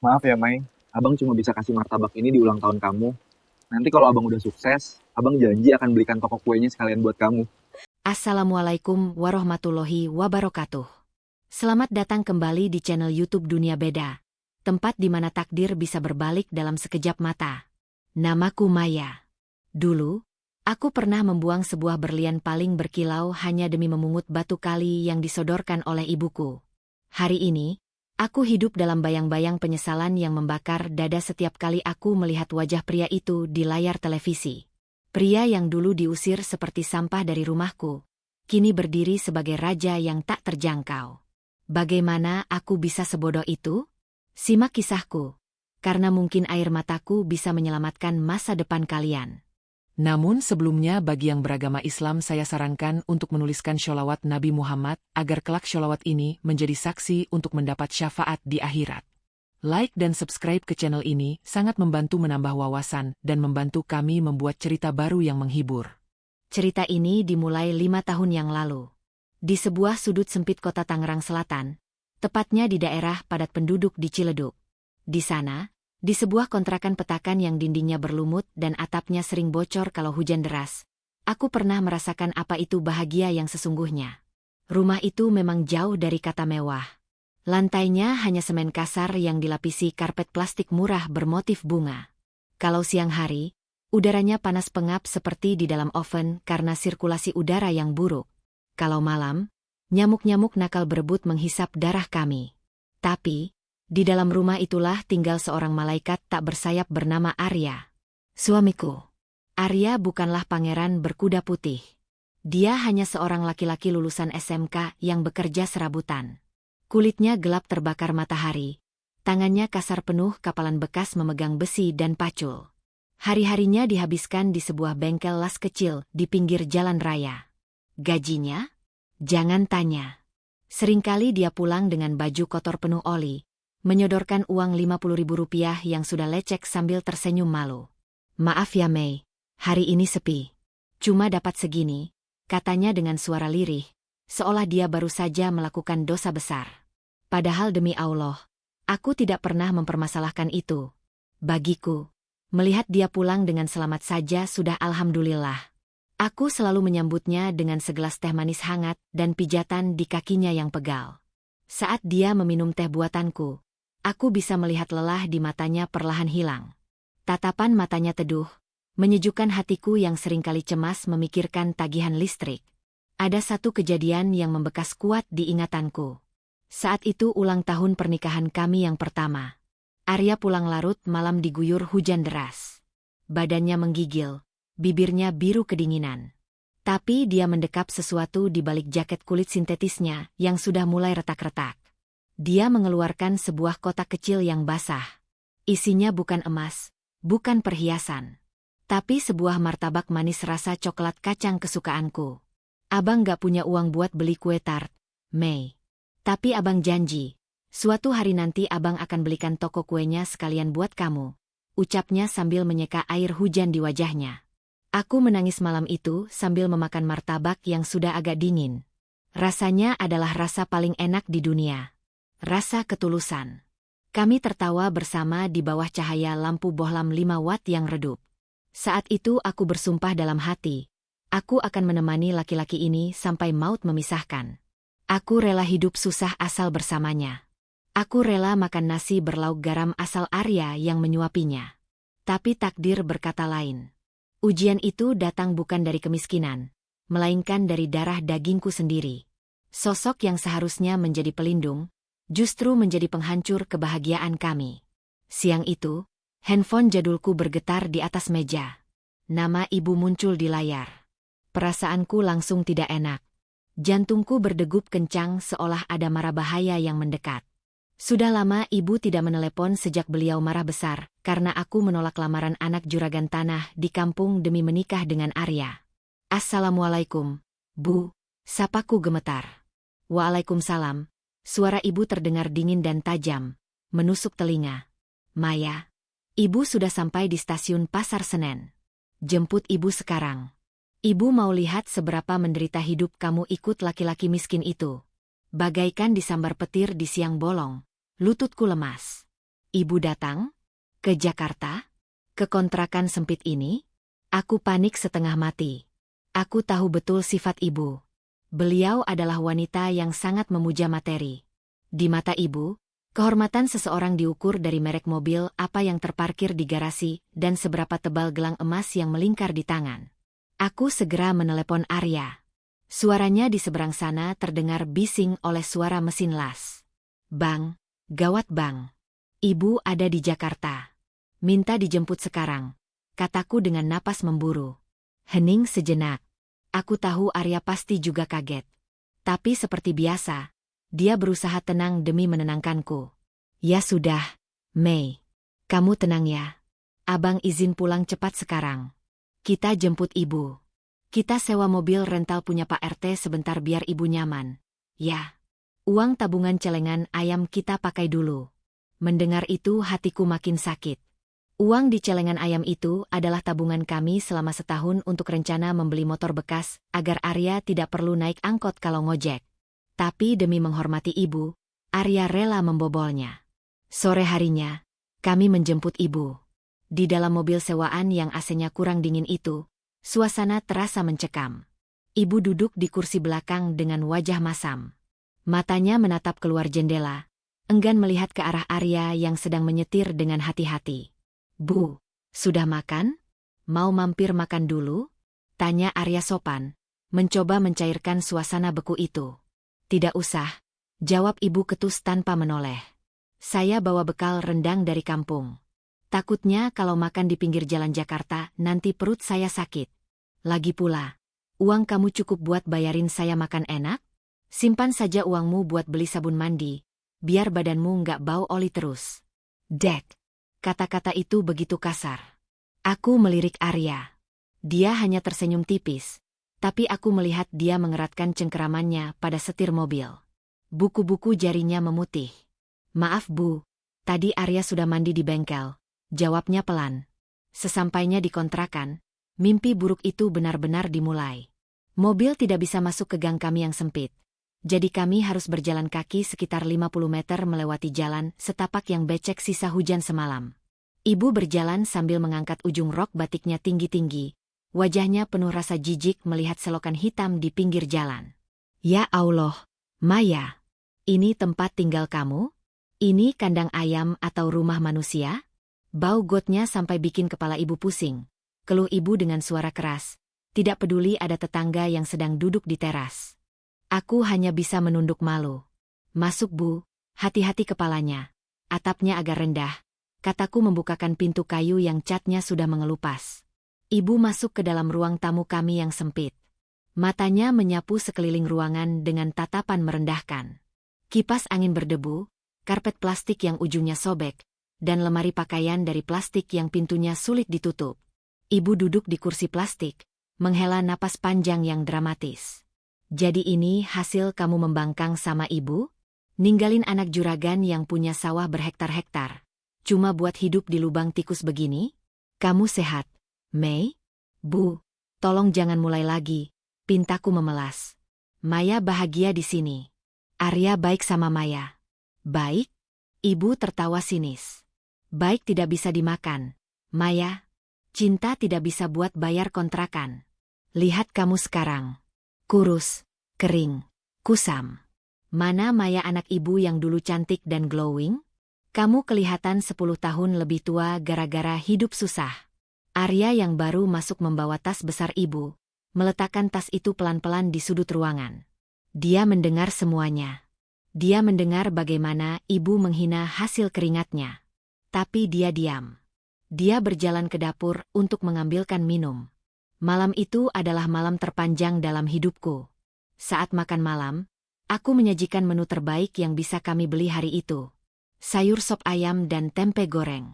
Maaf ya, Mai. Abang cuma bisa kasih martabak ini di ulang tahun kamu. Nanti kalau abang udah sukses, abang janji akan belikan toko kuenya sekalian buat kamu. Assalamualaikum warahmatullahi wabarakatuh. Selamat datang kembali di channel YouTube Dunia Beda, tempat di mana takdir bisa berbalik dalam sekejap mata. Namaku Maya. Dulu, aku pernah membuang sebuah berlian paling berkilau hanya demi memungut batu kali yang disodorkan oleh ibuku. Hari ini, aku hidup dalam bayang-bayang penyesalan yang membakar dada setiap kali aku melihat wajah pria itu di layar televisi. Pria yang dulu diusir seperti sampah dari rumahku, kini berdiri sebagai raja yang tak terjangkau. Bagaimana aku bisa sebodoh itu? Simak kisahku, karena mungkin air mataku bisa menyelamatkan masa depan kalian. Namun sebelumnya bagi yang beragama Islam saya sarankan untuk menuliskan sholawat Nabi Muhammad agar kelak sholawat ini menjadi saksi untuk mendapat syafaat di akhirat. Like dan subscribe ke channel ini sangat membantu menambah wawasan dan membantu kami membuat cerita baru yang menghibur. Cerita ini dimulai 5 tahun yang lalu. Di sebuah sudut sempit kota Tangerang Selatan, tepatnya di daerah padat penduduk di Ciledug. Di sana, di sebuah kontrakan petakan yang dindingnya berlumut dan atapnya sering bocor kalau hujan deras, aku pernah merasakan apa itu bahagia yang sesungguhnya. Rumah itu memang jauh dari kata mewah. Lantainya hanya semen kasar yang dilapisi karpet plastik murah bermotif bunga. Kalau siang hari, udaranya panas pengap seperti di dalam oven karena sirkulasi udara yang buruk. Kalau malam, nyamuk-nyamuk nakal berebut menghisap darah kami. Tapi, di dalam rumah itulah tinggal seorang malaikat tak bersayap bernama Arya. Suamiku. Arya bukanlah pangeran berkuda putih. Dia hanya seorang laki-laki lulusan SMK yang bekerja serabutan. Kulitnya gelap terbakar matahari. Tangannya kasar penuh kapalan bekas memegang besi dan pacul. Hari-harinya dihabiskan di sebuah bengkel las kecil di pinggir jalan raya. Gajinya? Jangan tanya. Seringkali dia pulang dengan baju kotor penuh oli, menyodorkan uang Rp50.000 yang sudah lecek sambil tersenyum malu. Maaf ya Mei, hari ini sepi. Cuma dapat segini, katanya dengan suara lirih, seolah dia baru saja melakukan dosa besar. Padahal demi Allah, aku tidak pernah mempermasalahkan itu. Bagiku, melihat dia pulang dengan selamat saja sudah alhamdulillah. Aku selalu menyambutnya dengan segelas teh manis hangat dan pijatan di kakinya yang pegal. Saat dia meminum teh buatanku, aku bisa melihat lelah di matanya perlahan hilang. Tatapan matanya teduh, menyejukkan hatiku yang seringkali cemas memikirkan tagihan listrik. Ada satu kejadian yang membekas kuat di ingatanku. Saat itu ulang tahun pernikahan kami yang pertama. Arya pulang larut malam diguyur hujan deras. Badannya menggigil, bibirnya biru kedinginan. Tapi dia mendekap sesuatu di balik jaket kulit sintetisnya yang sudah mulai retak-retak. Dia mengeluarkan sebuah kotak kecil yang basah. Isinya bukan emas, bukan perhiasan, tapi sebuah martabak manis rasa coklat kacang kesukaanku. Abang gak punya uang buat beli kue tart, Mei. Tapi abang janji, suatu hari nanti abang akan belikan toko kuenya sekalian buat kamu, ucapnya sambil menyeka air hujan di wajahnya. Aku menangis malam itu sambil memakan martabak yang sudah agak dingin. Rasanya adalah rasa paling enak di dunia. Rasa ketulusan. Kami tertawa bersama di bawah cahaya lampu bohlam 5 watt yang redup. Saat itu aku bersumpah dalam hati, aku akan menemani laki-laki ini sampai maut memisahkan. Aku rela hidup susah asal bersamanya. Aku rela makan nasi berlauk garam asal Arya yang menyuapinya. Tapi takdir berkata lain. Ujian itu datang bukan dari kemiskinan, melainkan dari darah dagingku sendiri. Sosok yang seharusnya menjadi pelindung, justru menjadi penghancur kebahagiaan kami. Siang itu, handphone jadulku bergetar di atas meja. Nama ibu muncul di layar. Perasaanku langsung tidak enak. Jantungku berdegup kencang seolah ada mara bahaya yang mendekat. Sudah lama ibu tidak menelepon sejak beliau marah besar karena aku menolak lamaran anak juragan tanah di kampung demi menikah dengan Arya. Assalamualaikum, Bu, sapaku gemetar. Waalaikumsalam, suara ibu terdengar dingin dan tajam, menusuk telinga. Maya, ibu sudah sampai di stasiun Pasar Senen. Jemput ibu sekarang. Ibu mau lihat seberapa menderita hidup kamu ikut laki-laki miskin itu. Bagaikan disambar petir di siang bolong, lututku lemas. Ibu datang? Ke Jakarta? Ke kontrakan sempit ini? Aku panik setengah mati. Aku tahu betul sifat ibu. Beliau adalah wanita yang sangat memuja materi. Di mata ibu, kehormatan seseorang diukur dari merek mobil apa yang terparkir di garasi dan seberapa tebal gelang emas yang melingkar di tangan. Aku segera menelepon Arya. Suaranya di seberang sana terdengar bising oleh suara mesin las. Bang, gawat bang. Ibu ada di Jakarta. Minta dijemput sekarang, kataku dengan napas memburu. Hening sejenak. Aku tahu Arya pasti juga kaget. Tapi seperti biasa, dia berusaha tenang demi menenangkanku. Ya sudah, Mei. Kamu tenang ya. Abang izin pulang cepat sekarang. Kita jemput ibu. Kita sewa mobil rental punya Pak RT sebentar biar ibu nyaman. Ya. Uang tabungan celengan ayam kita pakai dulu. Mendengar itu hatiku makin sakit. Uang di celengan ayam itu adalah tabungan kami selama setahun untuk rencana membeli motor bekas agar Arya tidak perlu naik angkot kalau ngojek. Tapi demi menghormati ibu, Arya rela membobolnya. Sore harinya, kami menjemput ibu. Di dalam mobil sewaan yang AC-nya kurang dingin itu, suasana terasa mencekam. Ibu duduk di kursi belakang dengan wajah masam. Matanya menatap keluar jendela, enggan melihat ke arah Arya yang sedang menyetir dengan hati-hati. Bu, sudah makan? Mau mampir makan dulu? Tanya Arya sopan, mencoba mencairkan suasana beku itu. Tidak usah, jawab ibu ketus tanpa menoleh. Saya bawa bekal rendang dari kampung. Takutnya kalau makan di pinggir jalan Jakarta nanti perut saya sakit. Lagi pula, uang kamu cukup buat bayarin saya makan enak? Simpan saja uangmu buat beli sabun mandi, biar badanmu nggak bau oli terus. Dek. Kata-kata itu begitu kasar. Aku melirik Arya. Dia hanya tersenyum tipis, tapi aku melihat dia mengeratkan cengkeramannya pada setir mobil. Buku-buku jarinya memutih. Maaf bu, tadi Arya sudah mandi di bengkel, jawabnya pelan. Sesampainya di kontrakan, mimpi buruk itu benar-benar dimulai. Mobil tidak bisa masuk ke gang kami yang sempit. Jadi kami harus berjalan kaki sekitar 50 meter melewati jalan setapak yang becek sisa hujan semalam. Ibu berjalan sambil mengangkat ujung rok batiknya tinggi-tinggi. Wajahnya penuh rasa jijik melihat selokan hitam di pinggir jalan. Ya Allah, Maya. Ini tempat tinggal kamu? Ini kandang ayam atau rumah manusia? Bau gotnya sampai bikin kepala ibu pusing. Keluh ibu dengan suara keras. Tidak peduli ada tetangga yang sedang duduk di teras. Aku hanya bisa menunduk malu. Masuk bu, hati-hati kepalanya. Atapnya agak rendah. Kataku membukakan pintu kayu yang catnya sudah mengelupas. Ibu masuk ke dalam ruang tamu kami yang sempit. Matanya menyapu sekeliling ruangan dengan tatapan merendahkan. Kipas angin berdebu, karpet plastik yang ujungnya sobek, dan lemari pakaian dari plastik yang pintunya sulit ditutup. Ibu duduk di kursi plastik, menghela napas panjang yang dramatis. Jadi ini hasil kamu membangkang sama ibu? Ninggalin anak juragan yang punya sawah berhektar-hektar. Cuma buat hidup di lubang tikus begini? Kamu sehat, Mei? Bu, tolong jangan mulai lagi, pintaku memelas. Maya bahagia di sini. Arya baik sama Maya. Baik? Ibu tertawa sinis. Baik tidak bisa dimakan, Maya. Cinta tidak bisa buat bayar kontrakan. Lihat kamu sekarang. Kurus, kering, kusam. Mana Maya anak ibu yang dulu cantik dan glowing? Kamu kelihatan 10 tahun lebih tua gara-gara hidup susah. Arya yang baru masuk membawa tas besar ibu, meletakkan tas itu pelan-pelan di sudut ruangan. Dia mendengar semuanya. Dia mendengar bagaimana ibu menghina hasil keringatnya. Tapi dia diam. Dia berjalan ke dapur untuk mengambilkan minum. Malam itu adalah malam terpanjang dalam hidupku. Saat makan malam, aku menyajikan menu terbaik yang bisa kami beli hari itu. Sayur sop ayam dan tempe goreng.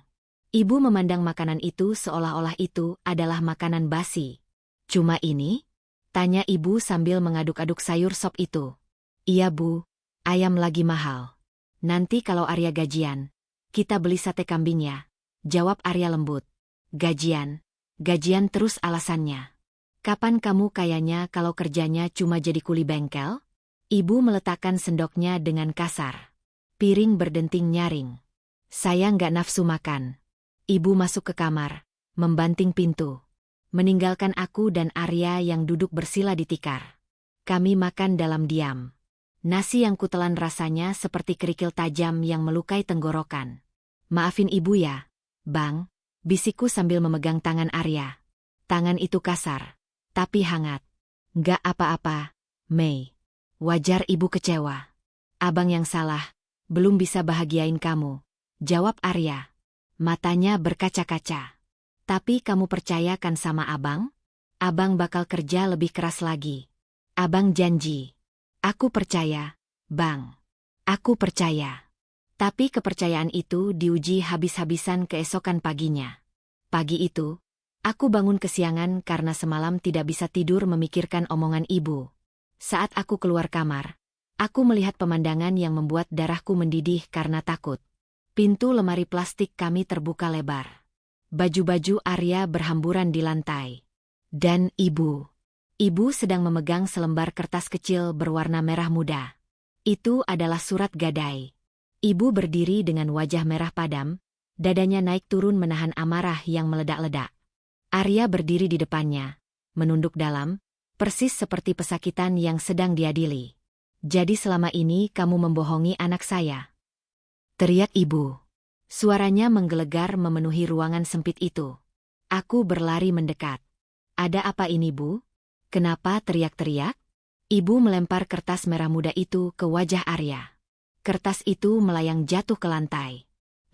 Ibu memandang makanan itu seolah-olah itu adalah makanan basi. Cuma ini? Tanya ibu sambil mengaduk-aduk sayur sop itu. Iya bu, ayam lagi mahal. Nanti kalau Arya gajian, kita beli sate kambingnya. Jawab Arya lembut. Gajian terus alasannya. Kapan kamu kayanya kalau kerjanya cuma jadi kuli bengkel? Ibu meletakkan sendoknya dengan kasar. Piring berdenting nyaring. Saya nggak nafsu makan. Ibu masuk ke kamar, membanting pintu. Meninggalkan aku dan Arya yang duduk bersila di tikar. Kami makan dalam diam. Nasi yang kutelan rasanya seperti kerikil tajam yang melukai tenggorokan. Maafin ibu ya, Bang, bisikku sambil memegang tangan Arya. Tangan itu kasar, tapi hangat. Nggak apa-apa, Mei. Wajar ibu kecewa. Abang yang salah, belum bisa bahagiain kamu, jawab Arya. Matanya berkaca-kaca. Tapi kamu percayakan sama abang? Abang bakal kerja lebih keras lagi. Abang janji. Aku percaya, Bang. Aku percaya. Tapi kepercayaan itu diuji habis-habisan keesokan paginya. Pagi itu, aku bangun kesiangan karena semalam tidak bisa tidur memikirkan omongan ibu. Saat aku keluar kamar, aku melihat pemandangan yang membuat darahku mendidih karena takut. Pintu lemari plastik kami terbuka lebar. Baju-baju Arya berhamburan di lantai. Dan ibu. Ibu sedang memegang selembar kertas kecil berwarna merah muda. Itu adalah surat gadai. Ibu berdiri dengan wajah merah padam, dadanya naik turun menahan amarah yang meledak-ledak. Arya berdiri di depannya, menunduk dalam, persis seperti pesakitan yang sedang diadili. Jadi selama ini kamu membohongi anak saya. Teriak ibu. Suaranya menggelegar memenuhi ruangan sempit itu. Aku berlari mendekat. Ada apa ini, Bu? Kenapa teriak-teriak? Ibu melempar kertas merah muda itu ke wajah Arya. Kertas itu melayang jatuh ke lantai.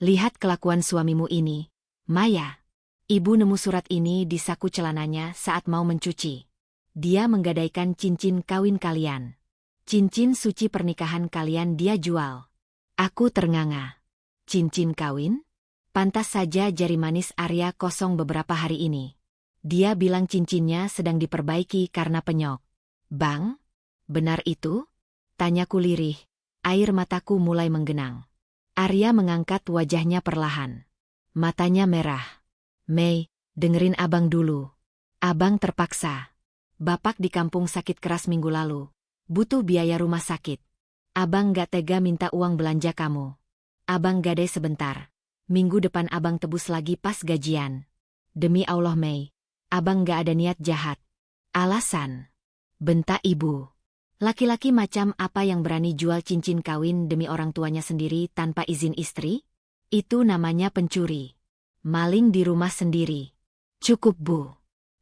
Lihat kelakuan suamimu ini, Maya. Ibu nemu surat ini di saku celananya saat mau mencuci. Dia menggadaikan cincin kawin kalian. Cincin suci pernikahan kalian dia jual. Aku ternganga. Cincin kawin? Pantas saja jari manis Arya kosong beberapa hari ini. Dia bilang cincinnya sedang diperbaiki karena penyok. Bang? Benar itu? Tanyaku lirih. Air mataku mulai menggenang. Arya mengangkat wajahnya perlahan. Matanya merah. Mei, dengerin abang dulu. Abang terpaksa. Bapak di kampung sakit keras minggu lalu. Butuh biaya rumah sakit. Abang gak tega minta uang belanja kamu. Abang gadai sebentar. Minggu depan abang tebus lagi pas gajian. Demi Allah Mei, abang gak ada niat jahat. Alasan? Bentak ibu. Laki-laki macam apa yang berani jual cincin kawin demi orang tuanya sendiri tanpa izin istri? Itu namanya pencuri. Maling di rumah sendiri. Cukup Bu.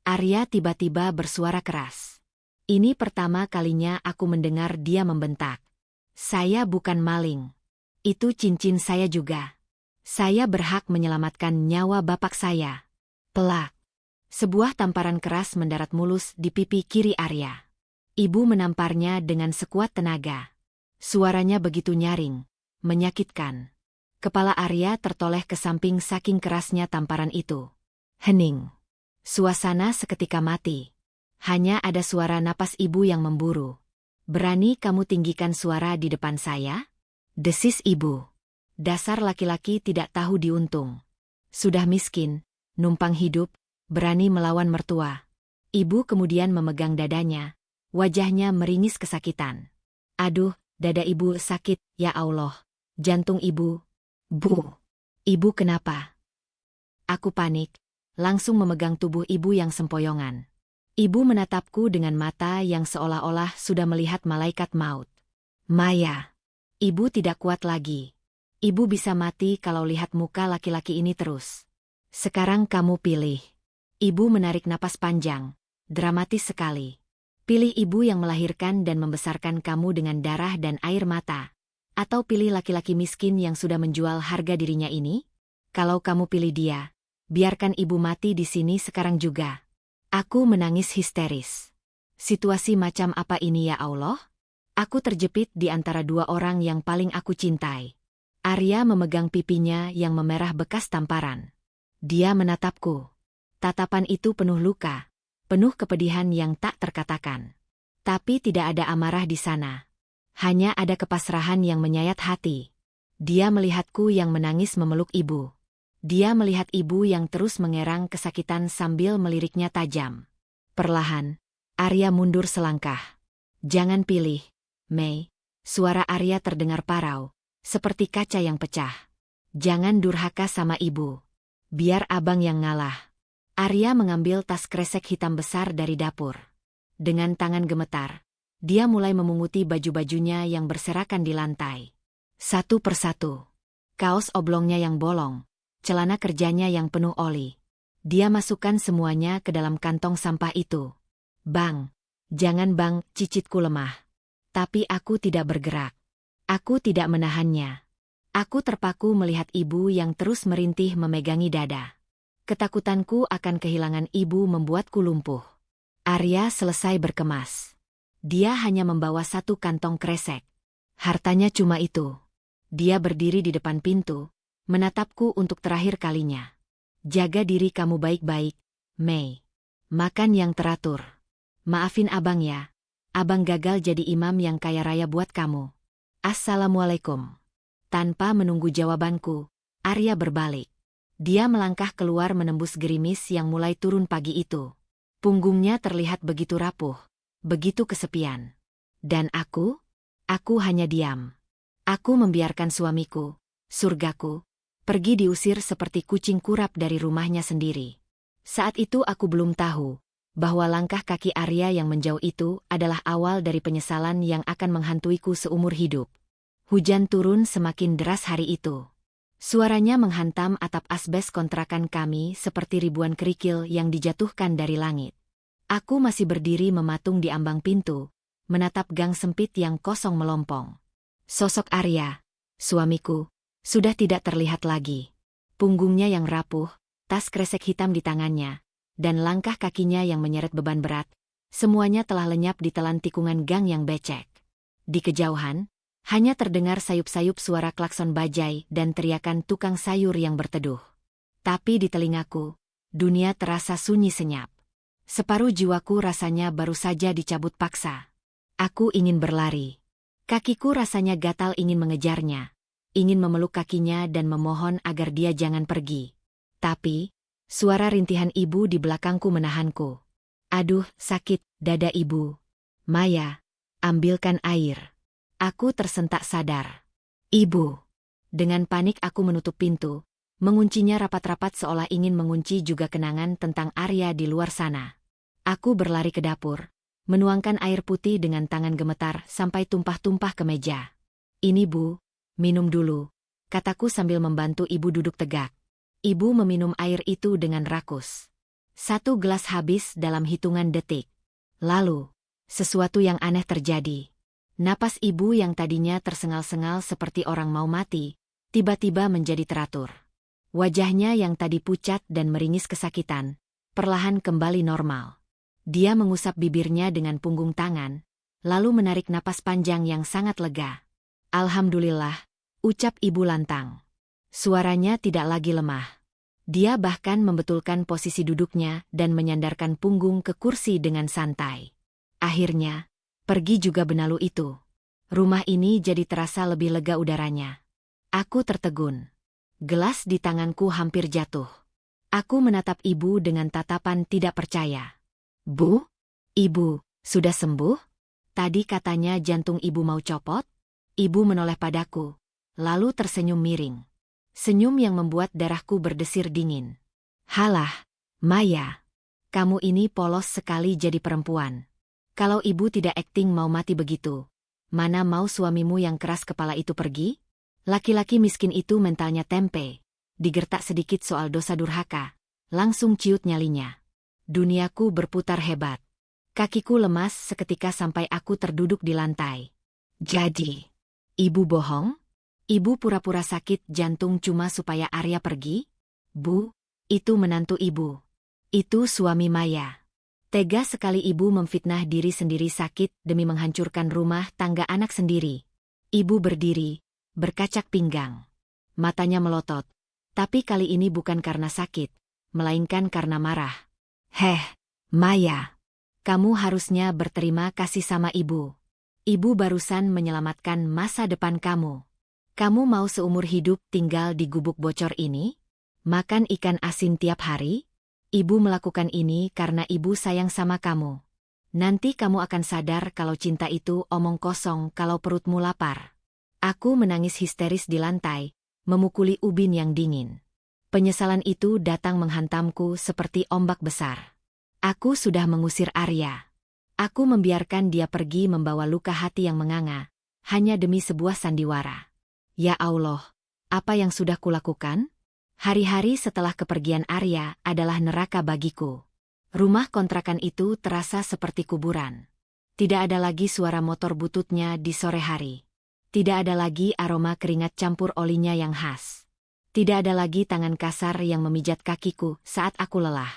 Arya tiba-tiba bersuara keras. Ini pertama kalinya aku mendengar dia membentak. Saya bukan maling. Itu cincin saya juga. Saya berhak menyelamatkan nyawa bapak saya. Pelak. Sebuah tamparan keras mendarat mulus di pipi kiri Arya. Ibu menamparnya dengan sekuat tenaga. Suaranya begitu nyaring, menyakitkan. Kepala Arya tertoleh ke samping saking kerasnya tamparan itu. Hening. Suasana seketika mati. Hanya ada suara napas ibu yang memburu. Berani kamu tinggikan suara di depan saya? Desis ibu. Dasar laki-laki tidak tahu diuntung. Sudah miskin, numpang hidup, berani melawan mertua. Ibu kemudian memegang dadanya. Wajahnya meringis kesakitan. Aduh, dada ibu sakit, ya Allah. Jantung ibu. Bu. Ibu kenapa? Aku panik. Langsung memegang tubuh ibu yang sempoyongan. Ibu menatapku dengan mata yang seolah-olah sudah melihat malaikat maut. Maya. Ibu tidak kuat lagi. Ibu bisa mati kalau lihat muka laki-laki ini terus. Sekarang kamu pilih. Ibu menarik napas panjang. Dramatis sekali. Pilih ibu yang melahirkan dan membesarkan kamu dengan darah dan air mata. Atau pilih laki-laki miskin yang sudah menjual harga dirinya ini? Kalau kamu pilih dia, biarkan ibu mati di sini sekarang juga. Aku menangis histeris. Situasi macam apa ini ya Allah? Aku terjepit di antara dua orang yang paling aku cintai. Arya memegang pipinya yang memerah bekas tamparan. Dia menatapku. Tatapan itu penuh luka, penuh kepedihan yang tak terkatakan. Tapi tidak ada amarah di sana. Hanya ada kepasrahan yang menyayat hati. Dia melihatku yang menangis memeluk ibu. Dia melihat ibu yang terus mengerang kesakitan sambil meliriknya tajam. Perlahan, Arya mundur selangkah. Jangan pilih, Mei. Suara Arya terdengar parau, seperti kaca yang pecah. Jangan durhaka sama ibu. Biar abang yang ngalah. Arya mengambil tas kresek hitam besar dari dapur. Dengan tangan gemetar, dia mulai memunguti baju-bajunya yang berserakan di lantai. Satu persatu. Kaos oblongnya yang bolong, celana kerjanya yang penuh oli. Dia masukkan semuanya ke dalam kantong sampah itu. Bang, jangan bang, cicitku lemah. Tapi aku tidak bergerak. Aku tidak menahannya. Aku terpaku melihat ibu yang terus merintih memegangi dada. Ketakutanku akan kehilangan ibu membuatku lumpuh. Arya selesai berkemas. Dia hanya membawa satu kantong kresek. Hartanya cuma itu. Dia berdiri di depan pintu, menatapku untuk terakhir kalinya. Jaga diri kamu baik-baik, Mei. Makan yang teratur. Maafin abang ya. Abang gagal jadi imam yang kaya raya buat kamu. Assalamualaikum. Tanpa menunggu jawabanku, Arya berbalik. Dia melangkah keluar menembus gerimis yang mulai turun pagi itu. Punggungnya terlihat begitu rapuh, begitu kesepian. Dan aku hanya diam. Aku membiarkan suamiku, surgaku, pergi diusir seperti kucing kurap dari rumahnya sendiri. Saat itu aku belum tahu bahwa langkah kaki Arya yang menjauh itu adalah awal dari penyesalan yang akan menghantuiku seumur hidup. Hujan turun semakin deras hari itu. Suaranya menghantam atap asbes kontrakan kami seperti ribuan kerikil yang dijatuhkan dari langit. Aku masih berdiri mematung di ambang pintu, menatap gang sempit yang kosong melompong. Sosok Arya, suamiku, sudah tidak terlihat lagi. Punggungnya yang rapuh, tas kresek hitam di tangannya, dan langkah kakinya yang menyeret beban berat, semuanya telah lenyap di telan tikungan gang yang becek. Di kejauhan, hanya terdengar sayup-sayup suara klakson bajai dan teriakan tukang sayur yang berteduh. Tapi di telingaku, dunia terasa sunyi senyap. Separuh jiwaku rasanya baru saja dicabut paksa. Aku ingin berlari. Kakiku rasanya gatal ingin mengejarnya, ingin memeluk kakinya dan memohon agar dia jangan pergi. Tapi, suara rintihan ibu di belakangku menahanku. Aduh, sakit, dada ibu. Maya, ambilkan air. Aku tersentak sadar. Ibu. Dengan panik aku menutup pintu, menguncinya rapat-rapat seolah ingin mengunci juga kenangan tentang Arya di luar sana. Aku berlari ke dapur, menuangkan air putih dengan tangan gemetar sampai tumpah-tumpah ke meja. Ini Bu, minum dulu, kataku sambil membantu ibu duduk tegak. Ibu meminum air itu dengan rakus. Satu gelas habis dalam hitungan detik. Lalu, sesuatu yang aneh terjadi. Napas ibu yang tadinya tersengal-sengal seperti orang mau mati, tiba-tiba menjadi teratur. Wajahnya yang tadi pucat dan meringis kesakitan, perlahan kembali normal. Dia mengusap bibirnya dengan punggung tangan, lalu menarik napas panjang yang sangat lega. Alhamdulillah, ucap ibu lantang. Suaranya tidak lagi lemah. Dia bahkan membetulkan posisi duduknya dan menyandarkan punggung ke kursi dengan santai. Akhirnya, pergi juga benalu itu. Rumah ini jadi terasa lebih lega udaranya. Aku tertegun. Gelas di tanganku hampir jatuh. Aku menatap ibu dengan tatapan tidak percaya. Bu? Ibu, sudah sembuh? Tadi katanya jantung ibu mau copot? Ibu menoleh padaku, lalu tersenyum miring. Senyum yang membuat darahku berdesir dingin. Halah, Maya. Kamu ini polos sekali jadi perempuan. Kalau ibu tidak akting mau mati begitu, mana mau suamimu yang keras kepala itu pergi? Laki-laki miskin itu mentalnya tempe. Digertak sedikit soal dosa durhaka, langsung ciut nyalinya. Duniaku berputar hebat. Kakiku lemas seketika sampai aku terduduk di lantai. Jadi, ibu bohong? Ibu pura-pura sakit jantung cuma supaya Arya pergi? Bu, itu menantu ibu. Itu suami Maya. Tega sekali ibu memfitnah diri sendiri sakit demi menghancurkan rumah tangga anak sendiri. Ibu berdiri, berkacak pinggang. Matanya melotot. Tapi kali ini bukan karena sakit, melainkan karena marah. Heh, Maya. Kamu harusnya berterima kasih sama ibu. Ibu barusan menyelamatkan masa depan kamu. Kamu mau seumur hidup tinggal di gubuk bocor ini? Makan ikan asin tiap hari? Ibu melakukan ini karena ibu sayang sama kamu. Nanti kamu akan sadar kalau cinta itu omong kosong kalau perutmu lapar. Aku menangis histeris di lantai, memukuli ubin yang dingin. Penyesalan itu datang menghantamku seperti ombak besar. Aku sudah mengusir Arya. Aku membiarkan dia pergi membawa luka hati yang menganga, hanya demi sebuah sandiwara. Ya Allah, apa yang sudah kulakukan? Hari-hari setelah kepergian Arya adalah neraka bagiku. Rumah kontrakan itu terasa seperti kuburan. Tidak ada lagi suara motor bututnya di sore hari. Tidak ada lagi aroma keringat campur olinya yang khas. Tidak ada lagi tangan kasar yang memijat kakiku saat aku lelah.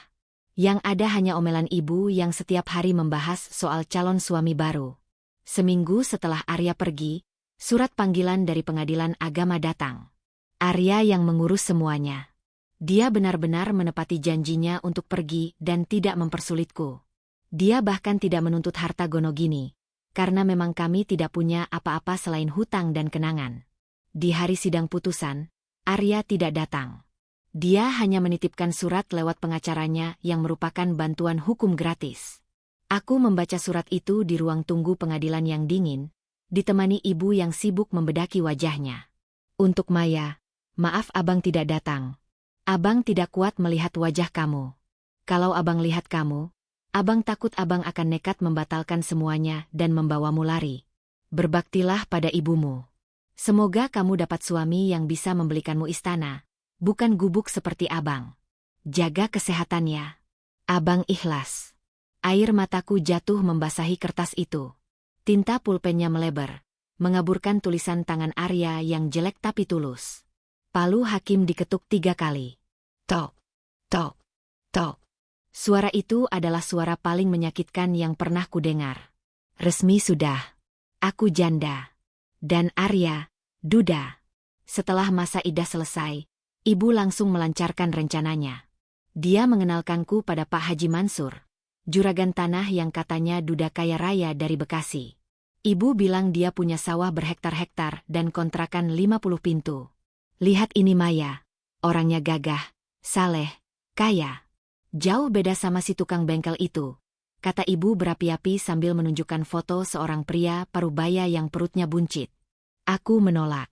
Yang ada hanya omelan ibu yang setiap hari membahas soal calon suami baru. Seminggu setelah Arya pergi, surat panggilan dari pengadilan agama datang. Arya yang mengurus semuanya. Dia benar-benar menepati janjinya untuk pergi dan tidak mempersulitku. Dia bahkan tidak menuntut harta Gonogini, karena memang kami tidak punya apa-apa selain hutang dan kenangan. Di hari sidang putusan, Arya tidak datang. Dia hanya menitipkan surat lewat pengacaranya yang merupakan bantuan hukum gratis. Aku membaca surat itu di ruang tunggu pengadilan yang dingin, ditemani ibu yang sibuk membedaki wajahnya. Untuk Maya, maaf abang tidak datang. Abang tidak kuat melihat wajah kamu. Kalau abang lihat kamu, abang takut abang akan nekat membatalkan semuanya dan membawamu lari. Berbaktilah pada ibumu. Semoga kamu dapat suami yang bisa membelikanmu istana, bukan gubuk seperti abang. Jaga kesehatannya. Abang ikhlas. Air mataku jatuh membasahi kertas itu. Tinta pulpennya melebar, mengaburkan tulisan tangan Arya yang jelek tapi tulus. Palu hakim diketuk 3 kali. Tok, tok, tok. Suara itu adalah suara paling menyakitkan yang pernah kudengar. Resmi sudah. Aku janda. Dan Arya, duda. Setelah masa idah selesai, ibu langsung melancarkan rencananya. Dia mengenalkanku pada Pak Haji Mansur, juragan tanah yang katanya duda kaya raya dari Bekasi. Ibu bilang dia punya sawah berhektar-hektar dan kontrakan 50 pintu. Lihat ini Maya, orangnya gagah, saleh, kaya. Jauh beda sama si tukang bengkel itu, kata ibu berapi-api sambil menunjukkan foto seorang pria parubaya yang perutnya buncit. Aku menolak.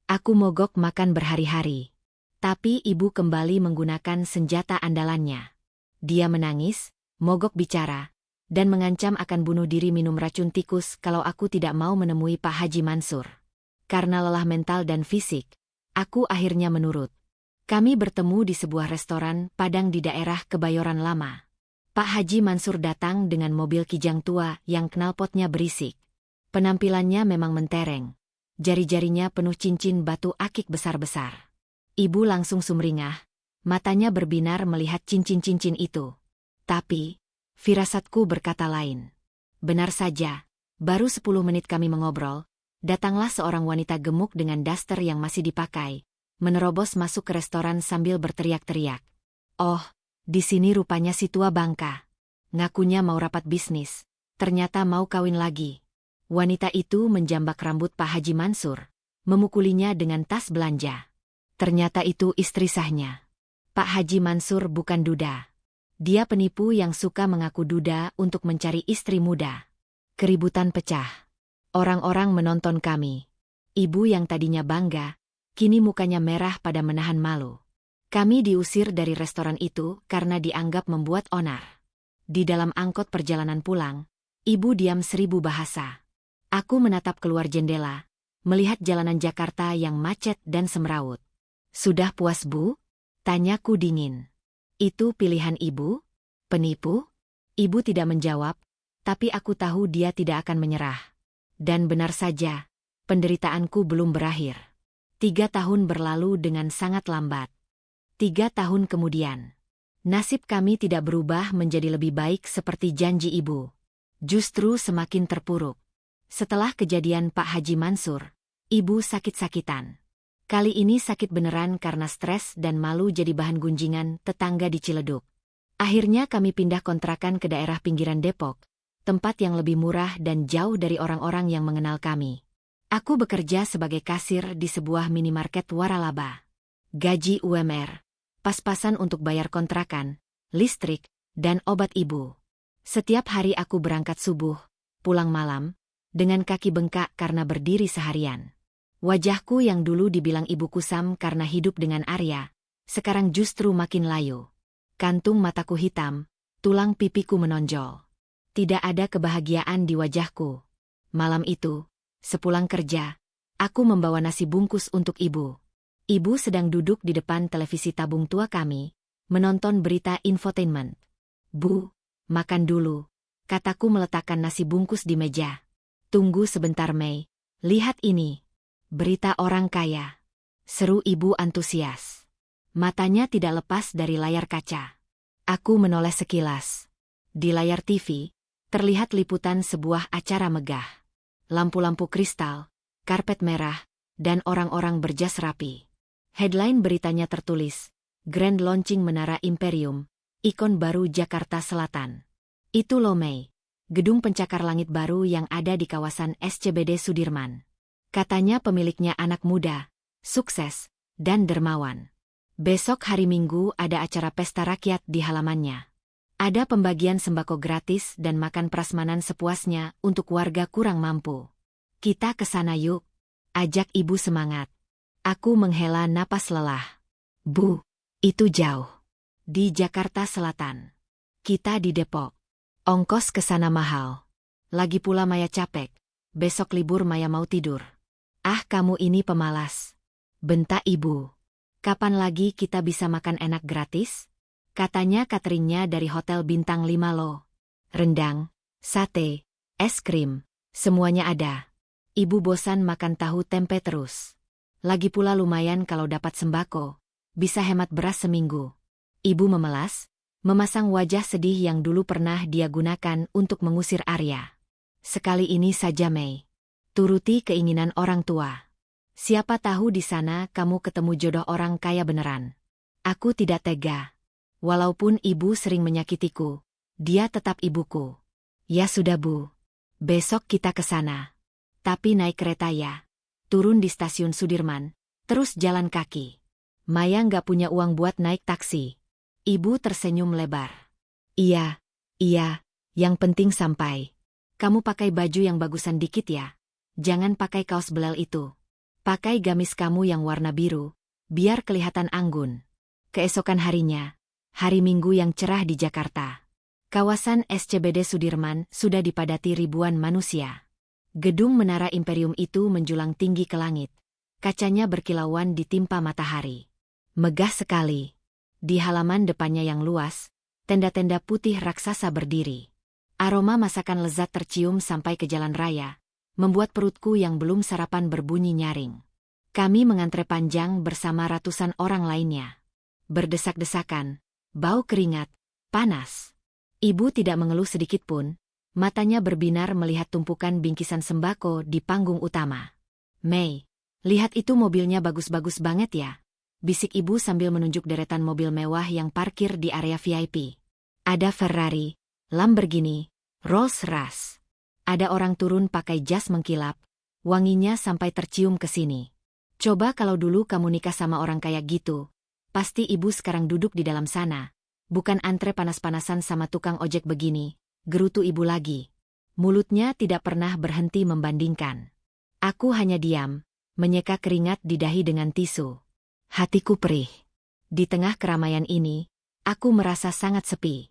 Aku mogok makan berhari-hari. Tapi ibu kembali menggunakan senjata andalannya. Dia menangis, mogok bicara, dan mengancam akan bunuh diri minum racun tikus kalau aku tidak mau menemui Pak Haji Mansur. Karena lelah mental dan fisik, aku akhirnya menurut. Kami bertemu di sebuah restoran Padang di daerah Kebayoran Lama. Pak Haji Mansur datang dengan mobil kijang tua yang knalpotnya berisik. Penampilannya memang mentereng. Jari-jarinya penuh cincin batu akik besar-besar. Ibu langsung sumringah, matanya berbinar melihat cincin-cincin itu. Tapi, firasatku berkata lain. Benar saja, baru 10 menit kami mengobrol, datanglah seorang wanita gemuk dengan daster yang masih dipakai, menerobos masuk ke restoran sambil berteriak-teriak. Oh, di sini rupanya si tua bangka. Ngakunya mau rapat bisnis, ternyata mau kawin lagi. Wanita itu menjambak rambut Pak Haji Mansur, memukulinya dengan tas belanja. Ternyata itu istri sahnya. Pak Haji Mansur bukan duda. Dia penipu yang suka mengaku duda untuk mencari istri muda. Keributan pecah. Orang-orang menonton kami. Ibu yang tadinya bangga, kini mukanya merah pada menahan malu. Kami diusir dari restoran itu karena dianggap membuat onar. Di dalam angkot perjalanan pulang, ibu diam 1000 bahasa. Aku menatap keluar jendela, melihat jalanan Jakarta yang macet dan semrawut. Sudah puas, Bu? Tanyaku dingin. Itu pilihan ibu? Penipu? Ibu tidak menjawab, tapi aku tahu dia tidak akan menyerah. Dan benar saja, penderitaanku belum berakhir. 3 tahun berlalu dengan sangat lambat. 3 tahun kemudian, nasib kami tidak berubah menjadi lebih baik seperti janji ibu. Justru semakin terpuruk. Setelah kejadian Pak Haji Mansur, ibu sakit-sakitan. Kali ini sakit beneran karena stres dan malu jadi bahan gunjingan tetangga di Ciledug. Akhirnya kami pindah kontrakan ke daerah pinggiran Depok, tempat yang lebih murah dan jauh dari orang-orang yang mengenal kami. Aku bekerja sebagai kasir di sebuah minimarket waralaba. Gaji UMR, pas-pasan untuk bayar kontrakan, listrik, dan obat ibu. Setiap hari aku berangkat subuh, pulang malam, dengan kaki bengkak karena berdiri seharian. Wajahku yang dulu dibilang ibu kusam karena hidup dengan Arya, sekarang justru makin layu. Kantung mataku hitam, tulang pipiku menonjol. Tidak ada kebahagiaan di wajahku. Malam itu, sepulang kerja, aku membawa nasi bungkus untuk ibu. Ibu sedang duduk di depan televisi tabung tua kami, menonton berita infotainment. "Bu, makan dulu," kataku meletakkan nasi bungkus di meja. "Tunggu sebentar, Mei. Lihat ini. Berita orang kaya," seru ibu antusias. Matanya tidak lepas dari layar kaca. Aku menoleh sekilas. Di layar TV, terlihat liputan sebuah acara megah. Lampu-lampu kristal, karpet merah, dan orang-orang berjas rapi. Headline beritanya tertulis, Grand Launching Menara Imperium, ikon baru Jakarta Selatan. Itu loh Mei, gedung pencakar langit baru yang ada di kawasan SCBD Sudirman. Katanya pemiliknya anak muda, sukses, dan dermawan. Besok hari Minggu ada acara pesta rakyat di halamannya. Ada pembagian sembako gratis dan makan prasmanan sepuasnya untuk warga kurang mampu. "Kita ke sana yuk," ajak ibu semangat. Aku menghela napas lelah. "Bu, itu jauh. Di Jakarta Selatan. Kita di Depok. Ongkos ke sana mahal. Lagi pula Maya capek. Besok libur Maya mau tidur." "Ah, kamu ini pemalas," bentak ibu. "Kapan lagi kita bisa makan enak gratis?" Katanya cateringnya dari hotel bintang 5 loh. Rendang, sate, es krim, semuanya ada. Ibu bosan makan tahu tempe terus. Lagi pula lumayan kalau dapat sembako, bisa hemat beras seminggu. Ibu memelas, memasang wajah sedih yang dulu pernah dia gunakan untuk mengusir Arya. "Sekali ini saja Mei. Turuti keinginan orang tua. Siapa tahu di sana kamu ketemu jodoh orang kaya beneran." Aku tidak tega. Walaupun ibu sering menyakitiku, dia tetap ibuku. "Ya sudah Bu. Besok kita ke sana. Tapi naik kereta ya. Turun di stasiun Sudirman, terus jalan kaki." Maya nggak punya uang buat naik taksi. Ibu tersenyum lebar. Iya, yang penting sampai. Kamu pakai baju yang bagusan dikit ya. Jangan pakai kaos belal itu. Pakai gamis kamu yang warna biru, biar kelihatan anggun." Keesokan harinya, hari Minggu yang cerah di Jakarta. Kawasan SCBD Sudirman sudah dipadati ribuan manusia. Gedung Menara Imperium itu menjulang tinggi ke langit. Kacanya berkilauan ditimpa matahari. Megah sekali. Di halaman depannya yang luas, tenda-tenda putih raksasa berdiri. Aroma masakan lezat tercium sampai ke jalan raya, membuat perutku yang belum sarapan berbunyi nyaring. Kami mengantre panjang bersama ratusan orang lainnya. Berdesak-desakan, bau keringat, panas. Ibu tidak mengeluh sedikit pun, matanya berbinar melihat tumpukan bingkisan sembako di panggung utama. "Mei, lihat itu mobilnya bagus-bagus banget ya," bisik ibu sambil menunjuk deretan mobil mewah yang parkir di area VIP. Ada Ferrari, Lamborghini, Rolls-Royce. Ada orang turun pakai jas mengkilap, wanginya sampai tercium ke sini. "Coba kalau dulu kamu nikah sama orang kayak gitu, pasti ibu sekarang duduk di dalam sana. Bukan antre panas-panasan sama tukang ojek begini," gerutu ibu lagi. Mulutnya tidak pernah berhenti membandingkan. Aku hanya diam, menyeka keringat di dahi dengan tisu. Hatiku perih. Di tengah keramaian ini, aku merasa sangat sepi.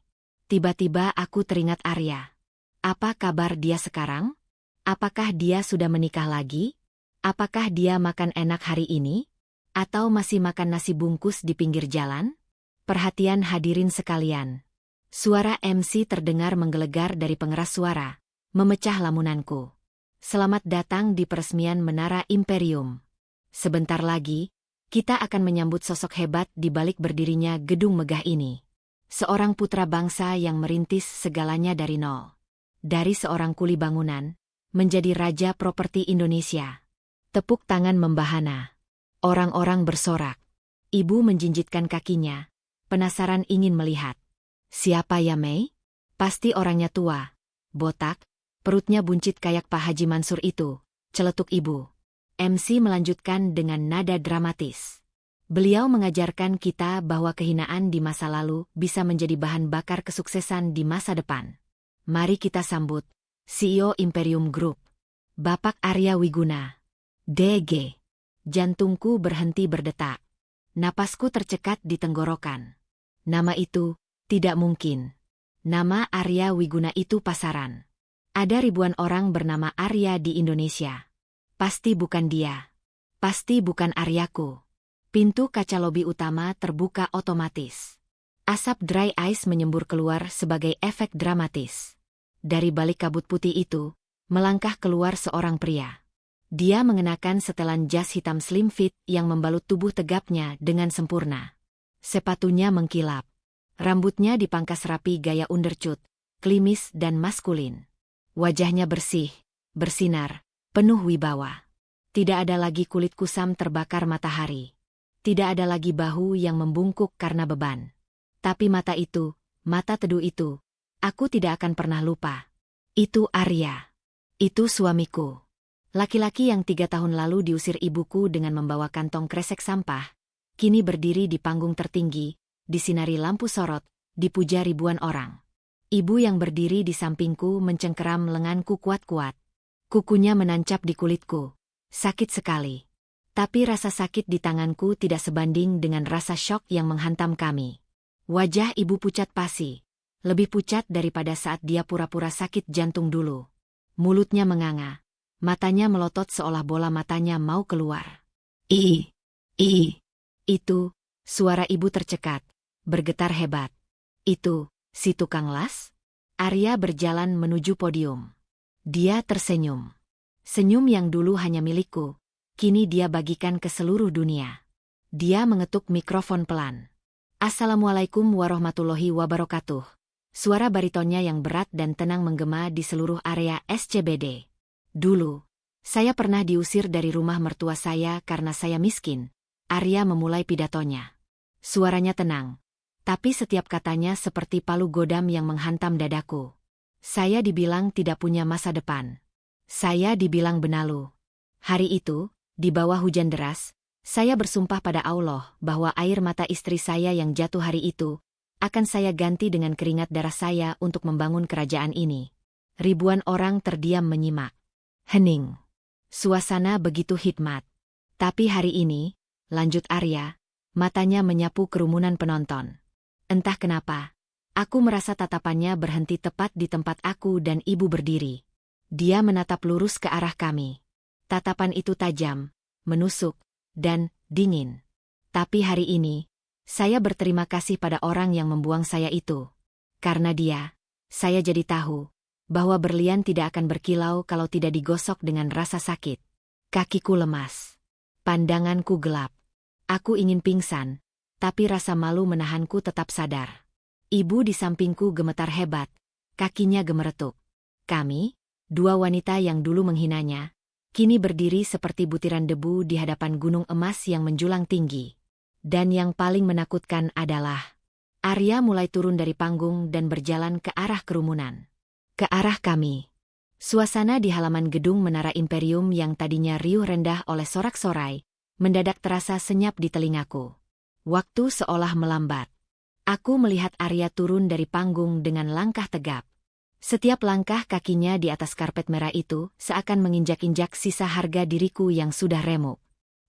Tiba-tiba aku teringat Arya. Apa kabar dia sekarang? Apakah dia sudah menikah lagi? Apakah dia makan enak hari ini? Atau masih makan nasi bungkus di pinggir jalan? Perhatian hadirin sekalian. Suara MC terdengar menggelegar dari pengeras suara, memecah lamunanku. "Selamat datang di peresmian Menara Imperium. Sebentar lagi, kita akan menyambut sosok hebat di balik berdirinya gedung megah ini. Seorang putra bangsa yang merintis segalanya dari nol. Dari seorang kuli bangunan, menjadi raja properti Indonesia." Tepuk tangan membahana. Orang-orang bersorak. Ibu menjinjitkan kakinya, penasaran ingin melihat. "Siapa ya Mei?" "Pasti orangnya tua, botak, perutnya buncit kayak Pak Haji Mansur itu," celetuk ibu. MC melanjutkan dengan nada dramatis. "Beliau mengajarkan kita bahwa kehinaan di masa lalu bisa menjadi bahan bakar kesuksesan di masa depan. Mari kita sambut CEO Imperium Group, Bapak Arya Wiguna, DG." Jantungku berhenti berdetak. Napasku tercekat di tenggorokan. Nama itu, tidak mungkin. Nama Arya Wiguna itu pasaran. Ada ribuan orang bernama Arya di Indonesia. Pasti bukan dia. Pasti bukan Aryaku. Pintu kaca lobi utama terbuka otomatis. Asap dry ice menyembur keluar sebagai efek dramatis. Dari balik kabut putih itu, melangkah keluar seorang pria. Dia mengenakan setelan jas hitam slim fit yang membalut tubuh tegapnya dengan sempurna. Sepatunya mengkilap. Rambutnya dipangkas rapi gaya undercut, klimis dan maskulin. Wajahnya bersih, bersinar, penuh wibawa. Tidak ada lagi kulit kusam terbakar matahari. Tidak ada lagi bahu yang membungkuk karena beban. Tapi mata itu, mata teduh itu, aku tidak akan pernah lupa. Itu Arya. Itu suamiku. Laki-laki yang 3 tahun lalu diusir ibuku dengan membawa kantong kresek sampah, kini berdiri di panggung tertinggi, disinari lampu sorot, dipuja ribuan orang. Ibu yang berdiri di sampingku mencengkeram lenganku kuat-kuat. Kukunya menancap di kulitku. Sakit sekali. Tapi rasa sakit di tanganku tidak sebanding dengan rasa syok yang menghantam kami. Wajah ibu pucat pasi. Lebih pucat daripada saat dia pura-pura sakit jantung dulu. Mulutnya menganga. Matanya melotot seolah bola matanya mau keluar. Ih. Itu, suara ibu tercekat, bergetar hebat. Itu, si tukang las? Arya berjalan menuju podium. Dia tersenyum. Senyum yang dulu hanya milikku, kini dia bagikan ke seluruh dunia. Dia mengetuk mikrofon pelan. Assalamualaikum warahmatullahi wabarakatuh. Suara baritonnya yang berat dan tenang menggema di seluruh area SCBD. Dulu, saya pernah diusir dari rumah mertua saya karena saya miskin. Arya memulai pidatonya. Suaranya tenang, tapi setiap katanya seperti palu godam yang menghantam dadaku. Saya dibilang tidak punya masa depan. Saya dibilang benalu. Hari itu, di bawah hujan deras, saya bersumpah pada Allah bahwa air mata istri saya yang jatuh hari itu akan saya ganti dengan keringat darah saya untuk membangun kerajaan ini. Ribuan orang terdiam menyimak. Hening. Suasana begitu hikmat. Tapi hari ini, lanjut Arya, matanya menyapu kerumunan penonton. Entah kenapa, aku merasa tatapannya berhenti tepat di tempat aku dan ibu berdiri. Dia menatap lurus ke arah kami. Tatapan itu tajam, menusuk, dan dingin. Tapi hari ini, saya berterima kasih pada orang yang membuang saya itu. Karena dia, saya jadi tahu bahwa berlian tidak akan berkilau kalau tidak digosok dengan rasa sakit. Kakiku lemas. Pandanganku gelap. Aku ingin pingsan, tapi rasa malu menahanku tetap sadar. Ibu di sampingku gemetar hebat, kakinya gemeretuk. Kami, 2 wanita yang dulu menghinanya, kini berdiri seperti butiran debu di hadapan gunung emas yang menjulang tinggi. Dan yang paling menakutkan adalah, Arya mulai turun dari panggung dan berjalan ke arah kerumunan. Ke arah kami. Suasana di halaman gedung Menara Imperium yang tadinya riuh rendah oleh sorak-sorai, mendadak terasa senyap di telingaku. Waktu seolah melambat. Aku melihat Arya turun dari panggung dengan langkah tegap. Setiap langkah kakinya di atas karpet merah itu seakan menginjak-injak sisa harga diriku yang sudah remuk.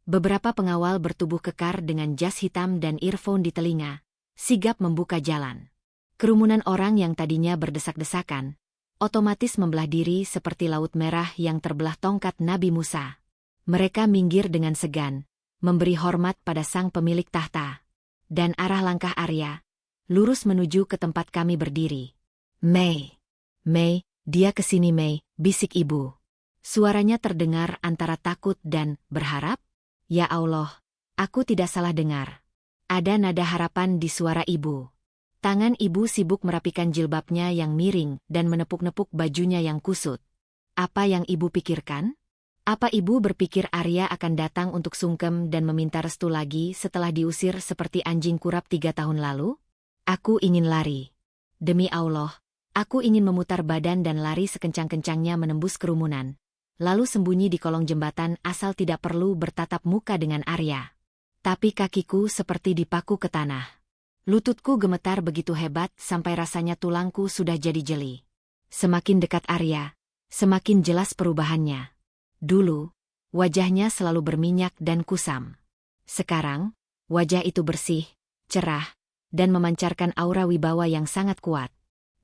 Beberapa pengawal bertubuh kekar dengan jas hitam dan earphone di telinga, sigap membuka jalan. Kerumunan orang yang tadinya berdesak-desakan, otomatis membelah diri seperti laut merah yang terbelah tongkat Nabi Musa. Mereka minggir dengan segan, memberi hormat pada sang pemilik tahta. Dan arah langkah Arya, lurus menuju ke tempat kami berdiri. Mei, dia kesini Mei, bisik ibu. Suaranya terdengar antara takut dan berharap. Ya Allah, aku tidak salah dengar. Ada nada harapan di suara ibu. Tangan ibu sibuk merapikan jilbabnya yang miring dan menepuk-nepuk bajunya yang kusut. Apa yang ibu pikirkan? Apa ibu berpikir Arya akan datang untuk sungkem dan meminta restu lagi setelah diusir seperti anjing kurap 3 tahun lalu? Aku ingin lari. Demi Allah, aku ingin memutar badan dan lari sekencang-kencangnya menembus kerumunan. Lalu sembunyi di kolong jembatan asal tidak perlu bertatap muka dengan Arya. Tapi kakiku seperti dipaku ke tanah. Lututku gemetar begitu hebat sampai rasanya tulangku sudah jadi jeli. Semakin dekat Arya, semakin jelas perubahannya. Dulu, Wajahnya selalu berminyak dan kusam. Sekarang, wajah itu bersih, cerah, dan memancarkan aura wibawa yang sangat kuat.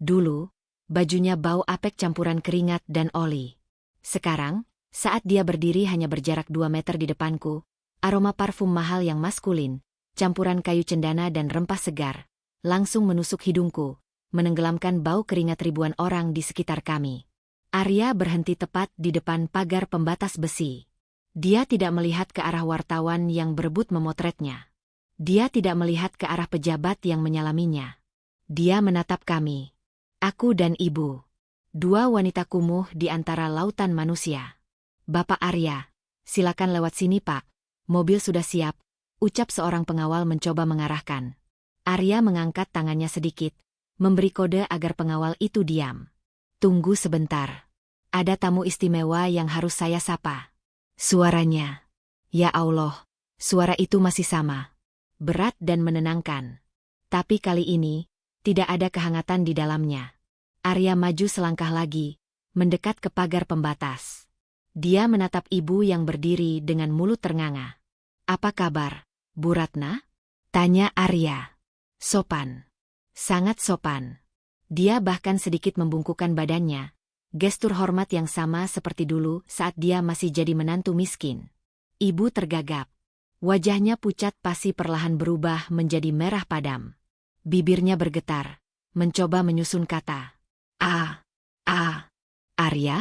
Dulu, bajunya bau apek campuran keringat dan oli. Sekarang, saat dia berdiri hanya berjarak 2 meter di depanku, aroma parfum mahal yang maskulin, campuran kayu cendana dan rempah segar, langsung menusuk hidungku, menenggelamkan bau keringat ribuan orang di sekitar kami. Arya berhenti tepat di depan pagar pembatas besi. Dia tidak melihat ke arah wartawan yang berebut memotretnya. Dia tidak melihat ke arah pejabat yang menyalaminya. Dia menatap kami. Aku dan ibu. 2 wanita kumuh di antara lautan manusia. Bapak Arya, silakan lewat sini Pak. Mobil sudah siap, ucap seorang pengawal mencoba mengarahkan. Arya mengangkat tangannya sedikit, memberi kode agar pengawal itu diam. Tunggu sebentar. Ada tamu istimewa yang harus saya sapa. Suaranya. Ya Allah, suara itu masih sama. Berat dan menenangkan. Tapi kali ini, tidak ada kehangatan di dalamnya. Arya maju selangkah lagi, mendekat ke pagar pembatas. Dia menatap ibu yang berdiri dengan mulut ternganga. Apa kabar, Bu Ratna? Tanya Arya. Sopan. Sangat sopan. Dia bahkan sedikit membungkukkan badannya. Gestur hormat yang sama seperti dulu saat dia masih jadi menantu miskin. Ibu tergagap. Wajahnya pucat pasi perlahan berubah menjadi merah padam. Bibirnya bergetar, mencoba menyusun kata. Arya?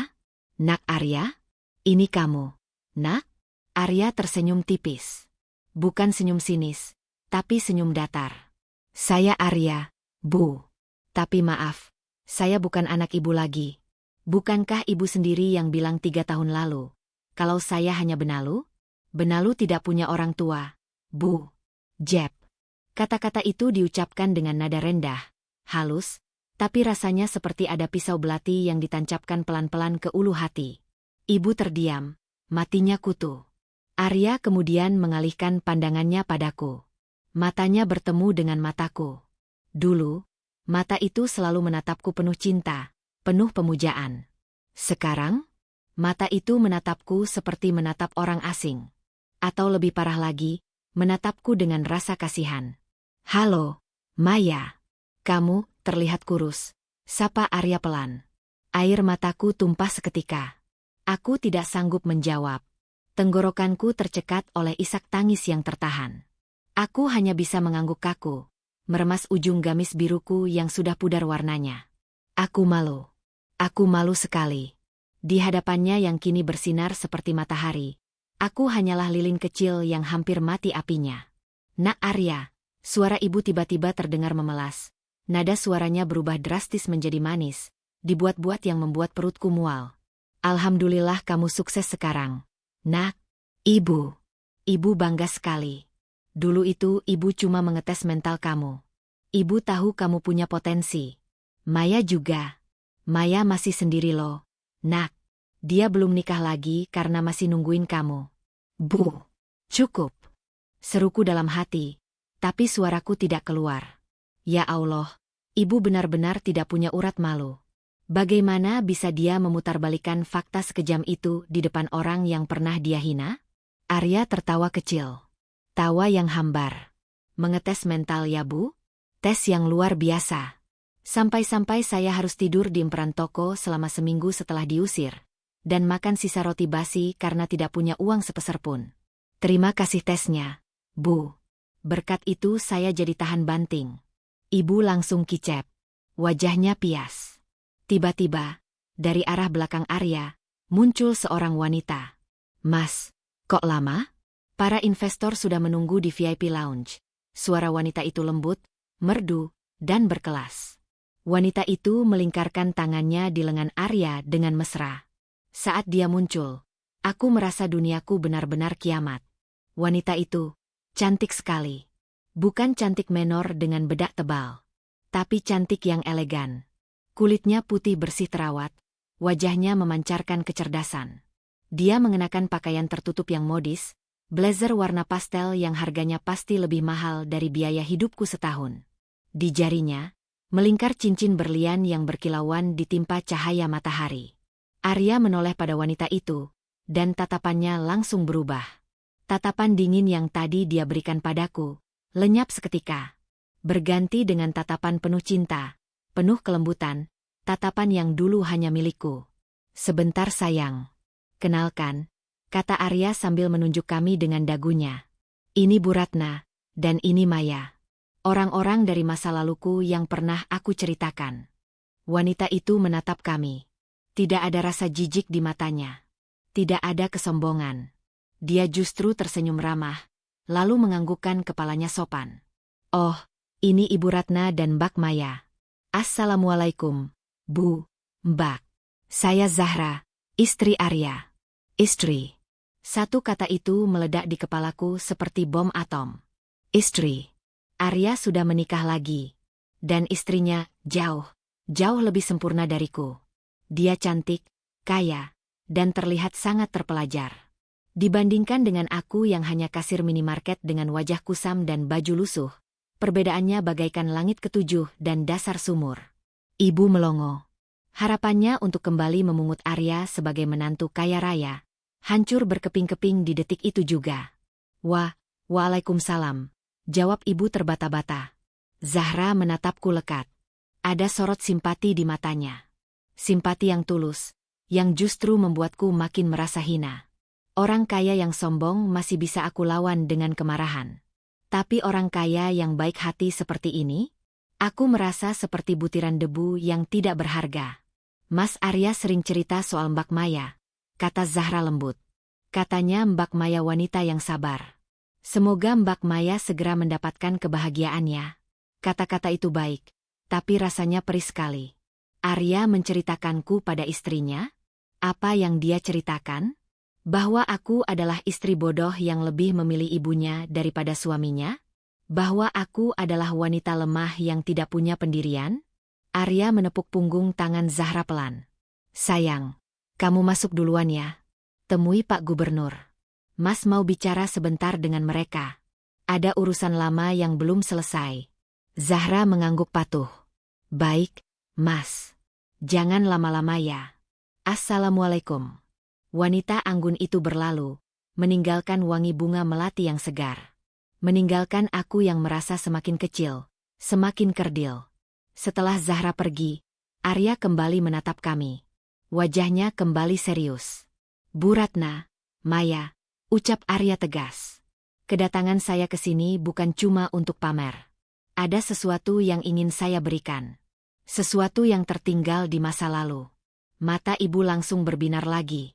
Nak Arya? Ini kamu. Nak? Arya tersenyum tipis. Bukan senyum sinis, tapi senyum datar. Saya Arya, Bu. Tapi maaf, saya bukan anak ibu lagi. Bukankah ibu sendiri yang bilang 3 tahun lalu, kalau saya hanya benalu? Benalu tidak punya orang tua, Bu. Jeb. Kata-kata itu diucapkan dengan nada rendah, halus, tapi rasanya seperti ada pisau belati yang ditancapkan pelan-pelan ke ulu hati. Ibu terdiam, matinya kutu. Arya kemudian mengalihkan pandangannya padaku. Matanya bertemu dengan mataku. Dulu, mata itu selalu menatapku penuh cinta, penuh pemujaan. Sekarang, mata itu menatapku seperti menatap orang asing. Atau lebih parah lagi, menatapku dengan rasa kasihan. Halo, Maya. Kamu terlihat kurus, sapa Arya pelan. Air mataku tumpah seketika. Aku tidak sanggup menjawab. Tenggorokanku tercekat oleh isak tangis yang tertahan. Aku hanya bisa mengangguk kaku, meremas ujung gamis biruku yang sudah pudar warnanya. Aku malu. Aku malu sekali. Di hadapannya yang kini bersinar seperti matahari, aku hanyalah lilin kecil yang hampir mati apinya. Nak Arya, suara ibu tiba-tiba terdengar memelas. Nada suaranya berubah drastis menjadi manis, dibuat-buat yang membuat perutku mual. Alhamdulillah kamu sukses sekarang. Nak, ibu. Ibu bangga sekali. Dulu itu ibu cuma mengetes mental kamu. Ibu tahu kamu punya potensi. Maya juga. Maya masih sendiri loh. Nak, dia belum nikah lagi karena masih nungguin kamu. Bu, cukup. Seruku dalam hati, tapi suaraku tidak keluar. Ya Allah, ibu benar-benar tidak punya urat malu. Bagaimana bisa dia memutarbalikkan fakta sekejam itu di depan orang yang pernah dia hina? Arya tertawa kecil. Tawa yang hambar. Mengetes mental ya Bu? Tes yang luar biasa. Sampai-sampai saya harus tidur di emperan toko selama seminggu setelah diusir. Dan makan sisa roti basi karena tidak punya uang sepeser pun. Terima kasih tesnya, Bu. Berkat itu saya jadi tahan banting. Ibu langsung kicep. Wajahnya pias. Tiba-tiba, dari arah belakang Arya, muncul seorang wanita. Mas, kok lama? Para investor sudah menunggu di VIP Lounge. Suara wanita itu lembut, merdu, dan berkelas. Wanita itu melingkarkan tangannya di lengan Arya dengan mesra. Saat dia muncul, aku merasa duniaku benar-benar kiamat. Wanita itu cantik sekali. Bukan cantik menor dengan bedak tebal, tapi cantik yang elegan. Kulitnya putih bersih terawat, wajahnya memancarkan kecerdasan. Dia mengenakan pakaian tertutup yang modis, blazer warna pastel yang harganya pasti lebih mahal dari biaya hidupku setahun. Di jarinya, melingkar cincin berlian yang berkilauan ditimpa cahaya matahari. Arya menoleh pada wanita itu, dan tatapannya langsung berubah. Tatapan dingin yang tadi dia berikan padaku, lenyap seketika. Berganti dengan tatapan penuh cinta, penuh kelembutan, tatapan yang dulu hanya milikku. Sebentar sayang. Kenalkan, kata Arya sambil menunjuk kami dengan dagunya. Ini Bu Ratna, dan ini Maya. Orang-orang dari masa laluku yang pernah aku ceritakan. Wanita itu menatap kami. Tidak ada rasa jijik di matanya. Tidak ada kesombongan. Dia justru tersenyum ramah, lalu menganggukkan kepalanya sopan. Oh, ini Ibu Ratna dan Mbak Maya. Assalamualaikum, Bu, Mbak. Saya Zahra, istri Arya. Istri. Satu kata itu meledak di kepalaku seperti bom atom. Istri. Arya sudah menikah lagi. Dan istrinya jauh lebih sempurna dariku. Dia cantik, kaya, dan terlihat sangat terpelajar. Dibandingkan dengan aku yang hanya kasir minimarket dengan wajah kusam dan baju lusuh, perbedaannya bagaikan langit ketujuh dan dasar sumur. Ibu melongo. Harapannya untuk kembali memungut Arya sebagai menantu kaya raya, hancur berkeping-keping di detik itu juga. Waalaikumsalam, jawab ibu terbata-bata. Zahra menatapku lekat. Ada sorot simpati di matanya. Simpati yang tulus, yang justru membuatku makin merasa hina. Orang kaya yang sombong masih bisa aku lawan dengan kemarahan. Tapi orang kaya yang baik hati seperti ini, aku merasa seperti butiran debu yang tidak berharga. Mas Arya sering cerita soal Mbak Maya, kata Zahra lembut. Katanya Mbak Maya wanita yang sabar. Semoga Mbak Maya segera mendapatkan kebahagiaannya. Kata-kata itu baik, tapi rasanya perih sekali. Arya menceritakanku pada istrinya. Apa yang dia ceritakan? Bahwa aku adalah istri bodoh yang lebih memilih ibunya daripada suaminya? Bahwa aku adalah wanita lemah yang tidak punya pendirian? Arya menepuk punggung tangan Zahra pelan. Sayang, kamu masuk duluan ya. Temui Pak Gubernur. Mas mau bicara sebentar dengan mereka. Ada urusan lama yang belum selesai. Zahra mengangguk patuh. Baik, Mas. Jangan lama-lama ya. Assalamualaikum. Wanita anggun itu berlalu, meninggalkan wangi bunga melati yang segar. Meninggalkan aku yang merasa semakin kecil, semakin kerdil. Setelah Zahra pergi, Arya kembali menatap kami. Wajahnya kembali serius. Bu Ratna, Maya, ucap Arya tegas. Kedatangan saya ke sini bukan cuma untuk pamer. Ada sesuatu yang ingin saya berikan. Sesuatu yang tertinggal di masa lalu. Mata ibu langsung berbinar lagi.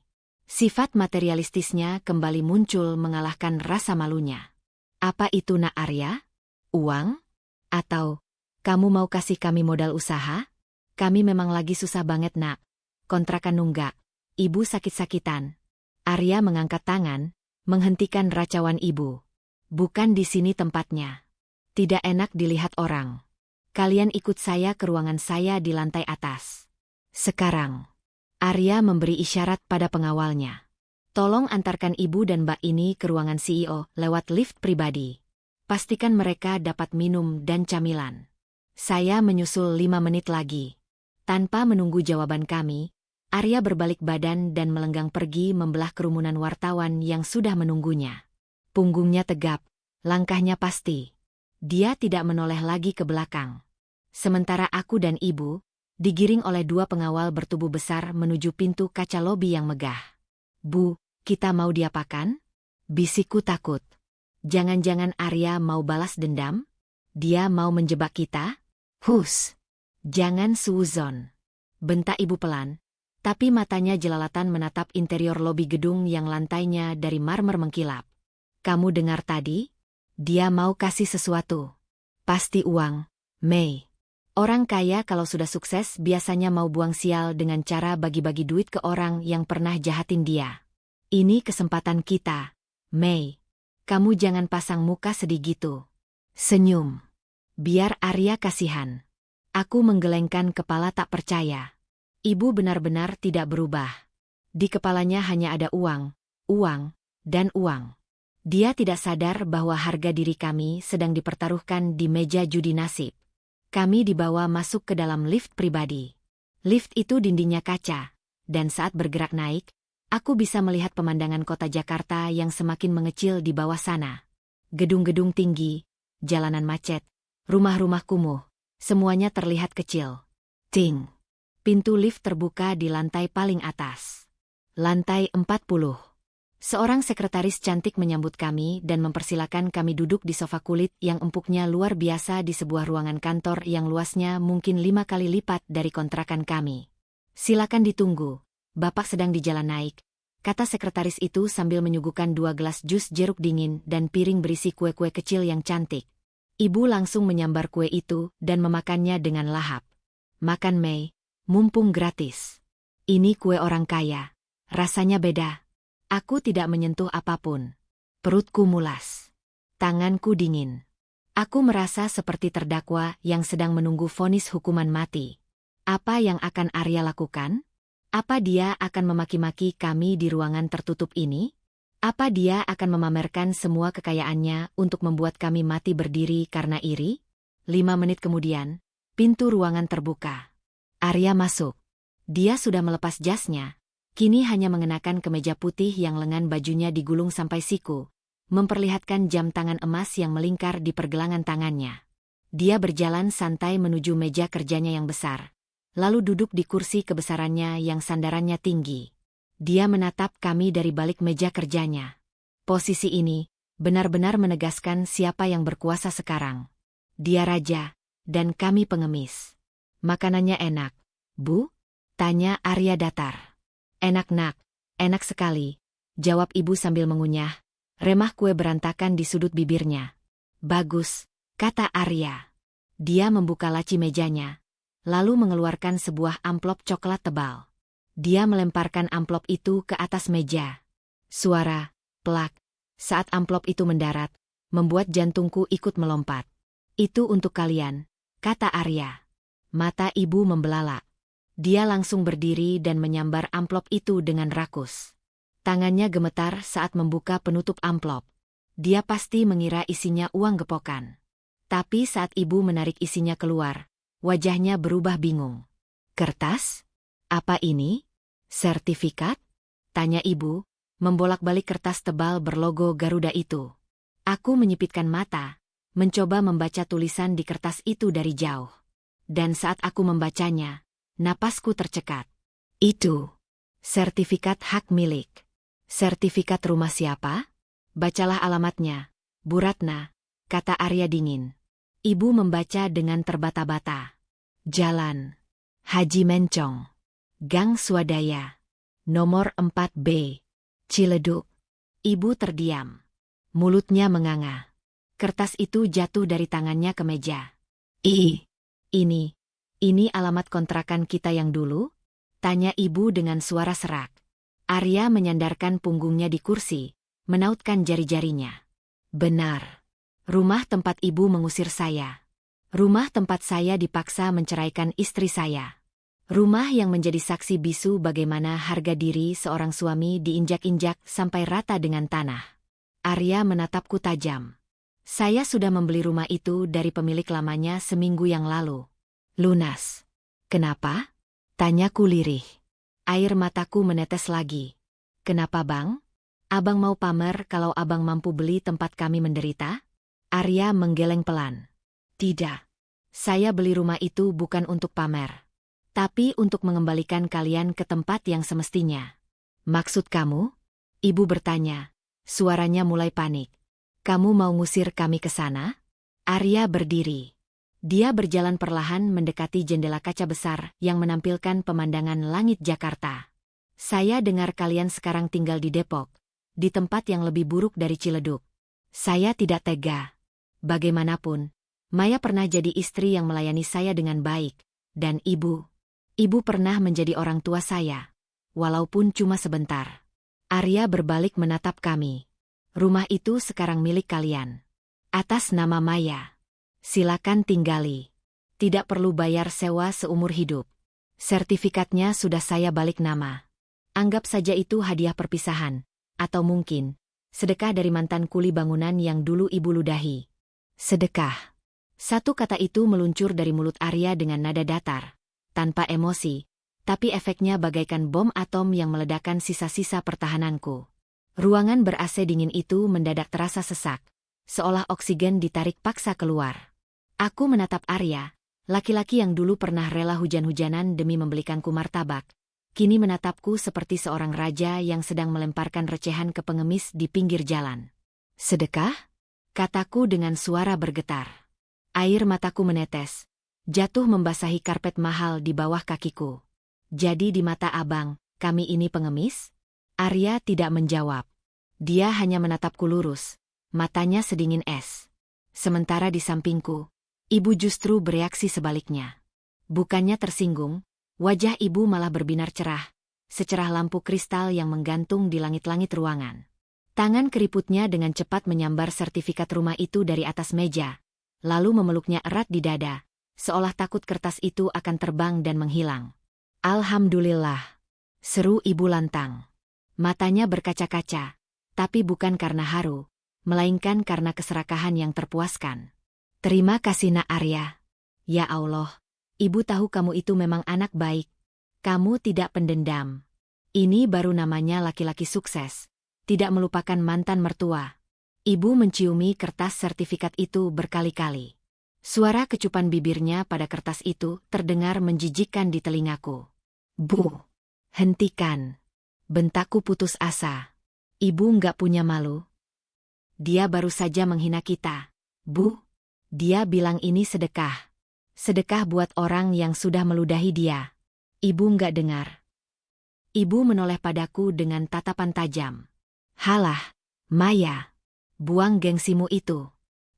Sifat materialistisnya kembali muncul mengalahkan rasa malunya. Apa itu nak Arya? Uang? Atau, kamu mau kasih kami modal usaha? Kami memang lagi susah banget nak. Kontrakan nunggak. Ibu sakit-sakitan. Arya mengangkat tangan, menghentikan racauan ibu. Bukan di sini tempatnya. Tidak enak dilihat orang. Kalian ikut saya ke ruangan saya di lantai atas. Sekarang. Arya memberi isyarat pada pengawalnya. Tolong antarkan ibu dan mbak ini ke ruangan CEO lewat lift pribadi. Pastikan mereka dapat minum dan camilan. Saya menyusul 5 menit lagi. Tanpa menunggu jawaban kami, Arya berbalik badan dan melenggang pergi membelah kerumunan wartawan yang sudah menunggunya. Punggungnya tegap, langkahnya pasti. Dia tidak menoleh lagi ke belakang. Sementara aku dan ibu, digiring oleh 2 pengawal bertubuh besar menuju pintu kaca lobi yang megah. Bu, kita mau diapakan? Bisikku takut. Jangan-jangan Arya mau balas dendam? Dia mau menjebak kita? Hus! Jangan suuzon. Bentak ibu pelan, tapi matanya jelalatan menatap interior lobi gedung yang lantainya dari marmer mengkilap. Kamu dengar tadi? Dia mau kasih sesuatu. Pasti uang, Mei. Orang kaya kalau sudah sukses biasanya mau buang sial dengan cara bagi-bagi duit ke orang yang pernah jahatin dia. Ini kesempatan kita, Mei. Kamu jangan pasang muka sedih gitu. Senyum. Biar Arya kasihan. Aku menggelengkan kepala tak percaya. Ibu benar-benar tidak berubah. Di kepalanya hanya ada uang, dan uang. Dia tidak sadar bahwa harga diri kami sedang dipertaruhkan di meja judi nasib. Kami dibawa masuk ke dalam lift pribadi. Lift itu dindingnya kaca, dan saat bergerak naik, Aku bisa melihat pemandangan kota Jakarta yang semakin mengecil di bawah sana. Gedung-gedung tinggi, jalanan macet, rumah-rumah kumuh, semuanya terlihat kecil. Ting! Pintu lift terbuka di lantai paling atas. Lantai 40. Seorang sekretaris cantik menyambut kami dan mempersilakan kami duduk di sofa kulit yang empuknya luar biasa di sebuah ruangan kantor yang luasnya mungkin 5 kali lipat dari kontrakan kami. Silakan ditunggu, Bapak sedang di jalan naik, kata sekretaris itu sambil menyuguhkan 2 gelas jus jeruk dingin dan piring berisi kue-kue kecil yang cantik. Ibu langsung menyambar kue itu dan memakannya dengan lahap. Makan Mei, mumpung gratis. Ini kue orang kaya. Rasanya beda. Aku tidak menyentuh apapun. Perutku mulas. Tanganku dingin. Aku merasa seperti terdakwa yang sedang menunggu vonis hukuman mati. Apa yang akan Arya lakukan? Apa dia akan memaki-maki kami di ruangan tertutup ini? Apa dia akan memamerkan semua kekayaannya untuk membuat kami mati berdiri karena iri? 5 menit kemudian, pintu ruangan terbuka. Arya masuk. Dia sudah melepas jasnya. Kini hanya mengenakan kemeja putih yang lengan bajunya digulung sampai siku, memperlihatkan jam tangan emas yang melingkar di pergelangan tangannya. Dia berjalan santai menuju meja kerjanya yang besar, lalu duduk di kursi kebesarannya yang sandarannya tinggi. Dia menatap kami dari balik meja kerjanya. Posisi ini benar-benar menegaskan siapa yang berkuasa sekarang. Dia raja, dan kami pengemis. Makanannya enak, Bu? Tanya Arya datar. Enak nak, enak sekali, jawab ibu sambil mengunyah. Remah kue berantakan di sudut bibirnya. Bagus, kata Arya. Dia membuka laci mejanya, lalu mengeluarkan sebuah amplop coklat tebal. Dia melemparkan amplop itu ke atas meja. Suara, plak, saat amplop itu mendarat, membuat jantungku ikut melompat. Itu untuk kalian, kata Arya. Mata ibu membelalak. Dia langsung berdiri dan menyambar amplop itu dengan rakus. Tangannya gemetar saat membuka penutup amplop. Dia pasti mengira isinya uang gepokan. Tapi saat ibu menarik isinya keluar, wajahnya berubah bingung. Kertas? Apa ini? Sertifikat? Tanya ibu, membolak-balik kertas tebal berlogo Garuda itu. Aku menyipitkan mata, mencoba membaca tulisan di kertas itu dari jauh. Dan saat aku membacanya, napasku tercekat. Itu sertifikat hak milik. Sertifikat rumah siapa? Bacalah alamatnya, Bu Ratna, kata Arya dingin. Ibu membaca dengan terbata-bata. Jalan Haji Mencong, Gang Swadaya, nomor 4B, Ciledug. Ibu terdiam. Mulutnya menganga. Kertas itu jatuh dari tangannya ke meja. Ini alamat kontrakan kita yang dulu? Tanya ibu dengan suara serak. Arya menyandarkan punggungnya di kursi, menautkan jari-jarinya. Benar. Rumah tempat ibu mengusir saya. Rumah tempat saya dipaksa menceraikan istri saya. Rumah yang menjadi saksi bisu bagaimana harga diri seorang suami diinjak-injak sampai rata dengan tanah. Arya menatapku tajam. Saya sudah membeli rumah itu dari pemilik lamanya seminggu yang lalu. Lunas. Kenapa? Tanyaku lirih. Air mataku menetes lagi. Kenapa bang? Abang mau pamer kalau abang mampu beli tempat kami menderita? Arya menggeleng pelan. Tidak. Saya beli rumah itu bukan untuk pamer. Tapi untuk mengembalikan kalian ke tempat yang semestinya. Maksud kamu? Ibu bertanya. Suaranya mulai panik. Kamu mau ngusir kami ke sana? Arya berdiri. Dia berjalan perlahan mendekati jendela kaca besar yang menampilkan pemandangan langit Jakarta. Saya dengar kalian sekarang tinggal di Depok, di tempat yang lebih buruk dari Ciledug. Saya tidak tega. Bagaimanapun, Maya pernah jadi istri yang melayani saya dengan baik, dan ibu pernah menjadi orang tua saya, walaupun cuma sebentar. Arya berbalik menatap kami. Rumah itu sekarang milik kalian. Atas nama Maya. Silakan tinggali. Tidak perlu bayar sewa seumur hidup. Sertifikatnya sudah saya balik nama. Anggap saja itu hadiah perpisahan, atau mungkin sedekah dari mantan kuli bangunan yang dulu ibu ludahi. Sedekah. Satu kata itu meluncur dari mulut Arya dengan nada datar, tanpa emosi, tapi efeknya bagaikan bom atom yang meledakkan sisa-sisa pertahananku. Ruangan ber-AC dingin itu mendadak terasa sesak, seolah oksigen ditarik paksa keluar. Aku menatap Arya, laki-laki yang dulu pernah rela hujan-hujanan demi membelikanku martabak, kini menatapku seperti seorang raja yang sedang melemparkan recehan ke pengemis di pinggir jalan. "Sedekah?" kataku dengan suara bergetar. Air mataku menetes, jatuh membasahi karpet mahal di bawah kakiku. "Jadi di mata abang, kami ini pengemis?" Arya tidak menjawab. Dia hanya menatapku lurus, matanya sedingin es. Sementara di sampingku, ibu justru bereaksi sebaliknya. Bukannya tersinggung, wajah ibu malah berbinar cerah, secerah lampu kristal yang menggantung di langit-langit ruangan. Tangan keriputnya dengan cepat menyambar sertifikat rumah itu dari atas meja, lalu memeluknya erat di dada, seolah takut kertas itu akan terbang dan menghilang. "Alhamdulillah," seru ibu lantang. Matanya berkaca-kaca, tapi bukan karena haru, melainkan karena keserakahan yang terpuaskan. "Terima kasih Nak Arya. Ya Allah, ibu tahu kamu itu memang anak baik. Kamu tidak pendendam. Ini baru namanya laki-laki sukses, tidak melupakan mantan mertua." Ibu menciumi kertas sertifikat itu berkali-kali. Suara kecupan bibirnya pada kertas itu terdengar menjijikkan di telingaku. "Bu, hentikan!" bentakku putus asa. "Ibu nggak punya malu? Dia baru saja menghina kita. Bu, dia bilang ini sedekah. Sedekah buat orang yang sudah meludahi dia." Ibu nggak dengar. Ibu menoleh padaku dengan tatapan tajam. "Halah, Maya, buang gengsimu itu.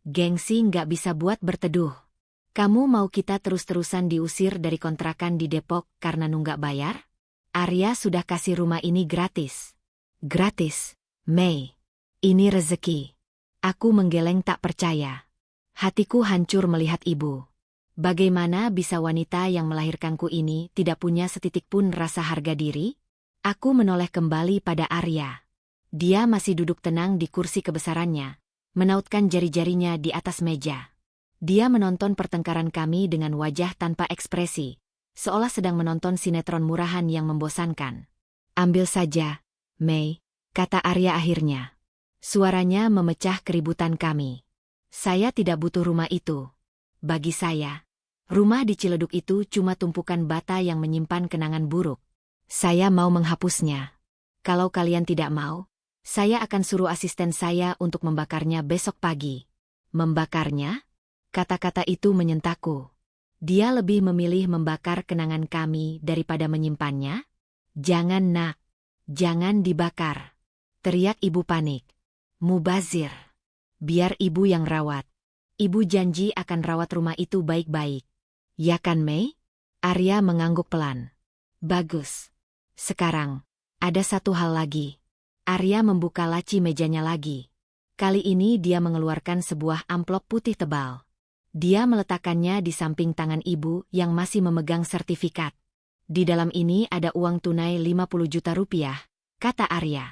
Gengsi nggak bisa buat berteduh. Kamu mau kita terus-terusan diusir dari kontrakan di Depok karena nunggak bayar? Arya sudah kasih rumah ini gratis." "Gratis, Mei. Ini rezeki." Aku menggeleng tak percaya. Hatiku hancur melihat ibu. Bagaimana bisa wanita yang melahirkanku ini tidak punya setitik pun rasa harga diri? Aku menoleh kembali pada Arya. Dia masih duduk tenang di kursi kebesarannya, menautkan jari-jarinya di atas meja. Dia menonton pertengkaran kami dengan wajah tanpa ekspresi, seolah sedang menonton sinetron murahan yang membosankan. "Ambil saja, Mei," kata Arya akhirnya. Suaranya memecah keributan kami. "Saya tidak butuh rumah itu. Bagi saya, rumah di Ciledug itu cuma tumpukan bata yang menyimpan kenangan buruk. Saya mau menghapusnya. Kalau kalian tidak mau, saya akan suruh asisten saya untuk membakarnya besok pagi." "Membakarnya?" Kata-kata itu menyentakku. Dia lebih memilih membakar kenangan kami daripada menyimpannya? "Jangan Nak, jangan dibakar," teriak ibu panik. "Mubazir, biar ibu yang rawat. Ibu janji akan rawat rumah itu baik-baik. Ya kan Mei?" Arya mengangguk pelan. "Bagus. Sekarang, ada satu hal lagi." Arya membuka laci mejanya lagi. Kali ini dia mengeluarkan sebuah amplop putih tebal. Dia meletakkannya di samping tangan ibu yang masih memegang sertifikat. "Di dalam ini ada uang tunai 50 juta rupiah, kata Arya.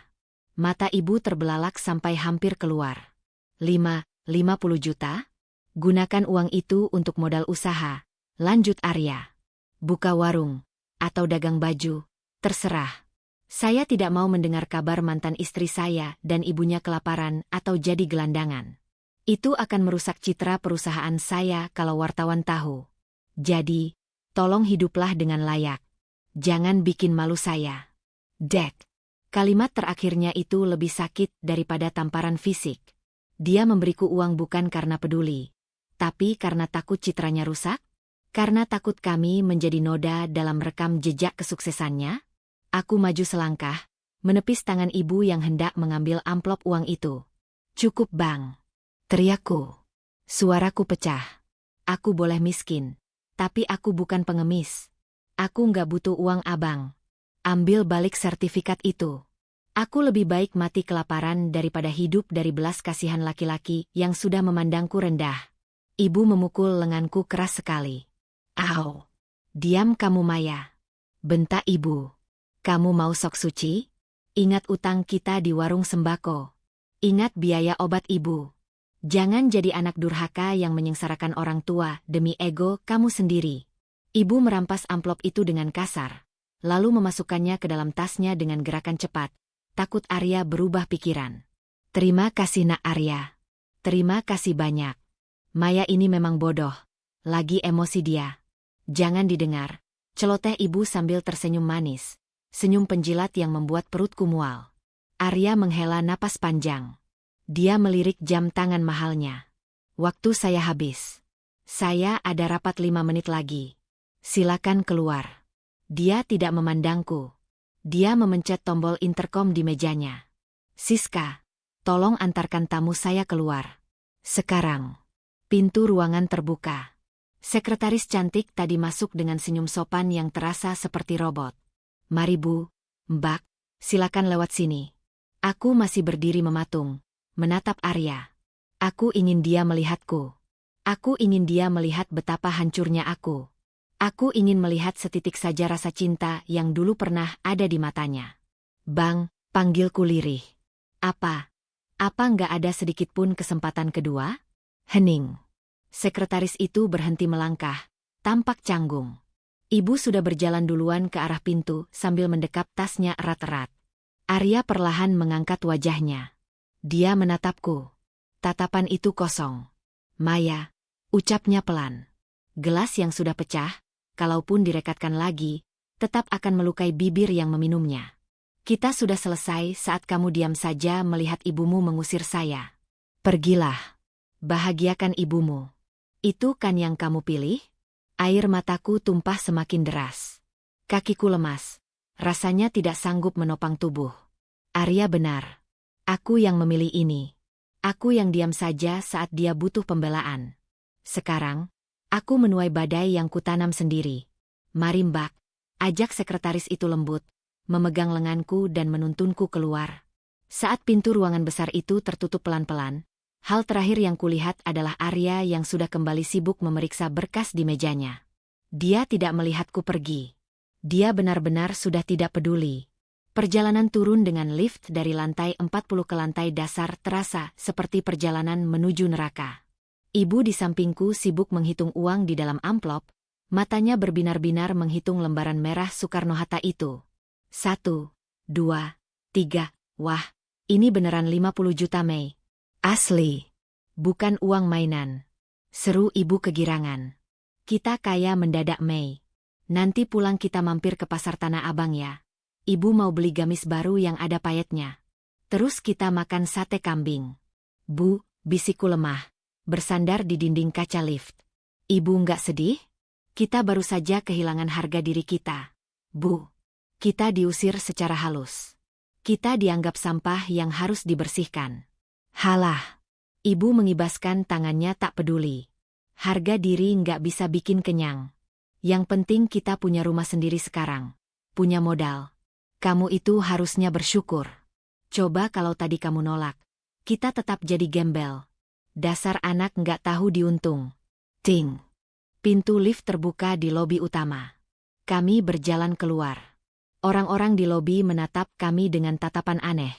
Mata ibu terbelalak sampai hampir keluar. 50 juta? Gunakan uang itu untuk modal usaha," lanjut Arya. "Buka warung, atau dagang baju, terserah. Saya tidak mau mendengar kabar mantan istri saya dan ibunya kelaparan atau jadi gelandangan. Itu akan merusak citra perusahaan saya kalau wartawan tahu. Jadi, tolong hiduplah dengan layak. Jangan bikin malu saya." Dek. Kalimat terakhirnya itu lebih sakit daripada tamparan fisik. Dia memberiku uang bukan karena peduli, tapi karena takut citranya rusak? Karena takut kami menjadi noda dalam rekam jejak kesuksesannya? Aku maju selangkah, menepis tangan ibu yang hendak mengambil amplop uang itu. "Cukup Bang," teriakku. Suaraku pecah. "Aku boleh miskin, tapi aku bukan pengemis. Aku nggak butuh uang abang. Ambil balik sertifikat itu. Aku lebih baik mati kelaparan daripada hidup dari belas kasihan laki-laki yang sudah memandangku rendah." Ibu memukul lenganku keras sekali. "Au! Diam kamu Maya," bentak ibu. "Kamu mau sok suci? Ingat utang kita di warung sembako. Ingat biaya obat ibu. Jangan jadi anak durhaka yang menyengsarakan orang tua demi ego kamu sendiri." Ibu merampas amplop itu dengan kasar. lalu memasukkannya ke dalam tasnya dengan gerakan cepat, takut Arya berubah pikiran. Terima kasih nak Arya. Terima kasih banyak. Maya ini memang bodoh. Lagi emosi dia. Jangan didengar, celoteh ibu sambil tersenyum manis. Senyum penjilat yang membuat perutku mual. Arya menghela napas panjang. Dia melirik jam tangan mahalnya. Waktu saya habis. Saya ada rapat 5 menit lagi. Silakan keluar. Dia tidak memandangku. Dia memencet tombol interkom di mejanya. Siska, tolong antarkan tamu saya keluar. Sekarang. Pintu ruangan terbuka. Sekretaris cantik tadi masuk dengan senyum sopan yang terasa seperti robot. Mari Bu, Mbak, silakan lewat sini. Aku masih berdiri mematung, menatap Arya. Aku ingin dia melihatku. Aku ingin dia melihat betapa hancurnya aku. Aku ingin melihat setitik saja rasa cinta yang dulu pernah ada di matanya. Bang, panggilku lirih. Apa? Apa nggak ada sedikit pun kesempatan kedua? Hening. Sekretaris itu berhenti melangkah, tampak canggung. Ibu sudah berjalan duluan ke arah pintu sambil mendekap tasnya erat-erat. Arya perlahan mengangkat wajahnya. Dia menatapku. Tatapan itu kosong. Maya, ucapnya pelan. Gelas yang sudah pecah, kalaupun direkatkan lagi, tetap akan melukai bibir yang meminumnya. Kita sudah selesai saat kamu diam saja melihat ibumu mengusir saya. Pergilah. Bahagiakan ibumu. Itu kan yang kamu pilih? Air mataku tumpah semakin deras. Kakiku lemas. Rasanya tidak sanggup menopang tubuh. Arya benar. Aku yang memilih ini. Aku yang diam saja saat dia butuh pembelaan. Sekarang, aku menuai badai yang kutanam sendiri. Mari Mbak, ajak sekretaris itu lembut, memegang lenganku dan menuntunku keluar. Saat pintu ruangan besar itu tertutup pelan-pelan, hal terakhir yang kulihat adalah Arya yang sudah kembali sibuk memeriksa berkas di mejanya. Dia tidak melihatku pergi. Dia benar-benar sudah tidak peduli. Perjalanan turun dengan lift dari lantai 40 ke lantai dasar terasa seperti perjalanan menuju neraka. Ibu di sampingku sibuk menghitung uang di dalam amplop, matanya berbinar-binar menghitung lembaran merah Soekarno-Hatta itu. 1, 2, 3, wah, ini beneran 50 juta Mei. Asli. Bukan uang mainan. Seru ibu kegirangan. Kita kaya mendadak Mei. Nanti pulang kita mampir ke pasar Tanah Abang ya. Ibu mau beli gamis baru yang ada payetnya. Terus kita makan sate kambing. Bu, bisikku lemah. Bersandar di dinding kaca lift. Ibu nggak sedih? Kita baru saja kehilangan harga diri kita. Bu, kita diusir secara halus. Kita dianggap sampah yang harus dibersihkan. Halah. Ibu mengibaskan tangannya tak peduli. Harga diri nggak bisa bikin kenyang. Yang penting kita punya rumah sendiri sekarang. Punya modal. Kamu itu harusnya bersyukur. Coba kalau tadi kamu nolak. Kita tetap jadi gembel. Dasar anak nggak tahu diuntung. Ting. Pintu lift terbuka di lobi utama. Kami berjalan keluar. Orang-orang di lobi menatap kami dengan tatapan aneh.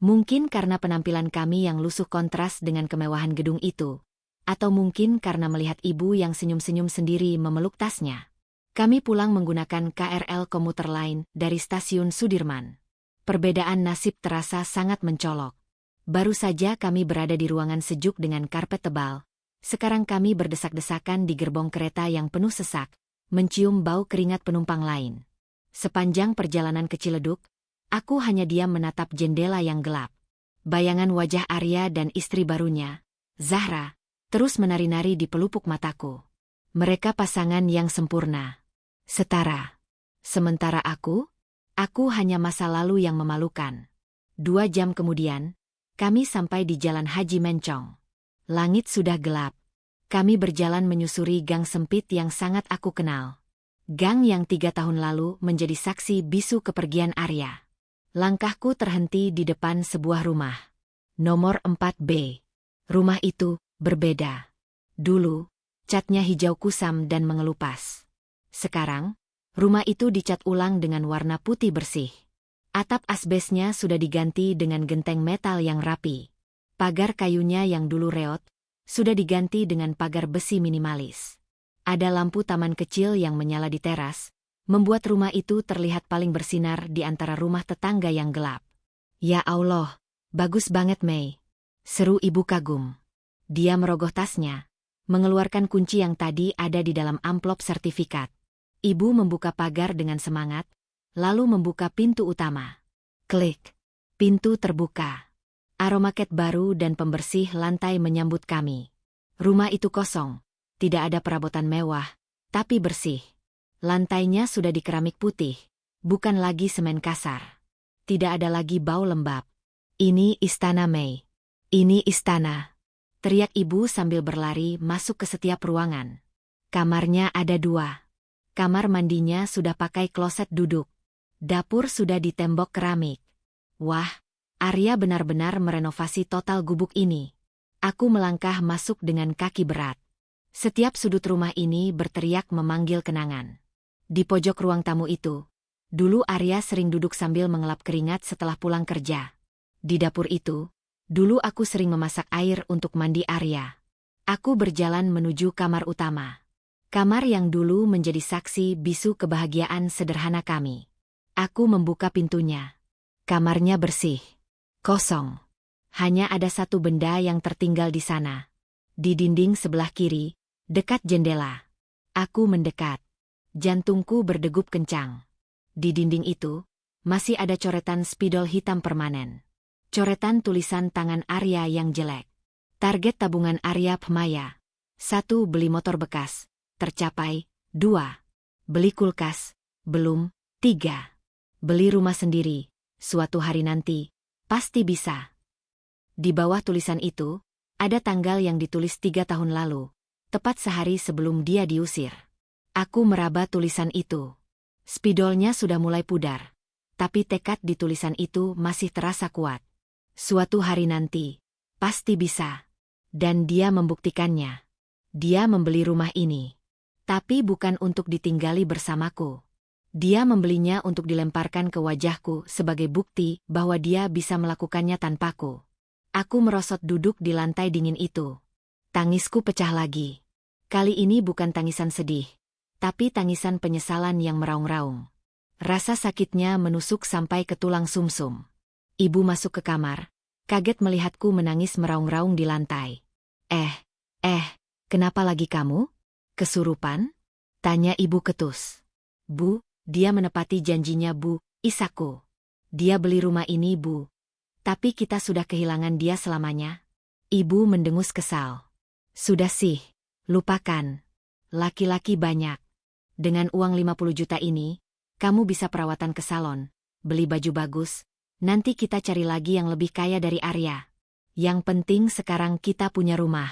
Mungkin karena penampilan kami yang lusuh kontras dengan kemewahan gedung itu. Atau mungkin karena melihat ibu yang senyum-senyum sendiri memeluk tasnya. Kami pulang menggunakan KRL komuter lain dari stasiun Sudirman. Perbedaan nasib terasa sangat mencolok. Baru saja kami berada di ruangan sejuk dengan karpet tebal. Sekarang kami berdesak-desakan di gerbong kereta yang penuh sesak, mencium bau keringat penumpang lain. Sepanjang perjalanan ke Ciledug, aku hanya diam menatap jendela yang gelap. Bayangan wajah Arya dan istri barunya, Zahra, terus menari-nari di pelupuk mataku. Mereka pasangan yang sempurna. Setara. Sementara aku hanya masa lalu yang memalukan. 2 jam kemudian, kami sampai di Jalan Haji Mencong. Langit sudah gelap. Kami berjalan menyusuri gang sempit yang sangat aku kenal. Gang yang 3 tahun lalu menjadi saksi bisu kepergian Arya. Langkahku terhenti di depan sebuah rumah. Nomor 4B. Rumah itu berbeda. Dulu, catnya hijau kusam dan mengelupas. Sekarang, rumah itu dicat ulang dengan warna putih bersih. Atap asbesnya sudah diganti dengan genteng metal yang rapi. Pagar kayunya yang dulu reot, sudah diganti dengan pagar besi minimalis. Ada lampu taman kecil yang menyala di teras, membuat rumah itu terlihat paling bersinar di antara rumah tetangga yang gelap. "Ya Allah, bagus banget Mei," seru ibu kagum. Dia merogoh tasnya, mengeluarkan kunci yang tadi ada di dalam amplop sertifikat. Ibu membuka pagar dengan semangat, lalu membuka pintu utama. Klik. Pintu terbuka. Aroma cat baru dan pembersih lantai menyambut kami. Rumah itu kosong. Tidak ada perabotan mewah, tapi bersih. Lantainya sudah dikeramik putih, bukan lagi semen kasar. Tidak ada lagi bau lembab. "Ini istana Mei. Ini istana," teriak ibu sambil berlari masuk ke setiap ruangan. Kamarnya ada 2. Kamar mandinya sudah pakai kloset duduk. Dapur sudah ditembok keramik. Wah, Arya benar-benar merenovasi total gubuk ini. Aku melangkah masuk dengan kaki berat. Setiap sudut rumah ini berteriak memanggil kenangan. Di pojok ruang tamu itu, dulu Arya sering duduk sambil mengelap keringat setelah pulang kerja. Di dapur itu, dulu aku sering memasak air untuk mandi Arya. Aku berjalan menuju kamar utama. Kamar yang dulu menjadi saksi bisu kebahagiaan sederhana kami. Aku membuka pintunya. Kamarnya bersih. Kosong. Hanya ada satu benda yang tertinggal di sana. Di dinding sebelah kiri, dekat jendela. Aku mendekat. Jantungku berdegup kencang. Di dinding itu, masih ada coretan spidol hitam permanen. Coretan tulisan tangan Arya yang jelek. Target tabungan Arya Pemaya. 1. Beli motor bekas. Tercapai. 2. Beli kulkas. Belum. 3. Beli rumah sendiri. Suatu hari nanti. Pasti bisa. Di bawah tulisan itu, ada tanggal yang ditulis 3 tahun lalu. Tepat sehari sebelum dia diusir. Aku meraba tulisan itu. Spidolnya sudah mulai pudar. Tapi tekad di tulisan itu masih terasa kuat. Suatu hari nanti. Pasti bisa. Dan dia membuktikannya. Dia membeli rumah ini. Tapi bukan untuk ditinggali bersamaku. Dia membelinya untuk dilemparkan ke wajahku sebagai bukti bahwa dia bisa melakukannya tanpaku. Aku merosot duduk di lantai dingin itu. Tangisku pecah lagi. Kali ini bukan tangisan sedih, tapi tangisan penyesalan yang meraung-raung. Rasa sakitnya menusuk sampai ke tulang sumsum. Ibu masuk ke kamar, kaget melihatku menangis meraung-raung di lantai. Kenapa lagi kamu? Kesurupan?" tanya ibu ketus. "Bu," dia menepati janjinya, "Bu, Isaku. Dia beli rumah ini, Bu. Tapi kita sudah kehilangan dia selamanya." Ibu mendengus kesal. "Sudah sih, lupakan. Laki-laki banyak. Dengan uang 50 juta ini, kamu bisa perawatan ke salon, beli baju bagus, nanti kita cari lagi yang lebih kaya dari Arya. Yang penting sekarang kita punya rumah.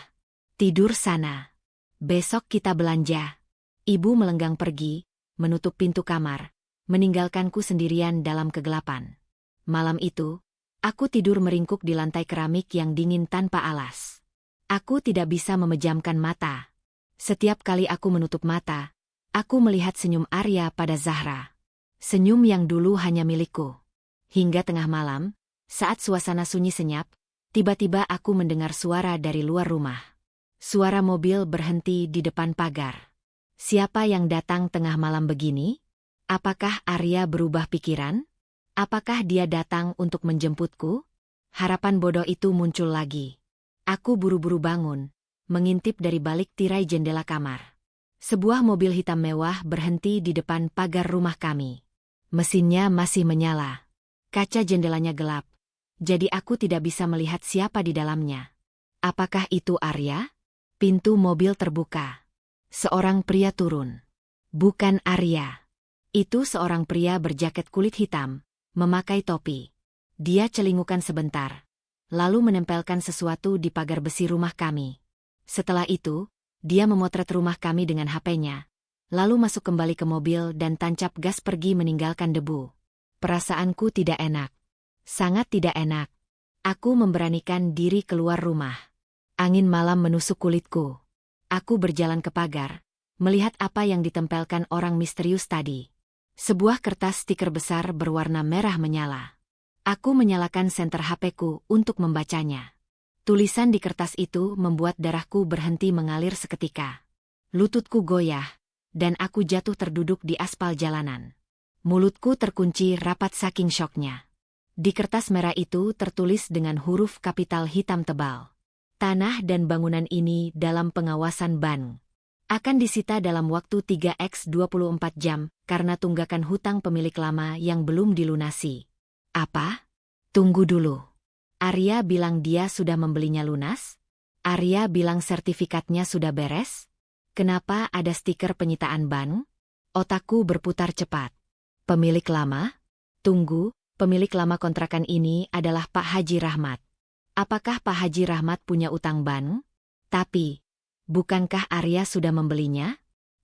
Tidur sana. Besok kita belanja." Ibu melenggang pergi, menutup pintu kamar, meninggalkanku sendirian dalam kegelapan. Malam itu, aku tidur meringkuk di lantai keramik yang dingin tanpa alas. Aku tidak bisa memejamkan mata. Setiap kali aku menutup mata, aku melihat senyum Arya pada Zahra. Senyum yang dulu hanya milikku. Hingga tengah malam, saat suasana sunyi senyap, tiba-tiba aku mendengar suara dari luar rumah. Suara mobil berhenti di depan pagar. Siapa yang datang tengah malam begini? Apakah Arya berubah pikiran? Apakah dia datang untuk menjemputku? Harapan bodoh itu muncul lagi. Aku buru-buru bangun, mengintip dari balik tirai jendela kamar. Sebuah mobil hitam mewah berhenti di depan pagar rumah kami. Mesinnya masih menyala. Kaca jendelanya gelap, jadi aku tidak bisa melihat siapa di dalamnya. Apakah itu Arya? Pintu mobil terbuka. Seorang pria turun. Bukan Arya. Itu seorang pria berjaket kulit hitam, memakai topi. Dia celingukan sebentar, lalu menempelkan sesuatu di pagar besi rumah kami. Setelah itu, dia memotret rumah kami dengan HP-nya, lalu masuk kembali ke mobil dan tancap gas pergi meninggalkan debu. Perasaanku tidak enak. Sangat tidak enak. Aku memberanikan diri keluar rumah. Angin malam menusuk kulitku. Aku berjalan ke pagar, melihat apa yang ditempelkan orang misterius tadi. Sebuah kertas stiker besar berwarna merah menyala. Aku menyalakan senter HP-ku untuk membacanya. Tulisan di kertas itu membuat darahku berhenti mengalir seketika. Lututku goyah, dan aku jatuh terduduk di aspal jalanan. Mulutku terkunci rapat saking syoknya. Di kertas merah itu tertulis dengan huruf kapital hitam tebal. Tanah dan bangunan ini dalam pengawasan bank. Akan disita dalam waktu 3x24 jam karena tunggakan hutang pemilik lama yang belum dilunasi. Apa? Tunggu dulu. Arya bilang dia sudah membelinya lunas? Arya bilang sertifikatnya sudah beres? Kenapa ada stiker penyitaan bank? Otakku berputar cepat. Pemilik lama? Tunggu, pemilik lama kontrakan ini adalah Pak Haji Rahmat. Apakah Pak Haji Rahmat punya utang bank? Tapi, bukankah Arya sudah membelinya?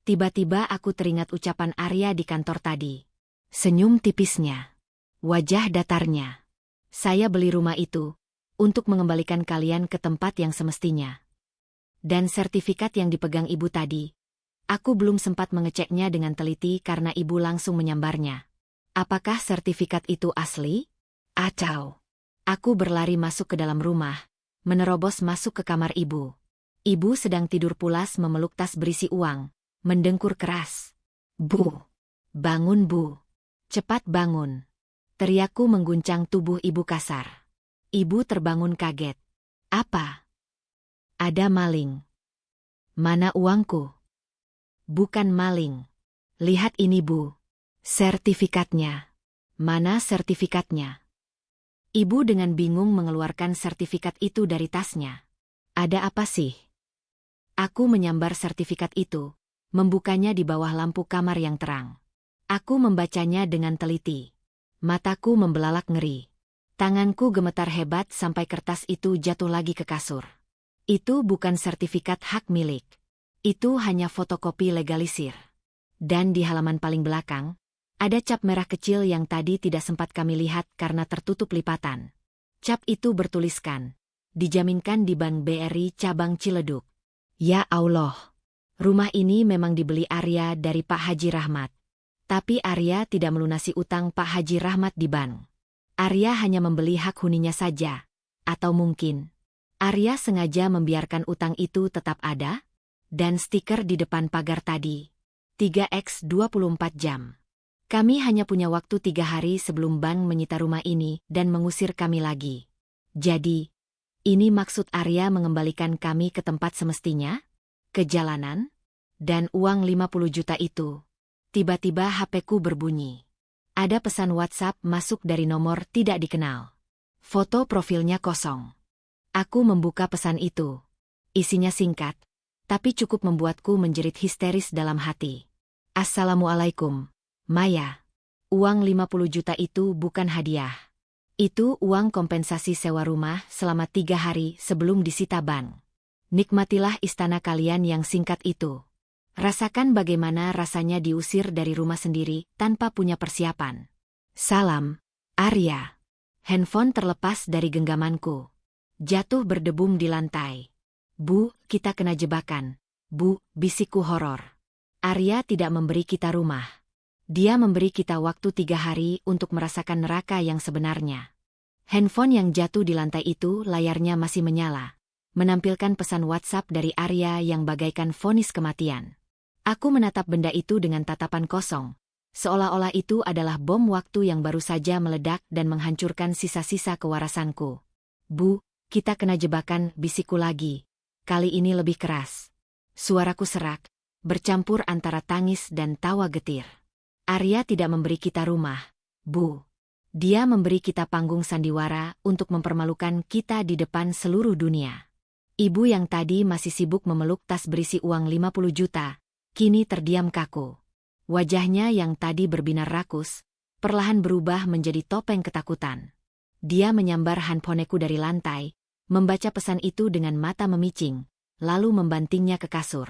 Tiba-tiba aku teringat ucapan Arya di kantor tadi. Senyum tipisnya. Wajah datarnya. Saya beli rumah itu untuk mengembalikan kalian ke tempat yang semestinya. Dan sertifikat yang dipegang ibu tadi, aku belum sempat mengeceknya dengan teliti karena ibu langsung menyambarnya. Apakah sertifikat itu asli? Acau. Aku berlari masuk ke dalam rumah, menerobos masuk ke kamar ibu. Ibu sedang tidur pulas memeluk tas berisi uang, mendengkur keras. Bu! Bangun, Bu! Cepat bangun! Teriakku mengguncang tubuh ibu kasar. Ibu terbangun kaget. Apa? Ada maling. Mana uangku? Bukan maling. Lihat ini, Bu. Sertifikatnya. Mana sertifikatnya? Ibu dengan bingung mengeluarkan sertifikat itu dari tasnya. Ada apa sih? Aku menyambar sertifikat itu, membukanya di bawah lampu kamar yang terang. Aku membacanya dengan teliti. Mataku membelalak ngeri. Tanganku gemetar hebat sampai kertas itu jatuh lagi ke kasur. Itu bukan sertifikat hak milik. Itu hanya fotokopi legalisir. Dan di halaman paling belakang, ada cap merah kecil yang tadi tidak sempat kami lihat karena tertutup lipatan. Cap itu bertuliskan, dijaminkan di Bank BRI Cabang Ciledug. Ya Allah, rumah ini memang dibeli Arya dari Pak Haji Rahmat. Tapi Arya tidak melunasi utang Pak Haji Rahmat di bank. Arya hanya membeli hak huninya saja. Atau mungkin Arya sengaja membiarkan utang itu tetap ada? Dan stiker di depan pagar tadi. 3x24 jam. Kami hanya punya waktu 3 hari sebelum bank menyita rumah ini dan mengusir kami lagi. Jadi, ini maksud Arya mengembalikan kami ke tempat semestinya? Ke jalanan? Dan uang 50 juta itu. Tiba-tiba HP-ku berbunyi. Ada pesan WhatsApp masuk dari nomor tidak dikenal. Foto profilnya kosong. Aku membuka pesan itu. Isinya singkat, tapi cukup membuatku menjerit histeris dalam hati. Assalamualaikum, Maya. Uang 50 juta itu bukan hadiah. Itu uang kompensasi sewa rumah selama 3 hari sebelum disita bank. Nikmatilah istana kalian yang singkat itu. Rasakan bagaimana rasanya diusir dari rumah sendiri tanpa punya persiapan. Salam, Arya. Handphone terlepas dari genggamanku. Jatuh berdebum di lantai. Bu, kita kena jebakan. Bu, bisikku horor. Arya tidak memberi kita rumah. Dia memberi kita waktu 3 hari untuk merasakan neraka yang sebenarnya. Handphone yang jatuh di lantai itu layarnya masih menyala. Menampilkan pesan WhatsApp dari Arya yang bagaikan vonis kematian. Aku menatap benda itu dengan tatapan kosong. Seolah-olah itu adalah bom waktu yang baru saja meledak dan menghancurkan sisa-sisa kewarasanku. Bu, kita kena jebakan, bisikku lagi. Kali ini lebih keras. Suaraku serak, bercampur antara tangis dan tawa getir. Arya tidak memberi kita rumah, Bu. Dia memberi kita panggung sandiwara untuk mempermalukan kita di depan seluruh dunia. Ibu yang tadi masih sibuk memeluk tas berisi uang 50 juta, kini terdiam kaku. Wajahnya yang tadi berbinar rakus, perlahan berubah menjadi topeng ketakutan. Dia menyambar handphoneku dari lantai, membaca pesan itu dengan mata memicing, lalu membantingnya ke kasur.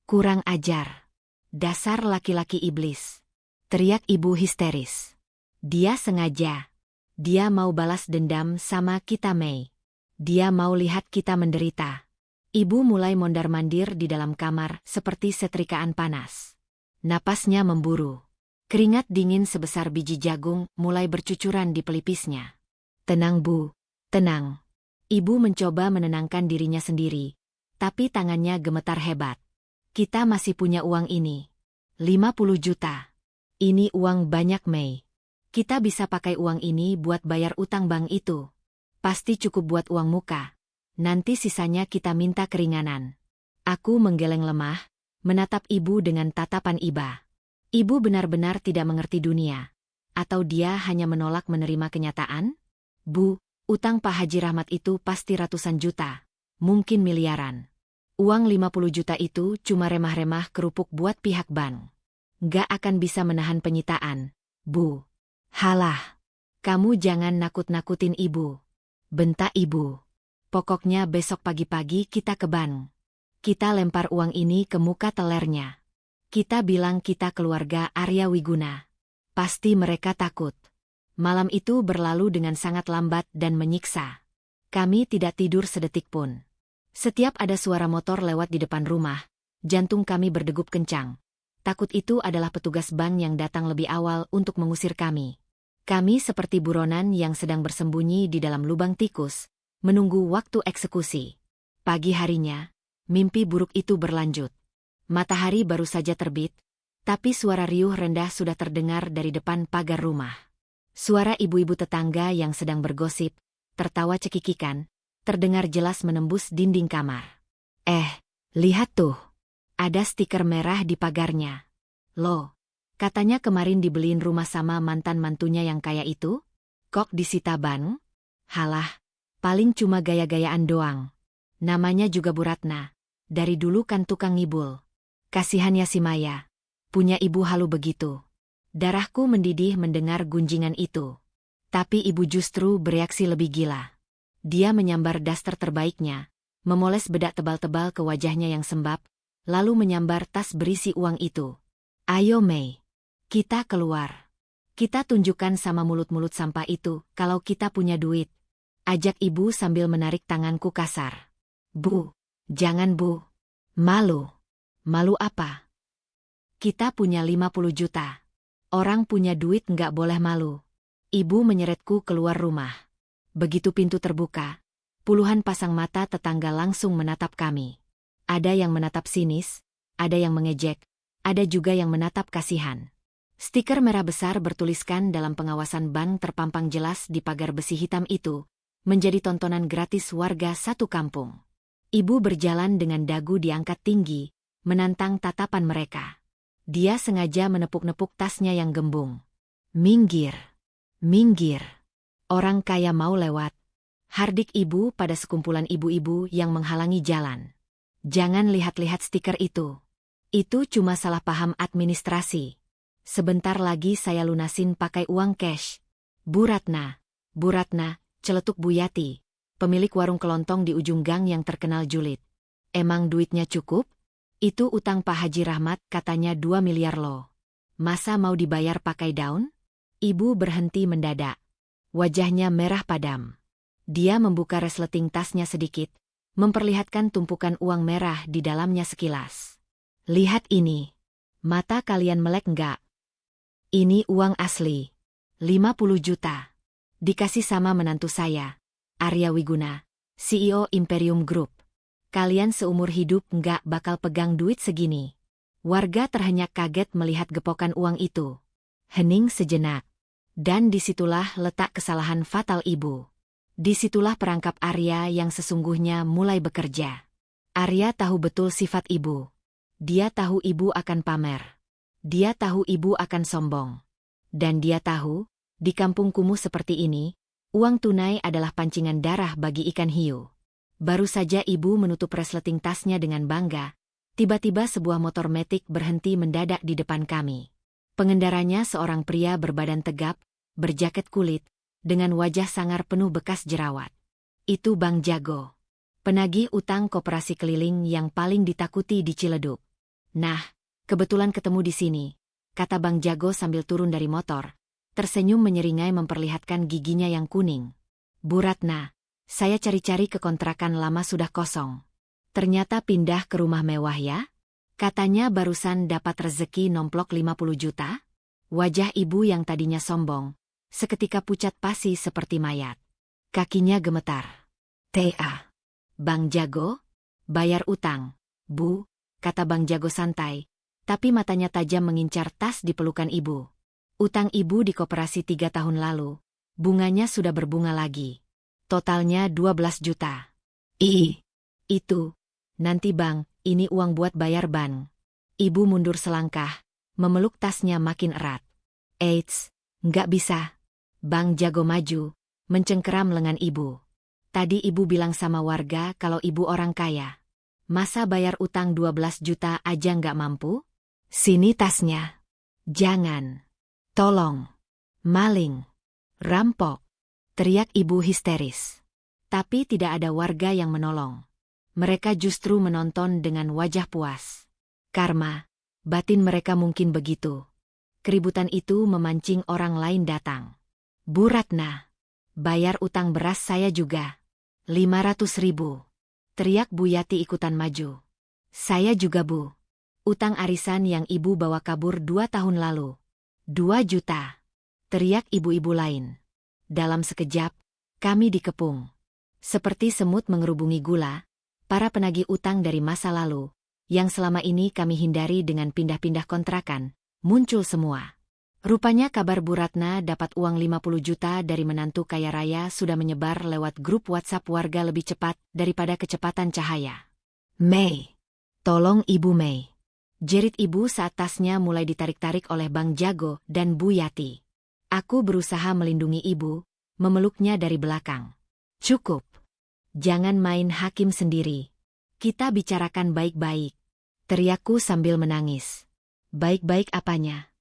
Kurang ajar. Dasar laki-laki iblis. Teriak ibu histeris. Dia sengaja. Dia mau balas dendam sama kita, Mei. Dia mau lihat kita menderita. Ibu mulai mondar-mandir di dalam kamar seperti setrikaan panas. Napasnya memburu. Keringat dingin sebesar biji jagung mulai bercucuran di pelipisnya. Tenang, Bu. Tenang. Ibu mencoba menenangkan dirinya sendiri, tapi tangannya gemetar hebat. Kita masih punya uang ini. 50 juta. Ini uang banyak, Mei. Kita bisa pakai uang ini buat bayar utang bank itu. Pasti cukup buat uang muka. Nanti sisanya kita minta keringanan. Aku menggeleng lemah, menatap ibu dengan tatapan iba. Ibu benar-benar tidak mengerti dunia. Atau dia hanya menolak menerima kenyataan? Bu, utang Pak Haji Rahmat itu pasti ratusan juta. Mungkin miliaran. Uang 50 juta itu cuma remah-remah kerupuk buat pihak bank. Gak akan bisa menahan penyitaan, Bu. Halah, kamu jangan nakut-nakutin ibu. Bentak ibu. Pokoknya besok pagi-pagi kita ke bank. Kita lempar uang ini ke muka telernya. Kita bilang kita keluarga Arya Wiguna. Pasti mereka takut. Malam itu berlalu dengan sangat lambat dan menyiksa. Kami tidak tidur sedetik pun. Setiap ada suara motor lewat di depan rumah, jantung kami berdegup kencang. Takut itu adalah petugas bank yang datang lebih awal untuk mengusir kami. Kami seperti buronan yang sedang bersembunyi di dalam lubang tikus, menunggu waktu eksekusi. Pagi harinya, mimpi buruk itu berlanjut. Matahari baru saja terbit, tapi suara riuh rendah sudah terdengar dari depan pagar rumah. Suara ibu-ibu tetangga yang sedang bergosip, tertawa cekikikan, terdengar jelas menembus dinding kamar. Lihat tuh. Ada stiker merah di pagarnya. Loh, katanya kemarin dibeliin rumah sama mantan mantunya yang kaya itu? Kok disita bank? Halah, paling cuma gaya-gayaan doang. Namanya juga Bu Ratna. Dari dulu kan tukang ngibul. Kasihannya si Maya. Punya ibu halu begitu. Darahku mendidih mendengar gunjingan itu. Tapi ibu justru bereaksi lebih gila. Dia menyambar daster terbaiknya, memoles bedak tebal-tebal ke wajahnya yang sembab, lalu menyambar tas berisi uang itu. Ayo Mei, kita keluar. Kita tunjukkan sama mulut-mulut sampah itu kalau kita punya duit. Ajak ibu sambil menarik tanganku kasar. Bu, jangan Bu. Malu. Malu apa? Kita punya 50 juta. Orang punya duit nggak boleh malu. Ibu menyeretku keluar rumah. Begitu pintu terbuka, puluhan pasang mata tetangga langsung menatap kami. Ada yang menatap sinis, ada yang mengejek, ada juga yang menatap kasihan. Stiker merah besar bertuliskan dalam pengawasan bank terpampang jelas di pagar besi hitam itu, menjadi tontonan gratis warga satu kampung. Ibu berjalan dengan dagu diangkat tinggi, menantang tatapan mereka. Dia sengaja menepuk-nepuk tasnya yang gembung. Minggir, minggir. Orang kaya mau lewat. Hardik ibu pada sekumpulan ibu-ibu yang menghalangi jalan. Jangan lihat-lihat stiker itu. Itu cuma salah paham administrasi. Sebentar lagi saya lunasin pakai uang cash. Bu Ratna, celetuk Bu Yati, pemilik warung kelontong di ujung gang yang terkenal julid. Emang duitnya cukup? Itu utang Pak Haji Rahmat katanya 2 miliar loh. Masa mau dibayar pakai daun? Ibu berhenti mendadak. Wajahnya merah padam. Dia membuka resleting tasnya sedikit, memperlihatkan tumpukan uang merah di dalamnya sekilas. Lihat ini. Mata kalian melek nggak? Ini uang asli. 50 juta. Dikasih sama menantu saya, Arya Wiguna, CEO Imperium Group. Kalian seumur hidup nggak bakal pegang duit segini. Warga terhenyak kaget melihat gepokan uang itu. Hening sejenak. Dan disitulah letak kesalahan fatal ibu. Disitulah perangkap Arya yang sesungguhnya mulai bekerja. Arya tahu betul sifat ibu. Dia tahu ibu akan pamer. Dia tahu ibu akan sombong. Dan dia tahu, di kampung kumuh seperti ini, uang tunai adalah pancingan darah bagi ikan hiu. Baru saja ibu menutup resleting tasnya dengan bangga, tiba-tiba sebuah motor metik berhenti mendadak di depan kami. Pengendaranya seorang pria berbadan tegap, berjaket kulit, dengan wajah sangar penuh bekas jerawat. Itu Bang Jago, penagih utang koperasi keliling yang paling ditakuti di Ciledug. Nah, kebetulan ketemu di sini, kata Bang Jago sambil turun dari motor, tersenyum menyeringai memperlihatkan giginya yang kuning. Bu Ratna, saya cari-cari ke kontrakan lama sudah kosong. Ternyata pindah ke rumah mewah ya? Katanya barusan dapat rezeki nomplok 50 juta? Wajah ibu yang tadinya sombong, seketika pucat pasi seperti mayat. Kakinya gemetar. Bang Jago? Bayar utang, Bu, kata Bang Jago santai, Tapi matanya tajam mengincar tas di pelukan ibu. Utang ibu di koperasi 3 tahun lalu. Bunganya sudah berbunga lagi. Totalnya 12 juta. Itu. Nanti bang, ini uang buat bayar ban. Ibu mundur selangkah, memeluk tasnya makin erat. Eits, nggak bisa. Bang Jago maju, mencengkeram lengan ibu. Tadi ibu bilang sama warga kalau ibu orang kaya. Masa bayar utang 12 juta aja nggak mampu? Sini tasnya. Jangan. Tolong. Maling. Rampok. Teriak ibu histeris. Tapi tidak ada warga yang menolong. Mereka justru menonton dengan wajah puas. Karma. Batin mereka mungkin begitu. Keributan itu memancing orang lain datang. Bu Ratna. Bayar utang beras saya juga. 500.000. Teriak Bu Yati ikutan maju. Saya juga Bu. Utang arisan yang ibu bawa kabur 2 tahun lalu. 2 juta. Teriak ibu-ibu lain. Dalam sekejap, kami dikepung. Seperti semut mengerubungi gula, para penagih utang dari masa lalu, yang selama ini kami hindari dengan pindah-pindah kontrakan, muncul semua. Rupanya kabar Bu Ratna dapat uang 50 juta dari menantu kaya raya sudah menyebar lewat grup WhatsApp warga lebih cepat daripada kecepatan cahaya. Mei. Tolong Ibu Mei. Jerit ibu saat tasnya mulai ditarik-tarik oleh Bang Jago dan Bu Yati. Aku berusaha melindungi ibu, memeluknya dari belakang. Cukup. Jangan main hakim sendiri. Kita bicarakan baik-baik. Teriakku sambil menangis. Baik-baik apanya?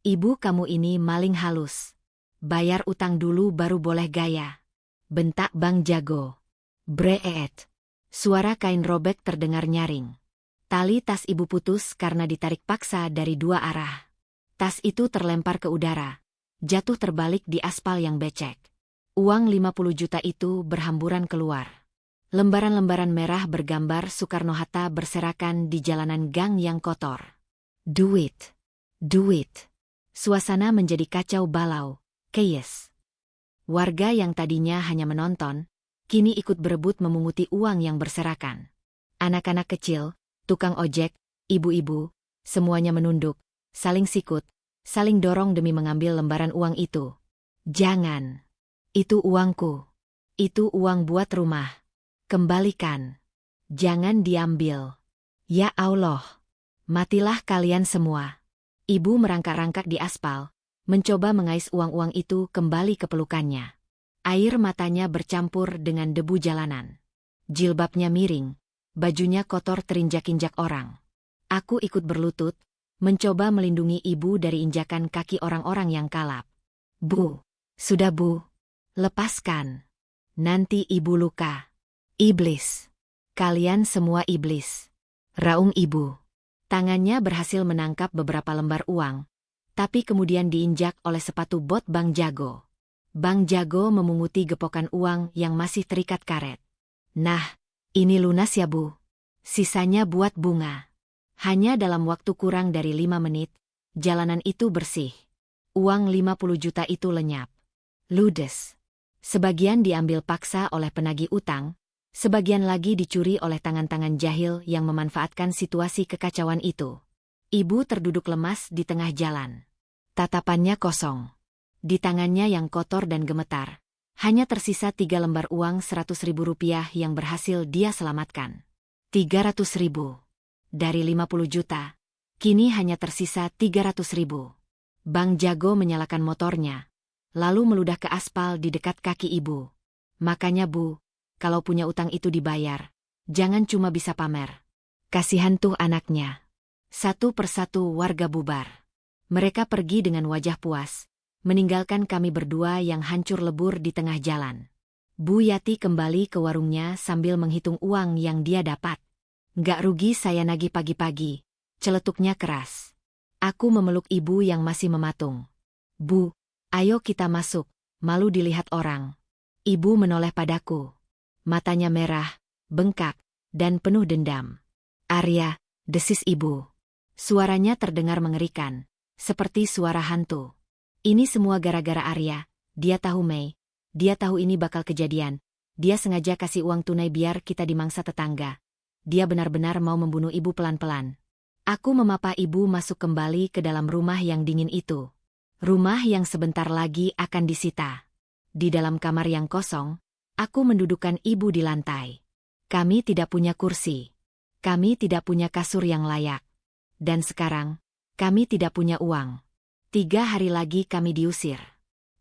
Ibu kamu ini maling halus. Bayar utang dulu baru boleh gaya. Bentak Bang Jago. Breet. Suara kain robek terdengar nyaring. Tali tas ibu putus karena ditarik paksa dari 2 arah. Tas itu terlempar ke udara. Jatuh terbalik di aspal yang becek. Uang 50 juta itu berhamburan keluar. Lembaran-lembaran merah bergambar Soekarno-Hatta berserakan di jalanan gang yang kotor. Duit. Duit. Suasana menjadi kacau balau, chaos. Warga yang tadinya hanya menonton, kini ikut berebut memunguti uang yang berserakan. Anak-anak kecil, tukang ojek, ibu-ibu, semuanya menunduk, saling sikut, saling dorong demi mengambil lembaran uang itu. Jangan. Itu uangku. Itu uang buat rumah. Kembalikan. Jangan diambil. Ya Allah. Matilah kalian semua. Ibu merangkak-rangkak di aspal, mencoba mengais uang-uang itu kembali ke pelukannya. Air matanya bercampur dengan debu jalanan. Jilbabnya miring, bajunya kotor terinjak-injak orang. Aku ikut berlutut, mencoba melindungi ibu dari injakan kaki orang-orang yang kalap. Bu, sudah Bu. Lepaskan. Nanti ibu luka. Iblis. Kalian semua iblis. Raung ibu. Tangannya berhasil menangkap beberapa lembar uang, tapi kemudian diinjak oleh sepatu bot Bang Jago. Bang Jago memunguti gepokan uang yang masih terikat karet. Nah, ini lunas ya Bu. Sisanya buat bunga. Hanya dalam waktu kurang dari 5 menit, jalanan itu bersih. Uang 50 juta itu lenyap. Ludes. Sebagian diambil paksa oleh penagih utang, sebagian lagi dicuri oleh tangan-tangan jahil yang memanfaatkan situasi kekacauan itu. Ibu terduduk lemas di tengah jalan. Tatapannya kosong. Di tangannya yang kotor dan gemetar, hanya tersisa 3 lembar uang 100.000 rupiah yang berhasil dia selamatkan. 300.000. Dari 50 juta, kini hanya tersisa 300.000. Bang Jago menyalakan motornya, lalu meludah ke aspal di dekat kaki ibu. Makanya Bu, kalau punya utang itu dibayar, jangan cuma bisa pamer. Kasihan tuh anaknya. Satu persatu warga bubar. Mereka pergi dengan wajah puas, meninggalkan kami berdua yang hancur lebur di tengah jalan. Bu Yati kembali ke warungnya sambil menghitung uang yang dia dapat. Nggak rugi saya nagih pagi-pagi, celetuknya keras. Aku memeluk ibu yang masih mematung. Bu, ayo kita masuk, malu dilihat orang. Ibu menoleh padaku. Matanya merah, bengkak, dan penuh dendam. Arya, desis ibu. Suaranya terdengar mengerikan, seperti suara hantu. Ini semua gara-gara Arya, dia tahu Mei, dia tahu ini bakal kejadian. Dia sengaja kasih uang tunai biar kita dimangsa tetangga. Dia benar-benar mau membunuh ibu pelan-pelan. Aku memapa ibu masuk kembali ke dalam rumah yang dingin itu. Rumah yang sebentar lagi akan disita. Di dalam kamar yang kosong, aku mendudukkan ibu di lantai. Kami tidak punya kursi. Kami tidak punya kasur yang layak. Dan sekarang, kami tidak punya uang. 3 hari lagi kami diusir.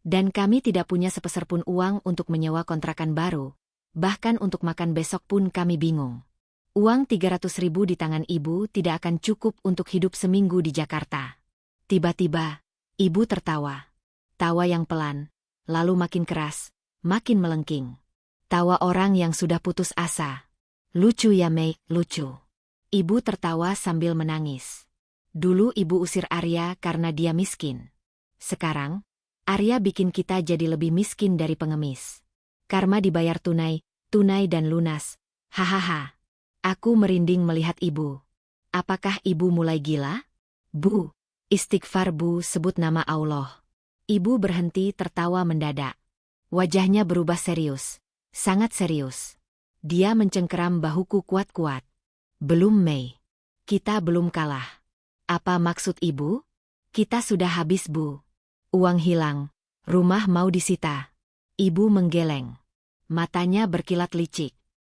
Dan kami tidak punya sepeser pun uang untuk menyewa kontrakan baru. Bahkan untuk makan besok pun kami bingung. Uang 300.000 di tangan ibu tidak akan cukup untuk hidup seminggu di Jakarta. Tiba-tiba, ibu tertawa. Tawa yang pelan, lalu makin keras, makin melengking. Tawa orang yang sudah putus asa. Lucu ya Mei, lucu. Ibu tertawa sambil menangis. Dulu ibu usir Arya karena dia miskin. Sekarang, Arya bikin kita jadi lebih miskin dari pengemis. Karma dibayar tunai dan lunas. Hahaha. Aku merinding melihat ibu. Apakah ibu mulai gila? Bu, istighfar Bu, sebut nama Allah. Ibu berhenti tertawa mendadak. Wajahnya berubah serius. Sangat serius. Dia mencengkeram bahuku kuat-kuat. Belum Mei. Kita belum kalah. Apa maksud ibu? Kita sudah habis Bu. Uang hilang. Rumah mau disita. Ibu menggeleng. Matanya berkilat licik.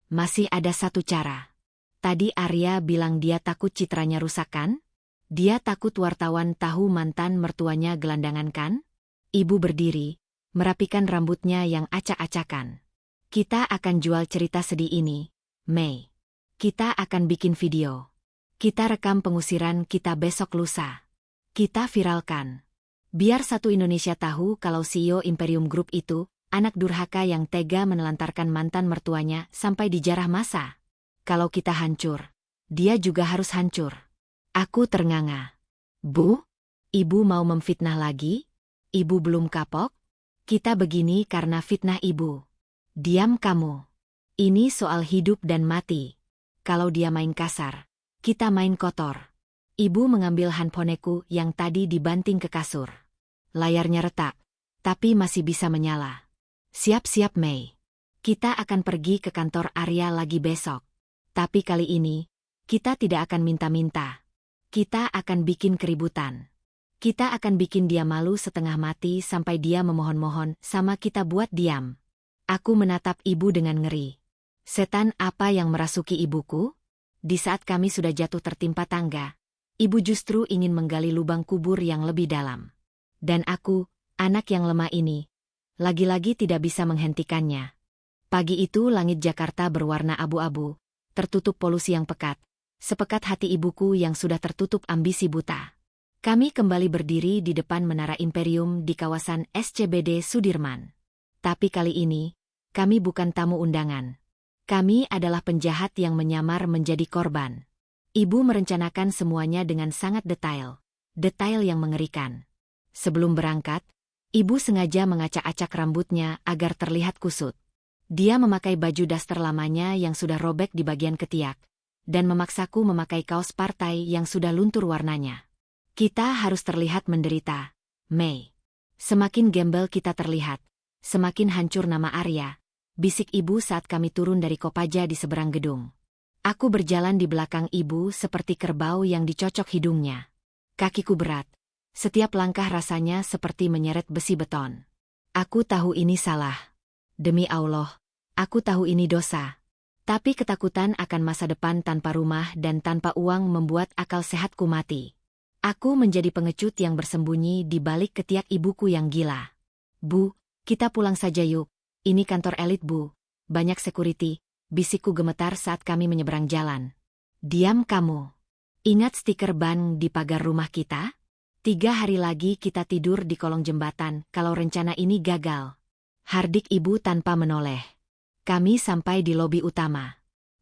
Masih ada satu cara. Tadi Arya bilang dia takut citranya rusak kan? Dia takut wartawan tahu mantan mertuanya gelandangan kan? Ibu berdiri, merapikan rambutnya yang acak-acakan. Kita akan jual cerita sedih ini, Mei. Kita akan bikin video. Kita rekam pengusiran kita besok lusa. Kita viralkan. Biar satu Indonesia tahu kalau CEO Imperium Group itu, anak durhaka yang tega menelantarkan mantan mertuanya sampai dijarah massa. Kalau kita hancur, dia juga harus hancur. Aku ternganga. Bu? Ibu mau memfitnah lagi? Ibu belum kapok? Kita begini karena fitnah ibu. Diam kamu. Ini soal hidup dan mati. Kalau dia main kasar, kita main kotor. Ibu mengambil handphoneku yang tadi dibanting ke kasur. Layarnya retak, tapi masih bisa menyala. Siap-siap Mei. Kita akan pergi ke kantor Arya lagi besok. Tapi kali ini, kita tidak akan minta-minta. Kita akan bikin keributan. Kita akan bikin dia malu setengah mati sampai dia memohon-mohon sama kita buat diam. Aku menatap ibu dengan ngeri. Setan apa yang merasuki ibuku? Di saat kami sudah jatuh tertimpa tangga, ibu justru ingin menggali lubang kubur yang lebih dalam. Dan aku, anak yang lemah ini, lagi-lagi tidak bisa menghentikannya. Pagi itu langit Jakarta berwarna abu-abu, tertutup polusi yang pekat, sepekat hati ibuku yang sudah tertutup ambisi buta. Kami kembali berdiri di depan Menara Imperium di kawasan SCBD Sudirman. Tapi kali ini, kami bukan tamu undangan. Kami adalah penjahat yang menyamar menjadi korban. Ibu merencanakan semuanya dengan sangat detail. Detail yang mengerikan. Sebelum berangkat, ibu sengaja mengacak-acak rambutnya agar terlihat kusut. Dia memakai baju daster lamanya yang sudah robek di bagian ketiak, dan memaksaku memakai kaos partai yang sudah luntur warnanya. Kita harus terlihat menderita, Mei. Semakin gembel kita terlihat, semakin hancur nama Arya, bisik ibu saat kami turun dari Kopaja di seberang gedung. Aku berjalan di belakang ibu seperti kerbau yang dicocok hidungnya. Kakiku berat. Setiap langkah rasanya seperti menyeret besi beton. Aku tahu ini salah. Demi Allah, aku tahu ini dosa. Tapi ketakutan akan masa depan tanpa rumah dan tanpa uang membuat akal sehatku mati. Aku menjadi pengecut yang bersembunyi di balik ketiak ibuku yang gila. Bu, kita pulang saja yuk. Ini kantor elit Bu. Banyak security. Bisikku gemetar saat kami menyeberang jalan. Diam kamu. Ingat stiker ban di pagar rumah kita? 3 hari lagi kita tidur di kolong jembatan kalau rencana ini gagal. Hardik ibu tanpa menoleh. Kami sampai di lobi utama.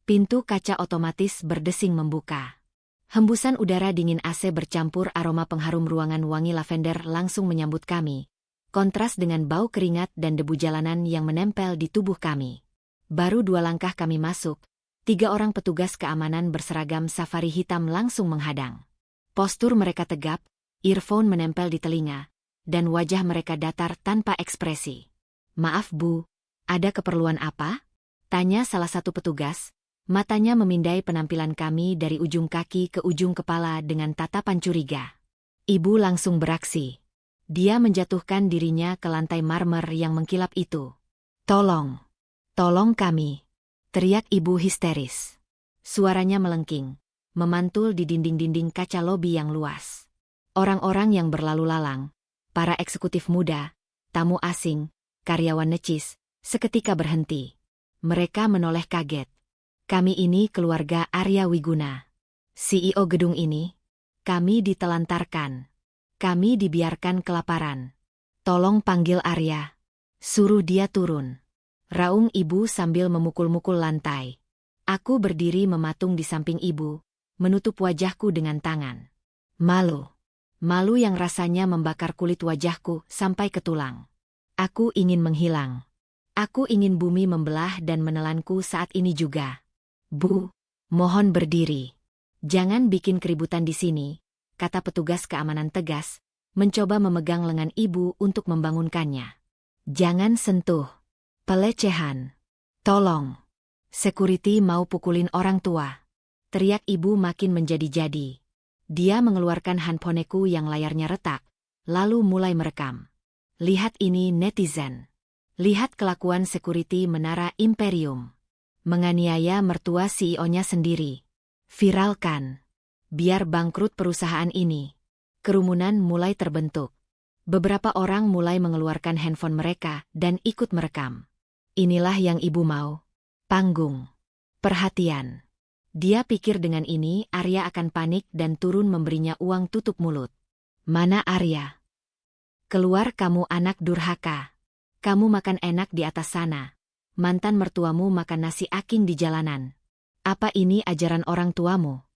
Pintu kaca otomatis berdesing membuka. Hembusan udara dingin AC bercampur aroma pengharum ruangan wangi lavender langsung menyambut kami. Kontras dengan bau keringat dan debu jalanan yang menempel di tubuh kami. Baru 2 langkah kami masuk, 3 orang petugas keamanan berseragam safari hitam langsung menghadang. Postur mereka tegap, earphone menempel di telinga, dan wajah mereka datar tanpa ekspresi. Maaf Bu, ada keperluan apa? Tanya salah satu petugas, Matanya memindai penampilan kami dari ujung kaki ke ujung kepala dengan tatapan curiga. Ibu langsung beraksi. Dia menjatuhkan dirinya ke lantai marmer yang mengkilap itu. "Tolong! Tolong kami!" teriak ibu histeris. Suaranya melengking, memantul di dinding-dinding kaca lobi yang luas. Orang-orang yang berlalu lalang, para eksekutif muda, tamu asing, karyawan necis, seketika berhenti. Mereka menoleh kaget. "Kami ini keluarga Arya Wiguna. CEO gedung ini. Kami ditelantarkan. Kami dibiarkan kelaparan. Tolong panggil Arya. Suruh dia turun." Raung ibu sambil memukul-mukul lantai. Aku berdiri mematung di samping ibu, menutup wajahku dengan tangan. Malu. Malu yang rasanya membakar kulit wajahku sampai ke tulang. Aku ingin menghilang. Aku ingin bumi membelah dan menelanku saat ini juga. "Bu, mohon berdiri. Jangan bikin keributan di sini," kata petugas keamanan tegas, mencoba memegang lengan ibu untuk membangunkannya. "Jangan sentuh. Pelecehan. Tolong. Security mau pukulin orang tua," teriak ibu makin menjadi-jadi. Dia mengeluarkan handphoneku yang layarnya retak, lalu mulai merekam. "Lihat ini netizen. Lihat kelakuan security Menara Imperium. Menganiaya mertua CEO-nya sendiri. Viralkan. Biar bangkrut perusahaan ini." Kerumunan mulai terbentuk. Beberapa orang mulai mengeluarkan handphone mereka dan ikut merekam. Inilah yang ibu mau. Panggung. Perhatian. Dia pikir dengan ini Arya akan panik dan turun memberinya uang tutup mulut. "Mana Arya? Keluar kamu anak durhaka. Kamu makan enak di atas sana. Mantan mertuamu makan nasi aking di jalanan. Apa ini ajaran orang tuamu?"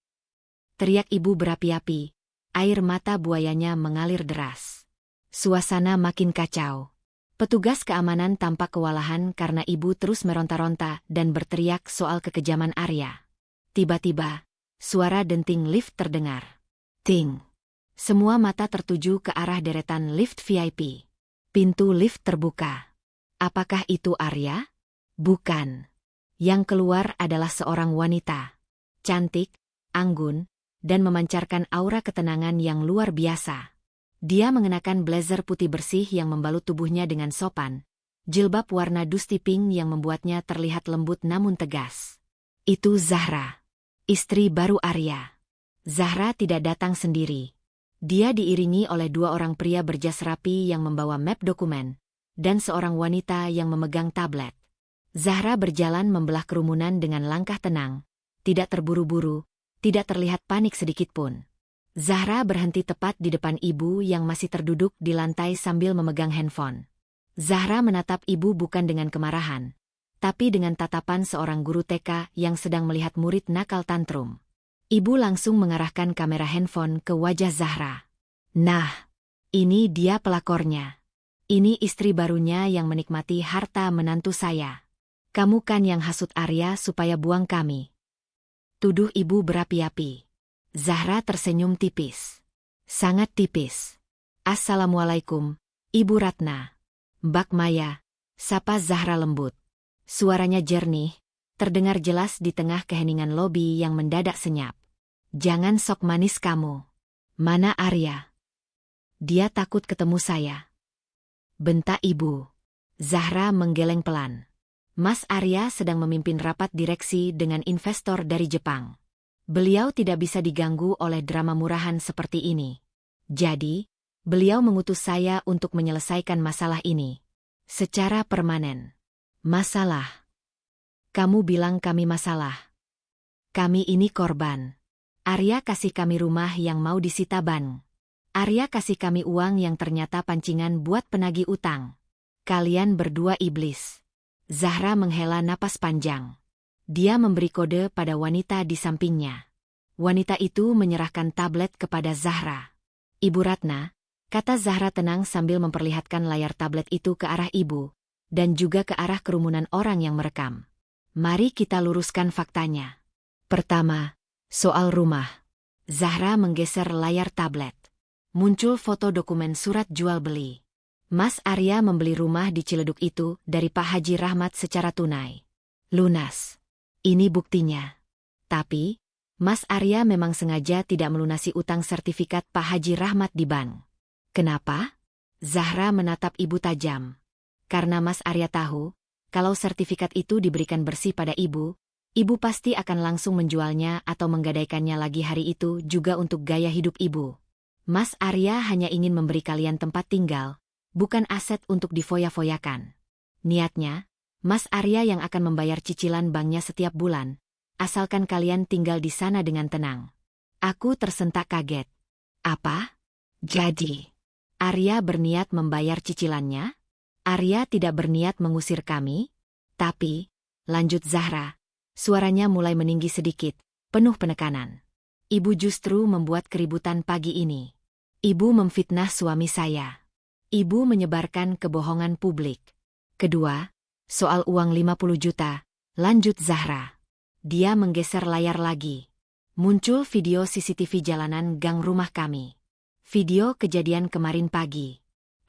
Teriak ibu berapi-api. Air mata buayanya mengalir deras. Suasana makin kacau. Petugas keamanan tampak kewalahan karena ibu terus meronta-ronta dan berteriak soal kekejaman Arya. Tiba-tiba, suara denting lift terdengar. Ting. Semua mata tertuju ke arah deretan lift VIP. Pintu lift terbuka. Apakah itu Arya? Bukan. Yang keluar adalah seorang wanita. Cantik, anggun, dan memancarkan aura ketenangan yang luar biasa. Dia mengenakan blazer putih bersih yang membalut tubuhnya dengan sopan, jilbab warna dusty pink yang membuatnya terlihat lembut namun tegas. Itu Zahra, istri baru Arya. Zahra tidak datang sendiri. Dia diiringi oleh dua orang pria berjas rapi yang membawa map dokumen, dan seorang wanita yang memegang tablet. Zahra berjalan membelah kerumunan dengan langkah tenang, tidak terburu-buru, tidak terlihat panik sedikitpun. Zahra berhenti tepat di depan ibu yang masih terduduk di lantai sambil memegang handphone. Zahra menatap ibu bukan dengan kemarahan, tapi dengan tatapan seorang guru TK yang sedang melihat murid nakal tantrum. Ibu langsung mengarahkan kamera handphone ke wajah Zahra. "Nah, ini dia pelakornya. Ini istri barunya yang menikmati harta menantu saya. Kamu kan yang hasut Arya supaya buang kami," tuduh ibu berapi-api. Zahra tersenyum tipis. Sangat tipis. "Assalamualaikum, Ibu Ratna." "Mbak Maya," sapa Zahra lembut. Suaranya jernih, terdengar jelas di tengah keheningan lobi yang mendadak senyap. "Jangan sok manis kamu. Mana Arya? Dia takut ketemu saya," bentak ibu. Zahra menggeleng pelan. Mas Arya sedang memimpin rapat direksi dengan investor dari Jepang. Beliau tidak bisa diganggu oleh drama murahan seperti ini. Jadi, beliau mengutus saya untuk menyelesaikan masalah ini. Secara permanen. Masalah? Kamu bilang kami masalah. Kami ini korban. Arya kasih kami rumah yang mau disita bank. Arya kasih kami uang yang ternyata pancingan buat penagih utang. Kalian berdua iblis. Zahra menghela napas panjang. Dia memberi kode pada wanita di sampingnya. Wanita itu menyerahkan tablet kepada Zahra. "Ibu Ratna," kata Zahra tenang sambil memperlihatkan layar tablet itu ke arah ibu, dan juga ke arah kerumunan orang yang merekam. "Mari kita luruskan faktanya. Pertama, soal rumah." Zahra menggeser layar tablet. Muncul foto dokumen surat jual beli. Mas Arya membeli rumah di Ciledug itu dari Pak Haji Rahmat secara tunai. Lunas. Ini buktinya. Tapi, Mas Arya memang sengaja tidak melunasi utang sertifikat Pak Haji Rahmat di bank. Kenapa? Zahra menatap ibu tajam. Karena Mas Arya tahu, kalau sertifikat itu diberikan bersih pada ibu pasti akan langsung menjualnya atau menggadaikannya lagi hari itu juga untuk gaya hidup ibu. Mas Arya hanya ingin memberi kalian tempat tinggal, bukan aset untuk difoya-foyakan. Niatnya, Mas Arya yang akan membayar cicilan banknya setiap bulan, asalkan kalian tinggal di sana dengan tenang. Aku tersentak kaget. Apa? Jadi, Arya berniat membayar cicilannya? Arya tidak berniat mengusir kami? Tapi, lanjut Zahra, suaranya mulai meninggi sedikit, penuh penekanan. Ibu justru membuat keributan pagi ini. Ibu memfitnah suami saya. Ibu menyebarkan kebohongan publik. Kedua, soal uang 50 juta, lanjut Zahra. Dia menggeser layar lagi. Muncul video CCTV jalanan gang rumah kami. Video kejadian kemarin pagi.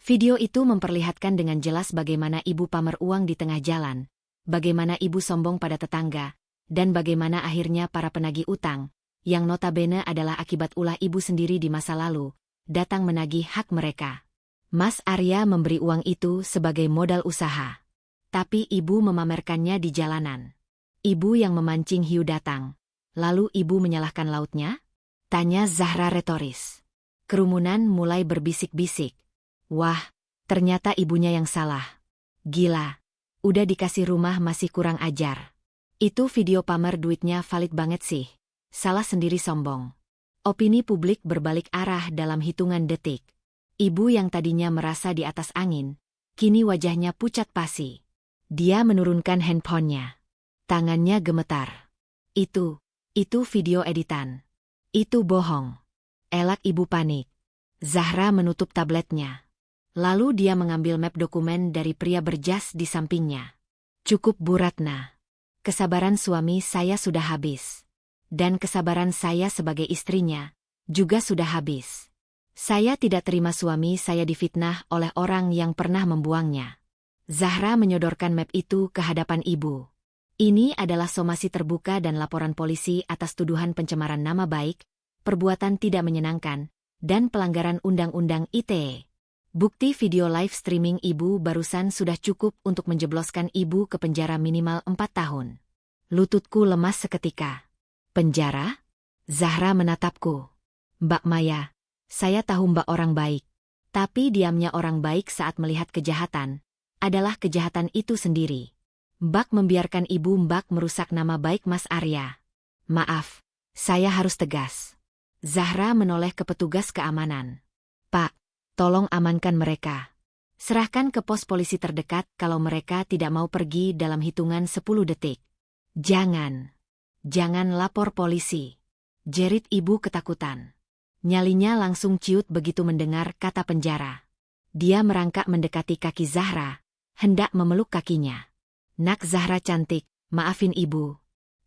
Video itu memperlihatkan dengan jelas bagaimana ibu pamer uang di tengah jalan, bagaimana ibu sombong pada tetangga, dan bagaimana akhirnya para penagih utang, yang notabene adalah akibat ulah ibu sendiri di masa lalu, datang menagih hak mereka. Mas Arya memberi uang itu sebagai modal usaha. Tapi ibu memamerkannya di jalanan. Ibu yang memancing hiu datang. Lalu ibu menyalahkan lautnya? Tanya Zahra retoris. Kerumunan mulai berbisik-bisik. Wah, ternyata ibunya yang salah. Gila, udah dikasih rumah masih kurang ajar. Itu video pamer duitnya valid banget sih. Salah sendiri sombong. Opini publik berbalik arah dalam hitungan detik. Ibu yang tadinya merasa di atas angin, kini wajahnya pucat pasi. Dia menurunkan handphonenya. Tangannya gemetar. Itu video editan. Itu bohong. Elak ibu panik. Zahra menutup tabletnya. Lalu dia mengambil map dokumen dari pria berjas di sampingnya. Cukup Bu Ratna. Kesabaran suami saya sudah habis. Dan kesabaran saya sebagai istrinya juga sudah habis. Saya tidak terima suami saya difitnah oleh orang yang pernah membuangnya. Zahra menyodorkan map itu ke hadapan ibu. Ini adalah somasi terbuka dan laporan polisi atas tuduhan pencemaran nama baik, perbuatan tidak menyenangkan, dan pelanggaran Undang-Undang ITE. Bukti video live streaming ibu barusan sudah cukup untuk menjebloskan ibu ke penjara minimal 4 tahun. Lututku lemas seketika. Penjara? Zahra menatapku. Mbak Maya, saya tahu Mbak orang baik. Tapi diamnya orang baik saat melihat kejahatan adalah kejahatan itu sendiri. Mbak membiarkan ibu Mbak merusak nama baik Mas Arya. Maaf, saya harus tegas. Zahra menoleh ke petugas keamanan. Pak, tolong amankan mereka. Serahkan ke pos polisi terdekat kalau mereka tidak mau pergi dalam hitungan 10 detik. Jangan lapor polisi. Jerit ibu ketakutan. Nyalinya langsung ciut begitu mendengar kata penjara. Dia merangkak mendekati kaki Zahra, hendak memeluk kakinya. Nak Zahra cantik, maafin ibu.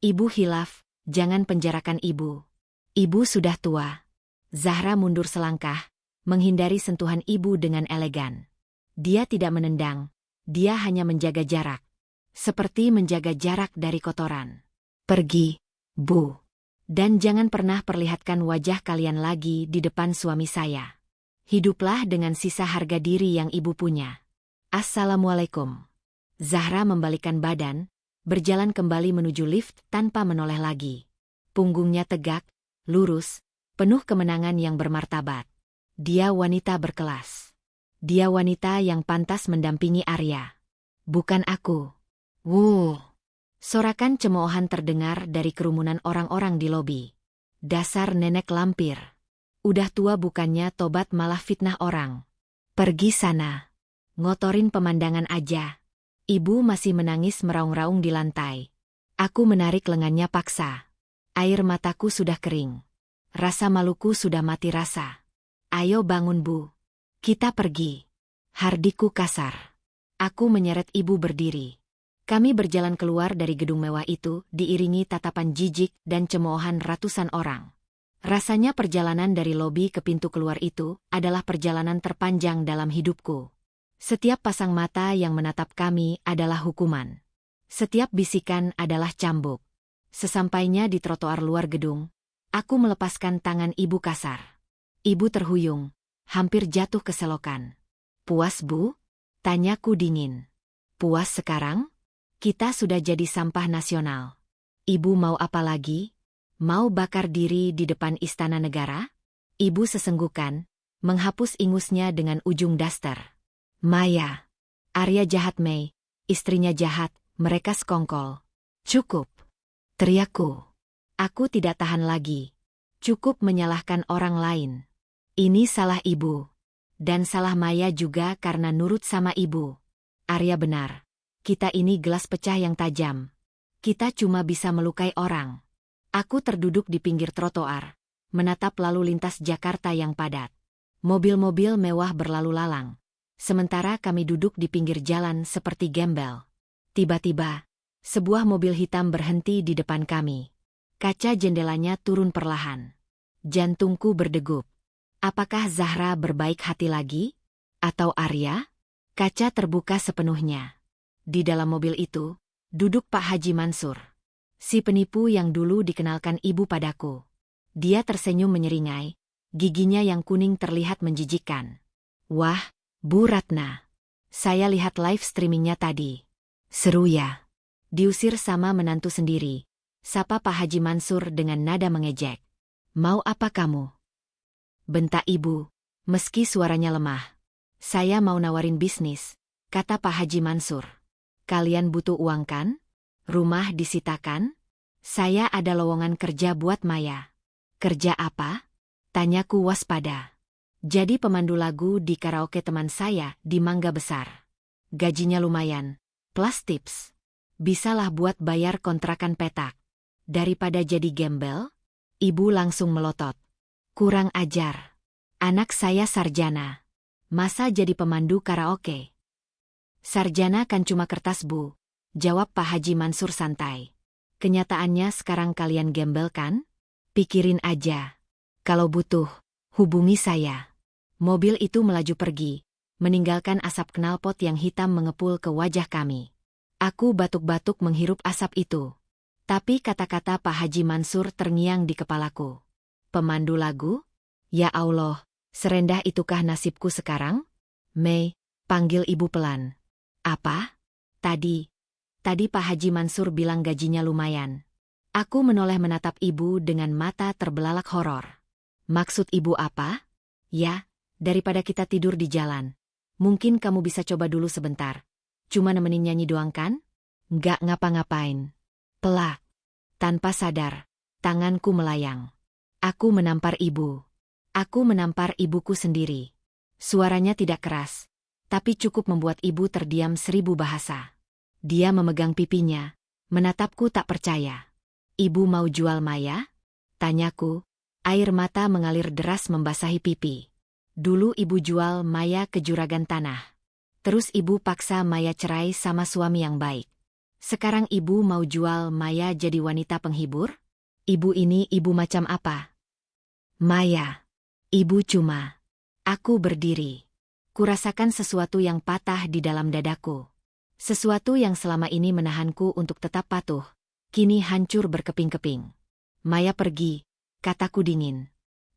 Ibu hilaf, jangan penjarakan ibu. Ibu sudah tua. Zahra mundur selangkah, menghindari sentuhan ibu dengan elegan. Dia tidak menendang, dia hanya menjaga jarak. Seperti menjaga jarak dari kotoran. Pergi, Bu. Dan jangan pernah perlihatkan wajah kalian lagi di depan suami saya. Hiduplah dengan sisa harga diri yang ibu punya. Assalamualaikum. Zahra membalikkan badan, berjalan kembali menuju lift tanpa menoleh lagi. Punggungnya tegak, lurus, penuh kemenangan yang bermartabat. Dia wanita berkelas. Dia wanita yang pantas mendampingi Arya. Bukan aku. Wuh. Sorakan cemoohan terdengar dari kerumunan orang-orang di lobi. Dasar nenek lampir. Udah tua bukannya tobat malah fitnah orang. Pergi sana. Ngotorin pemandangan aja. Ibu masih menangis meraung-raung di lantai. Aku menarik lengannya paksa. Air mataku sudah kering. Rasa maluku sudah mati rasa. Ayo bangun Bu. Kita pergi. Hardiku kasar. Aku menyeret ibu berdiri. Kami berjalan keluar dari gedung mewah itu diiringi tatapan jijik dan cemoohan ratusan orang. Rasanya perjalanan dari lobi ke pintu keluar itu adalah perjalanan terpanjang dalam hidupku. Setiap pasang mata yang menatap kami adalah hukuman. Setiap bisikan adalah cambuk. Sesampainya di trotoar luar gedung, aku melepaskan tangan ibu kasar. Ibu terhuyung, hampir jatuh ke selokan. Puas, Bu? Tanyaku dingin. Puas sekarang? Kita sudah jadi sampah nasional. Ibu mau apa lagi? Mau bakar diri di depan istana negara? Ibu sesenggukan, menghapus ingusnya dengan ujung daster. Maya. Arya jahat, Mei. Istrinya jahat, mereka sekongkol. Cukup. Teriakku. Aku tidak tahan lagi. Cukup menyalahkan orang lain. Ini salah ibu. Dan salah Maya juga karena nurut sama ibu. Arya benar. Kita ini gelas pecah yang tajam. Kita cuma bisa melukai orang. Aku terduduk di pinggir trotoar, menatap lalu lintas Jakarta yang padat. Mobil-mobil mewah berlalu lalang. Sementara kami duduk di pinggir jalan seperti gembel. Tiba-tiba, sebuah mobil hitam berhenti di depan kami. Kaca jendelanya turun perlahan. Jantungku berdegup. Apakah Zahra berbaik hati lagi? Atau Arya? Kaca terbuka sepenuhnya. Di dalam mobil itu, duduk Pak Haji Mansur. Si penipu yang dulu dikenalkan ibu padaku. Dia tersenyum menyeringai, giginya yang kuning terlihat menjijikkan. Wah, Bu Ratna. Saya lihat live streamingnya tadi. Seru ya. Diusir sama menantu sendiri. Sapa Pak Haji Mansur dengan nada mengejek. Mau apa kamu? Bentak ibu, meski suaranya lemah. Saya mau nawarin bisnis, kata Pak Haji Mansur. Kalian butuh uang kan? Rumah disitakan? Saya ada lowongan kerja buat Maya. Kerja apa? Tanyaku waspada. Jadi pemandu lagu di karaoke teman saya di Mangga Besar. Gajinya lumayan, plus tips. Bisalah buat bayar kontrakan petak. Daripada jadi gembel? Ibu langsung melotot. Kurang ajar. Anak saya sarjana. Masa jadi pemandu karaoke? Sarjana kan cuma kertas, Bu. Jawab Pak Haji Mansur santai. Kenyataannya sekarang kalian gembel kan? Pikirin aja. Kalau butuh, hubungi saya. Mobil itu melaju pergi, meninggalkan asap knalpot yang hitam mengepul ke wajah kami. Aku batuk-batuk menghirup asap itu. Tapi kata-kata Pak Haji Mansur terngiang di kepalaku. Pemandu lagu? Ya Allah, serendah itukah nasibku sekarang? Mei, panggil ibu pelan. Apa? Tadi Pak Haji Mansur bilang gajinya lumayan. Aku menoleh menatap ibu dengan mata terbelalak horor. Maksud ibu apa? Ya, daripada kita tidur di jalan. Mungkin kamu bisa coba dulu sebentar. Cuma nemenin nyanyi doang kan? Nggak ngapa-ngapain. Pelak. Tanpa sadar, tanganku melayang. Aku menampar ibu. Aku menampar ibuku sendiri. Suaranya tidak keras, tapi cukup membuat ibu terdiam 1000 bahasa. Dia memegang pipinya, menatapku tak percaya. Ibu mau jual Maya? Tanyaku, air mata mengalir deras membasahi pipi. Dulu ibu jual Maya ke juragan tanah. Terus ibu paksa Maya cerai sama suami yang baik. Sekarang ibu mau jual Maya jadi wanita penghibur? Ibu ini ibu macam apa? Maya. Ibu cuma. Aku berdiri. Kurasakan sesuatu yang patah di dalam dadaku. Sesuatu yang selama ini menahanku untuk tetap patuh, kini hancur berkeping-keping. Maya pergi, kataku dingin.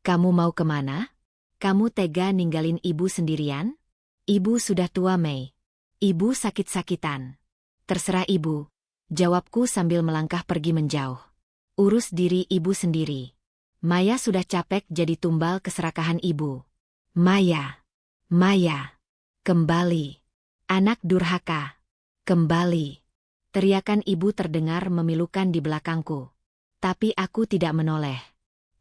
Kamu mau kemana? Kamu tega ninggalin ibu sendirian? Ibu sudah tua, Mei. Ibu sakit-sakitan. Terserah ibu, jawabku sambil melangkah pergi menjauh. Urus diri ibu sendiri. Maya sudah capek jadi tumbal keserakahan ibu. Maya. Maya. Kembali. Anak durhaka. Kembali. Teriakan ibu terdengar memilukan di belakangku. Tapi aku tidak menoleh.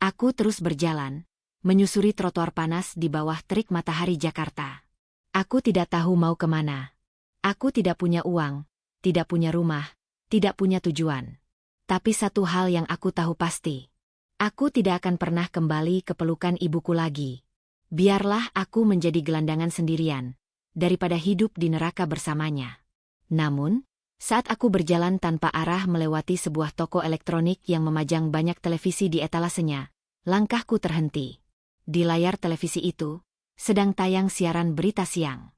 Aku terus berjalan, menyusuri trotoar panas di bawah terik matahari Jakarta. Aku tidak tahu mau kemana. Aku tidak punya uang, tidak punya rumah, tidak punya tujuan. Tapi satu hal yang aku tahu pasti. Aku tidak akan pernah kembali ke pelukan ibuku lagi. Biarlah aku menjadi gelandangan sendirian, daripada hidup di neraka bersamanya. Namun, saat aku berjalan tanpa arah melewati sebuah toko elektronik yang memajang banyak televisi di etalasenya, langkahku terhenti. Di layar televisi itu, sedang tayang siaran berita siang.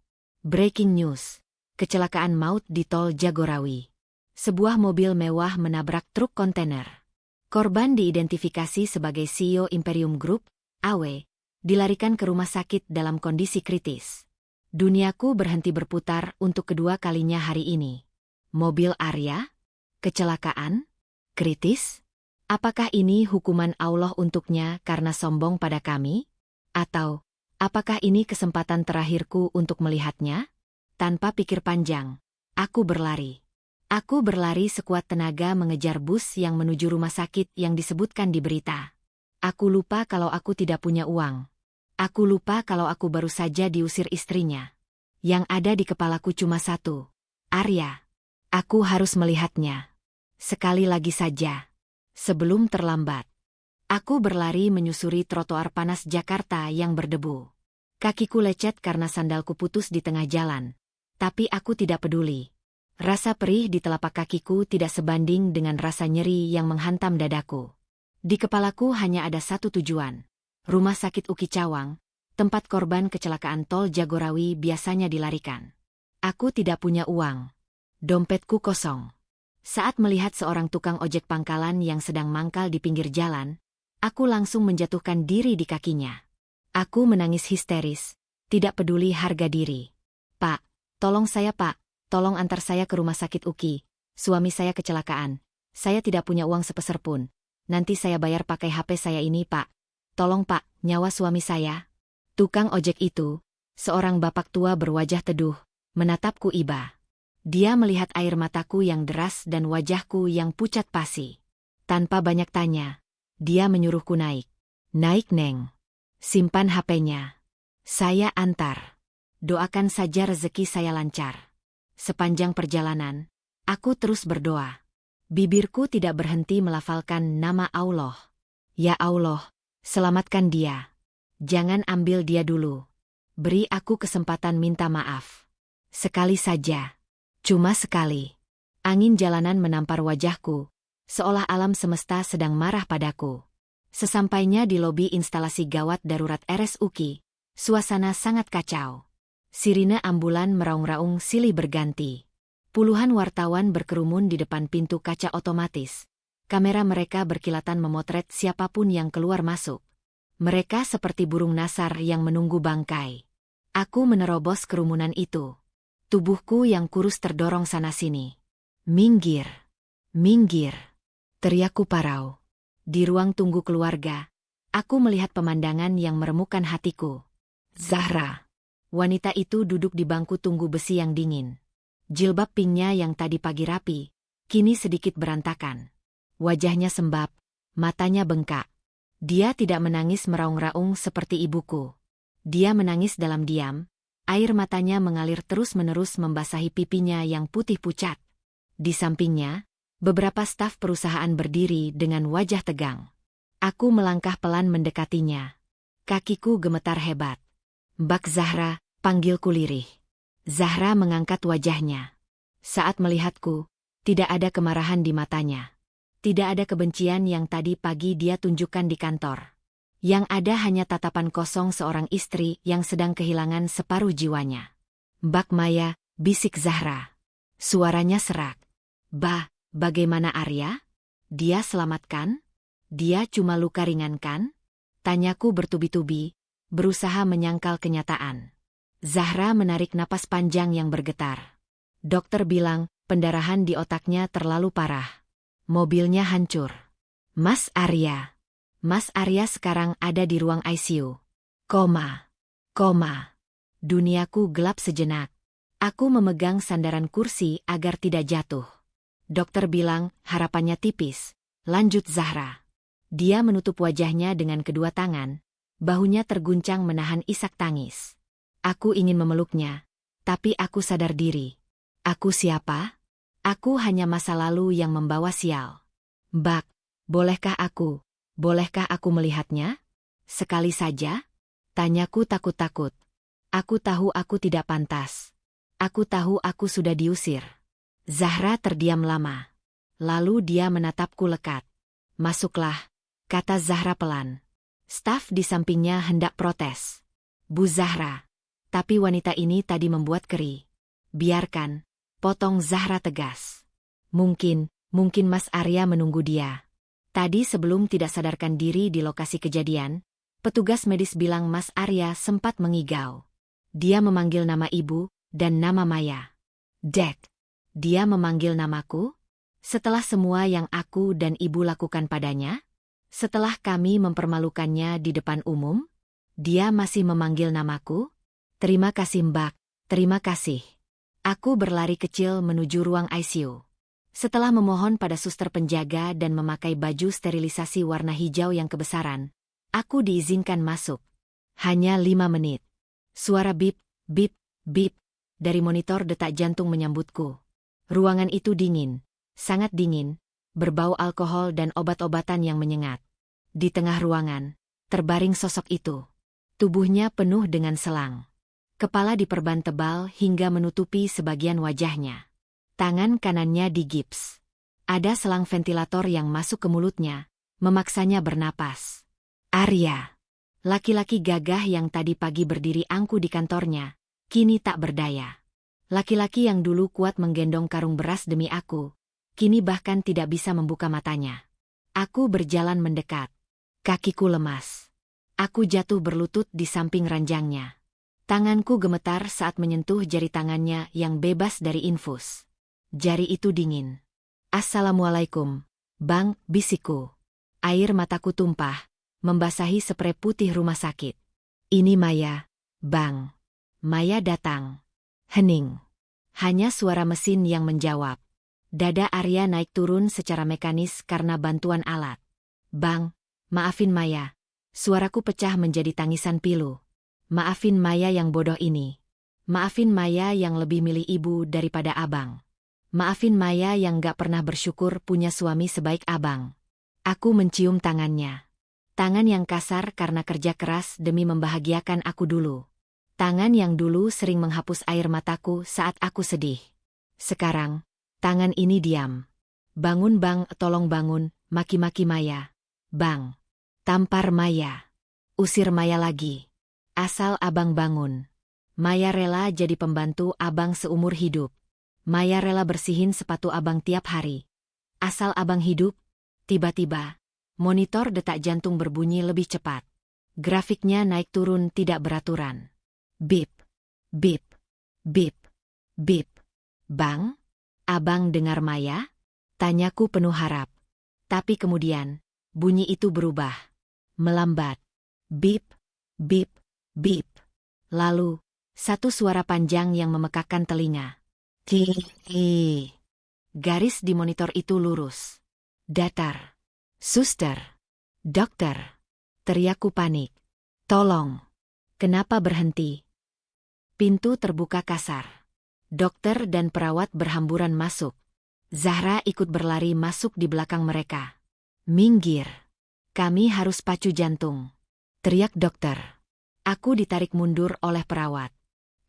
Breaking news. Kecelakaan maut di tol Jagorawi. Sebuah mobil mewah menabrak truk kontainer. Korban diidentifikasi sebagai CEO Imperium Group, AW, dilarikan ke rumah sakit dalam kondisi kritis. Duniaku berhenti berputar untuk kedua kalinya hari ini. Mobil Arya? Kecelakaan? Kritis? Apakah ini hukuman Allah untuknya karena sombong pada kami? Atau, apakah ini kesempatan terakhirku untuk melihatnya? Tanpa pikir panjang, aku berlari. Aku berlari sekuat tenaga mengejar bus yang menuju rumah sakit yang disebutkan di berita. Aku lupa kalau aku tidak punya uang. Aku lupa kalau aku baru saja diusir istrinya. Yang ada di kepalaku cuma satu. Arya. Aku harus melihatnya. Sekali lagi saja. Sebelum terlambat. Aku berlari menyusuri trotoar panas Jakarta yang berdebu. Kakiku lecet karena sandalku putus di tengah jalan. Tapi aku tidak peduli. Rasa perih di telapak kakiku tidak sebanding dengan rasa nyeri yang menghantam dadaku. Di kepalaku hanya ada satu tujuan. Rumah sakit Uki Cawang, tempat korban kecelakaan tol Jagorawi biasanya dilarikan. Aku tidak punya uang. Dompetku kosong. Saat melihat seorang tukang ojek pangkalan yang sedang mangkal di pinggir jalan, aku langsung menjatuhkan diri di kakinya. Aku menangis histeris, tidak peduli harga diri. Pak, tolong saya Pak. Tolong antar saya ke rumah sakit Uki. Suami saya kecelakaan. Saya tidak punya uang sepeser pun. Nanti saya bayar pakai HP saya ini, Pak. Tolong, Pak, nyawa suami saya. Tukang ojek itu, seorang bapak tua berwajah teduh, menatapku iba. Dia melihat air mataku yang deras dan wajahku yang pucat pasi. Tanpa banyak tanya, dia menyuruhku naik. Naik, Neng. Simpan HP-nya. Saya antar. Doakan saja rezeki saya lancar. Sepanjang perjalanan, aku terus berdoa. Bibirku tidak berhenti melafalkan nama Allah. Ya Allah, selamatkan dia. Jangan ambil dia dulu. Beri aku kesempatan minta maaf. Sekali saja. Cuma sekali. Angin jalanan menampar wajahku, seolah alam semesta sedang marah padaku. Sesampainya di lobi instalasi gawat darurat RS Uki, suasana sangat kacau. Sirine ambulan meraung-raung silih berganti. Puluhan wartawan berkerumun di depan pintu kaca otomatis. Kamera mereka berkilatan memotret siapapun yang keluar masuk. Mereka seperti burung nasar yang menunggu bangkai. Aku menerobos kerumunan itu. Tubuhku yang kurus terdorong sana-sini. Minggir. Minggir. Teriakku parau. Di ruang tunggu keluarga, aku melihat pemandangan yang meremukan hatiku. Zahra. Wanita itu duduk di bangku tunggu besi yang dingin. Jilbab pinknya yang tadi pagi rapi, kini sedikit berantakan. Wajahnya sembab, matanya bengkak. Dia tidak menangis meraung-raung seperti ibuku. Dia menangis dalam diam, air matanya mengalir terus-menerus membasahi pipinya yang putih pucat. Di sampingnya, beberapa staf perusahaan berdiri dengan wajah tegang. Aku melangkah pelan mendekatinya. Kakiku gemetar hebat. Mbak Zahra, panggilku lirih. Zahra mengangkat wajahnya. Saat melihatku, tidak ada kemarahan di matanya. Tidak ada kebencian yang tadi pagi dia tunjukkan di kantor. Yang ada hanya tatapan kosong seorang istri yang sedang kehilangan separuh jiwanya. Mbak Maya, bisik Zahra. Suaranya serak. Bagaimana Arya? Dia selamatkan? Dia cuma luka ringan kan? Tanyaku bertubi-tubi, berusaha menyangkal kenyataan. Zahra menarik napas panjang yang bergetar. Dokter bilang, pendarahan di otaknya terlalu parah. Mobilnya hancur. Mas Arya sekarang ada di ruang ICU. Koma. Duniaku gelap sejenak. Aku memegang sandaran kursi agar tidak jatuh. Dokter bilang, harapannya tipis. Lanjut Zahra. Dia menutup wajahnya dengan kedua tangan. Bahunya terguncang menahan isak tangis. Aku ingin memeluknya, tapi aku sadar diri. Aku siapa? Aku hanya masa lalu yang membawa sial. Mbak, bolehkah aku melihatnya? Sekali saja? Tanyaku takut-takut. Aku tahu aku tidak pantas. Aku tahu aku sudah diusir. Zahra terdiam lama. Lalu dia menatapku lekat. Masuklah, kata Zahra pelan. Staf di sampingnya hendak protes. Bu Zahra. Tapi wanita ini tadi membuat keri. Biarkan, potong Zahra tegas. Mungkin Mas Arya menunggu dia. Tadi sebelum tidak sadarkan diri di lokasi kejadian, petugas medis bilang Mas Arya sempat mengigau. Dia memanggil nama ibu dan nama Maya. Dad, dia memanggil namaku? Setelah semua yang aku dan ibu lakukan padanya? Setelah kami mempermalukannya di depan umum? Dia masih memanggil namaku? Terima kasih Mbak, terima kasih. Aku berlari kecil menuju ruang ICU. Setelah memohon pada suster penjaga dan memakai baju sterilisasi warna hijau yang kebesaran, aku diizinkan masuk. Hanya 5 menit. Suara bip, bip, bip dari monitor detak jantung menyambutku. Ruangan itu dingin, sangat dingin, berbau alkohol dan obat-obatan yang menyengat. Di tengah ruangan, terbaring sosok itu. Tubuhnya penuh dengan selang. Kepala diperban tebal hingga menutupi sebagian wajahnya. Tangan kanannya digips. Ada selang ventilator yang masuk ke mulutnya, memaksanya bernapas. Arya. Laki-laki gagah yang tadi pagi berdiri angku di kantornya, kini tak berdaya. Laki-laki yang dulu kuat menggendong karung beras demi aku, kini bahkan tidak bisa membuka matanya. Aku berjalan mendekat. Kakiku lemas. Aku jatuh berlutut di samping ranjangnya. Tanganku gemetar saat menyentuh jari tangannya yang bebas dari infus. Jari itu dingin. Assalamualaikum, Bang, bisikku. Air mataku tumpah, membasahi sprei putih rumah sakit. Ini Maya, Bang. Maya datang. Hening. Hanya suara mesin yang menjawab. Dada Arya naik turun secara mekanis karena bantuan alat. Bang, maafin Maya. Suaraku pecah menjadi tangisan pilu. Maafin Maya yang bodoh ini. Maafin Maya yang lebih milih ibu daripada abang. Maafin Maya yang gak pernah bersyukur punya suami sebaik abang. Aku mencium tangannya. Tangan yang kasar karena kerja keras demi membahagiakan aku dulu. Tangan yang dulu sering menghapus air mataku saat aku sedih. Sekarang, tangan ini diam. Bangun Bang, tolong bangun, maki-maki Maya. Bang. Tampar Maya. Usir Maya lagi. Asal abang bangun. Maya rela jadi pembantu abang seumur hidup. Maya rela bersihin sepatu abang tiap hari. Asal abang hidup. Tiba-tiba, monitor detak jantung berbunyi lebih cepat. Grafiknya naik turun tidak beraturan. Bip, bip, bip, bip. Bang? Abang dengar Maya? Tanyaku penuh harap. Tapi kemudian, bunyi itu berubah. Melambat. Bip, bip, bip. Lalu, satu suara panjang yang memekakkan telinga. Ti. Garis di monitor itu lurus. Datar. Suster. Dokter. Teriakku panik. Tolong. Kenapa berhenti? Pintu terbuka kasar. Dokter dan perawat berhamburan masuk. Zahra ikut berlari masuk di belakang mereka. Minggir. Kami harus pacu jantung. Teriak dokter. Aku ditarik mundur oleh perawat.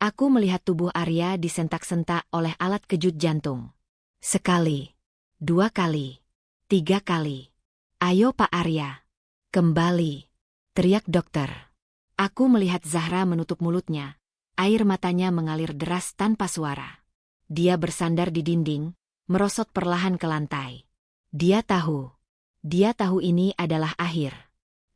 Aku melihat tubuh Arya disentak-sentak oleh alat kejut jantung. Sekali. 2 kali. 3 kali. Ayo Pak Arya. Kembali. Teriak dokter. Aku melihat Zahra menutup mulutnya. Air matanya mengalir deras tanpa suara. Dia bersandar di dinding, merosot perlahan ke lantai. Dia tahu ini adalah akhir.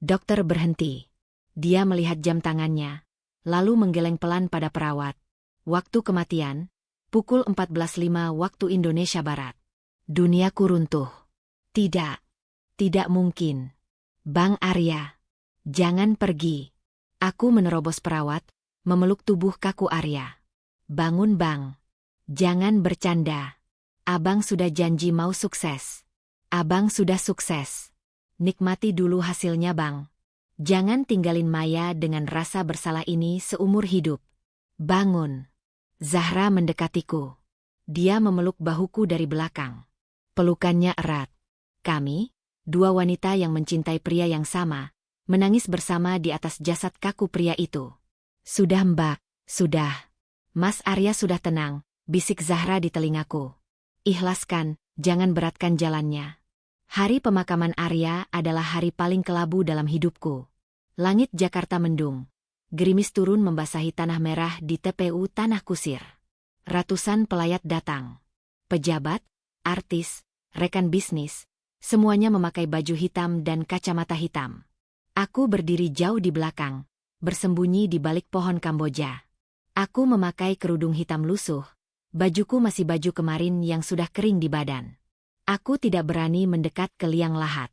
Dokter berhenti. Dia melihat jam tangannya, lalu menggeleng pelan pada perawat. Waktu kematian, pukul 14.05 waktu Indonesia Barat. Duniaku runtuh. Tidak mungkin. Bang Arya, jangan pergi. Aku menerobos perawat, memeluk tubuh kaku Arya. Bangun Bang. Jangan bercanda. Abang sudah janji mau sukses. Abang sudah sukses. Nikmati dulu hasilnya Bang. Jangan tinggalin Maya dengan rasa bersalah ini seumur hidup. Bangun. Zahra mendekatiku. Dia memeluk bahuku dari belakang. Pelukannya erat. Kami, 2 wanita yang mencintai pria yang sama, menangis bersama di atas jasad kaku pria itu. Sudah Mbak, sudah. Mas Arya sudah tenang, bisik Zahra di telingaku. Ikhlaskan, jangan beratkan jalannya. Hari pemakaman Arya adalah hari paling kelabu dalam hidupku. Langit Jakarta mendung. Gerimis turun membasahi tanah merah di TPU Tanah Kusir. Ratusan pelayat datang. Pejabat, artis, rekan bisnis, semuanya memakai baju hitam dan kacamata hitam. Aku berdiri jauh di belakang, bersembunyi di balik pohon Kamboja. Aku memakai kerudung hitam lusuh, bajuku masih baju kemarin yang sudah kering di badan. Aku tidak berani mendekat ke liang lahat.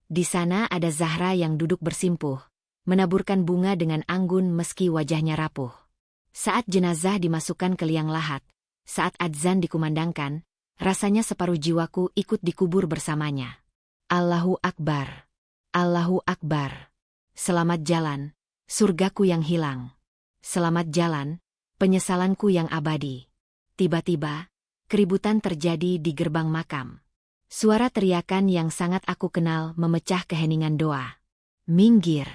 Di sana ada Zahra yang duduk bersimpuh, menaburkan bunga dengan anggun meski wajahnya rapuh. Saat jenazah dimasukkan ke liang lahat, saat adzan dikumandangkan, rasanya separuh jiwaku ikut dikubur bersamanya. Allahu Akbar. Allahu Akbar. Selamat jalan, surgaku yang hilang. Selamat jalan, penyesalanku yang abadi. Tiba-tiba, keributan terjadi di gerbang makam. Suara teriakan yang sangat aku kenal memecah keheningan doa. Minggir.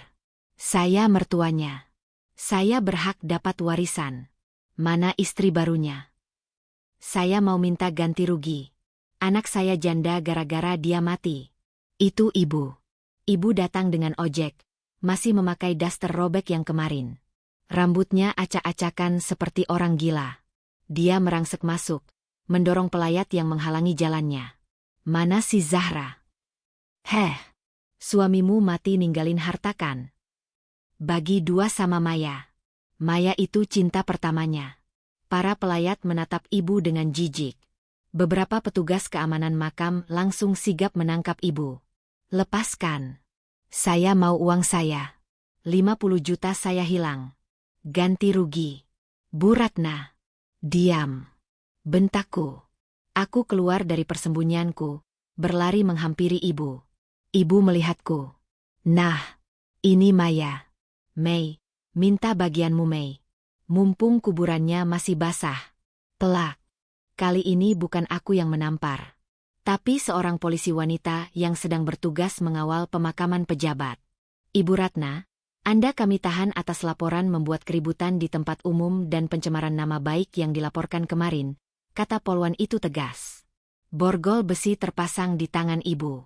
Saya mertuanya. Saya berhak dapat warisan. Mana istri barunya? Saya mau minta ganti rugi. Anak saya janda gara-gara dia mati. Itu ibu. Ibu datang dengan ojek, masih memakai daster robek yang kemarin. Rambutnya acak-acakan seperti orang gila. Dia merangsek masuk, mendorong pelayat yang menghalangi jalannya. Mana si Zahra? Heh, suamimu mati ninggalin harta kan? Bagi 2 sama Maya. Maya itu cinta pertamanya. Para pelayat menatap ibu dengan jijik. Beberapa petugas keamanan makam langsung sigap menangkap ibu. Lepaskan. Saya mau uang saya. 50 juta saya hilang. Ganti rugi. Bu Ratna. Diam. Bentakku. Aku keluar dari persembunyianku, berlari menghampiri ibu. Ibu melihatku. Nah, ini Maya. Mei, minta bagianmu Mei. Mumpung kuburannya masih basah. Pelak. Kali ini bukan aku yang menampar, tapi seorang polisi wanita yang sedang bertugas mengawal pemakaman pejabat. Ibu Ratna, Anda kami tahan atas laporan membuat keributan di tempat umum dan pencemaran nama baik yang dilaporkan kemarin, kata polwan itu tegas. Borgol besi terpasang di tangan ibu.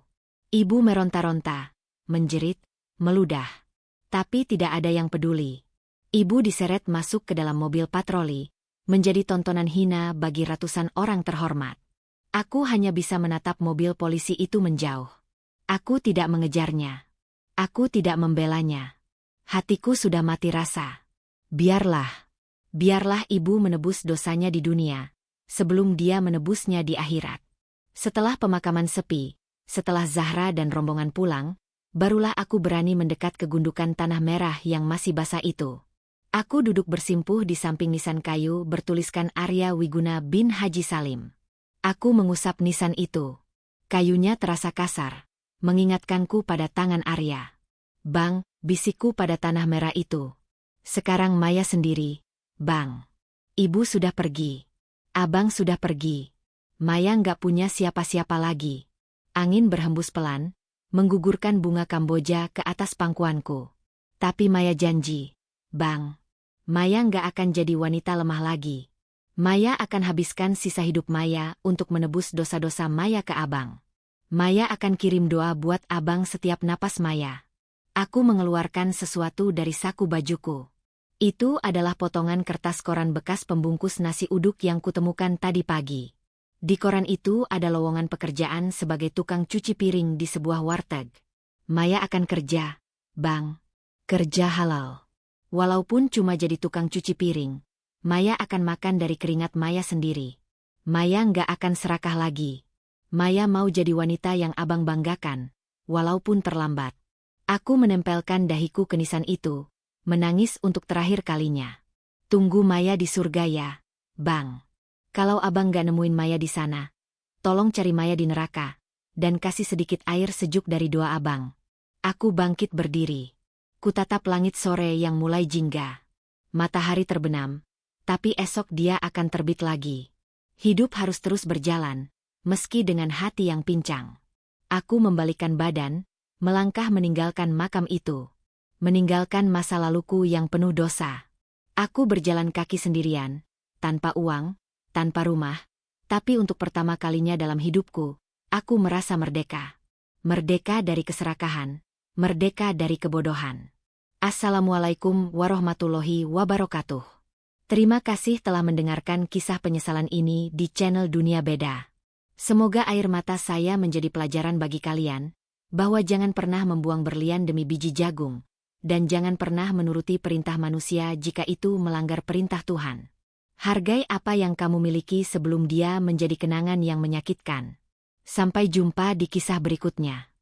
Ibu meronta-ronta, menjerit, meludah. Tapi tidak ada yang peduli. Ibu diseret masuk ke dalam mobil patroli, menjadi tontonan hina bagi ratusan orang terhormat. Aku hanya bisa menatap mobil polisi itu menjauh. Aku tidak mengejarnya. Aku tidak membelanya. Hatiku sudah mati rasa. Biarlah. Biarlah ibu menebus dosanya di dunia, sebelum dia menebusnya di akhirat. Setelah pemakaman sepi, setelah Zahra dan rombongan pulang, barulah aku berani mendekat ke gundukan tanah merah yang masih basah itu. Aku duduk bersimpuh di samping nisan kayu bertuliskan Arya Wiguna bin Haji Salim. Aku mengusap nisan itu. Kayunya terasa kasar, mengingatkanku pada tangan Arya. Bang, bisikku pada tanah merah itu. Sekarang Maya sendiri, Bang. Ibu sudah pergi. Abang sudah pergi. Maya nggak punya siapa-siapa lagi. Angin berhembus pelan, menggugurkan bunga Kamboja ke atas pangkuanku. Tapi Maya janji, Bang. Maya nggak akan jadi wanita lemah lagi. Maya akan habiskan sisa hidup Maya untuk menebus dosa-dosa Maya ke abang. Maya akan kirim doa buat abang setiap napas Maya. Aku mengeluarkan sesuatu dari saku bajuku. Itu adalah potongan kertas koran bekas pembungkus nasi uduk yang kutemukan tadi pagi. Di koran itu ada lowongan pekerjaan sebagai tukang cuci piring di sebuah warteg. Maya akan kerja, Bang. Kerja halal. Walaupun cuma jadi tukang cuci piring, Maya akan makan dari keringat Maya sendiri. Maya nggak akan serakah lagi. Maya mau jadi wanita yang abang banggakan, walaupun terlambat. Aku menempelkan dahiku ke nisan itu, menangis untuk terakhir kalinya. Tunggu Maya di surga ya, Bang. Kalau abang nggak nemuin Maya di sana, tolong cari Maya di neraka, dan kasih sedikit air sejuk dari doa abang. Aku bangkit berdiri. Kutatap langit sore yang mulai jingga. Matahari terbenam, tapi esok dia akan terbit lagi. Hidup harus terus berjalan, meski dengan hati yang pincang. Aku membalikkan badan, melangkah meninggalkan makam itu. Meninggalkan masa laluku yang penuh dosa. Aku berjalan kaki sendirian, tanpa uang, tanpa rumah, tapi untuk pertama kalinya dalam hidupku, aku merasa merdeka. Merdeka dari keserakahan, merdeka dari kebodohan. Assalamualaikum warahmatullahi wabarakatuh. Terima kasih telah mendengarkan kisah penyesalan ini di channel Dunia Beda. Semoga air mata saya menjadi pelajaran bagi kalian, bahwa jangan pernah membuang berlian demi biji jagung, dan jangan pernah menuruti perintah manusia jika itu melanggar perintah Tuhan. Hargai apa yang kamu miliki sebelum dia menjadi kenangan yang menyakitkan. Sampai jumpa di kisah berikutnya.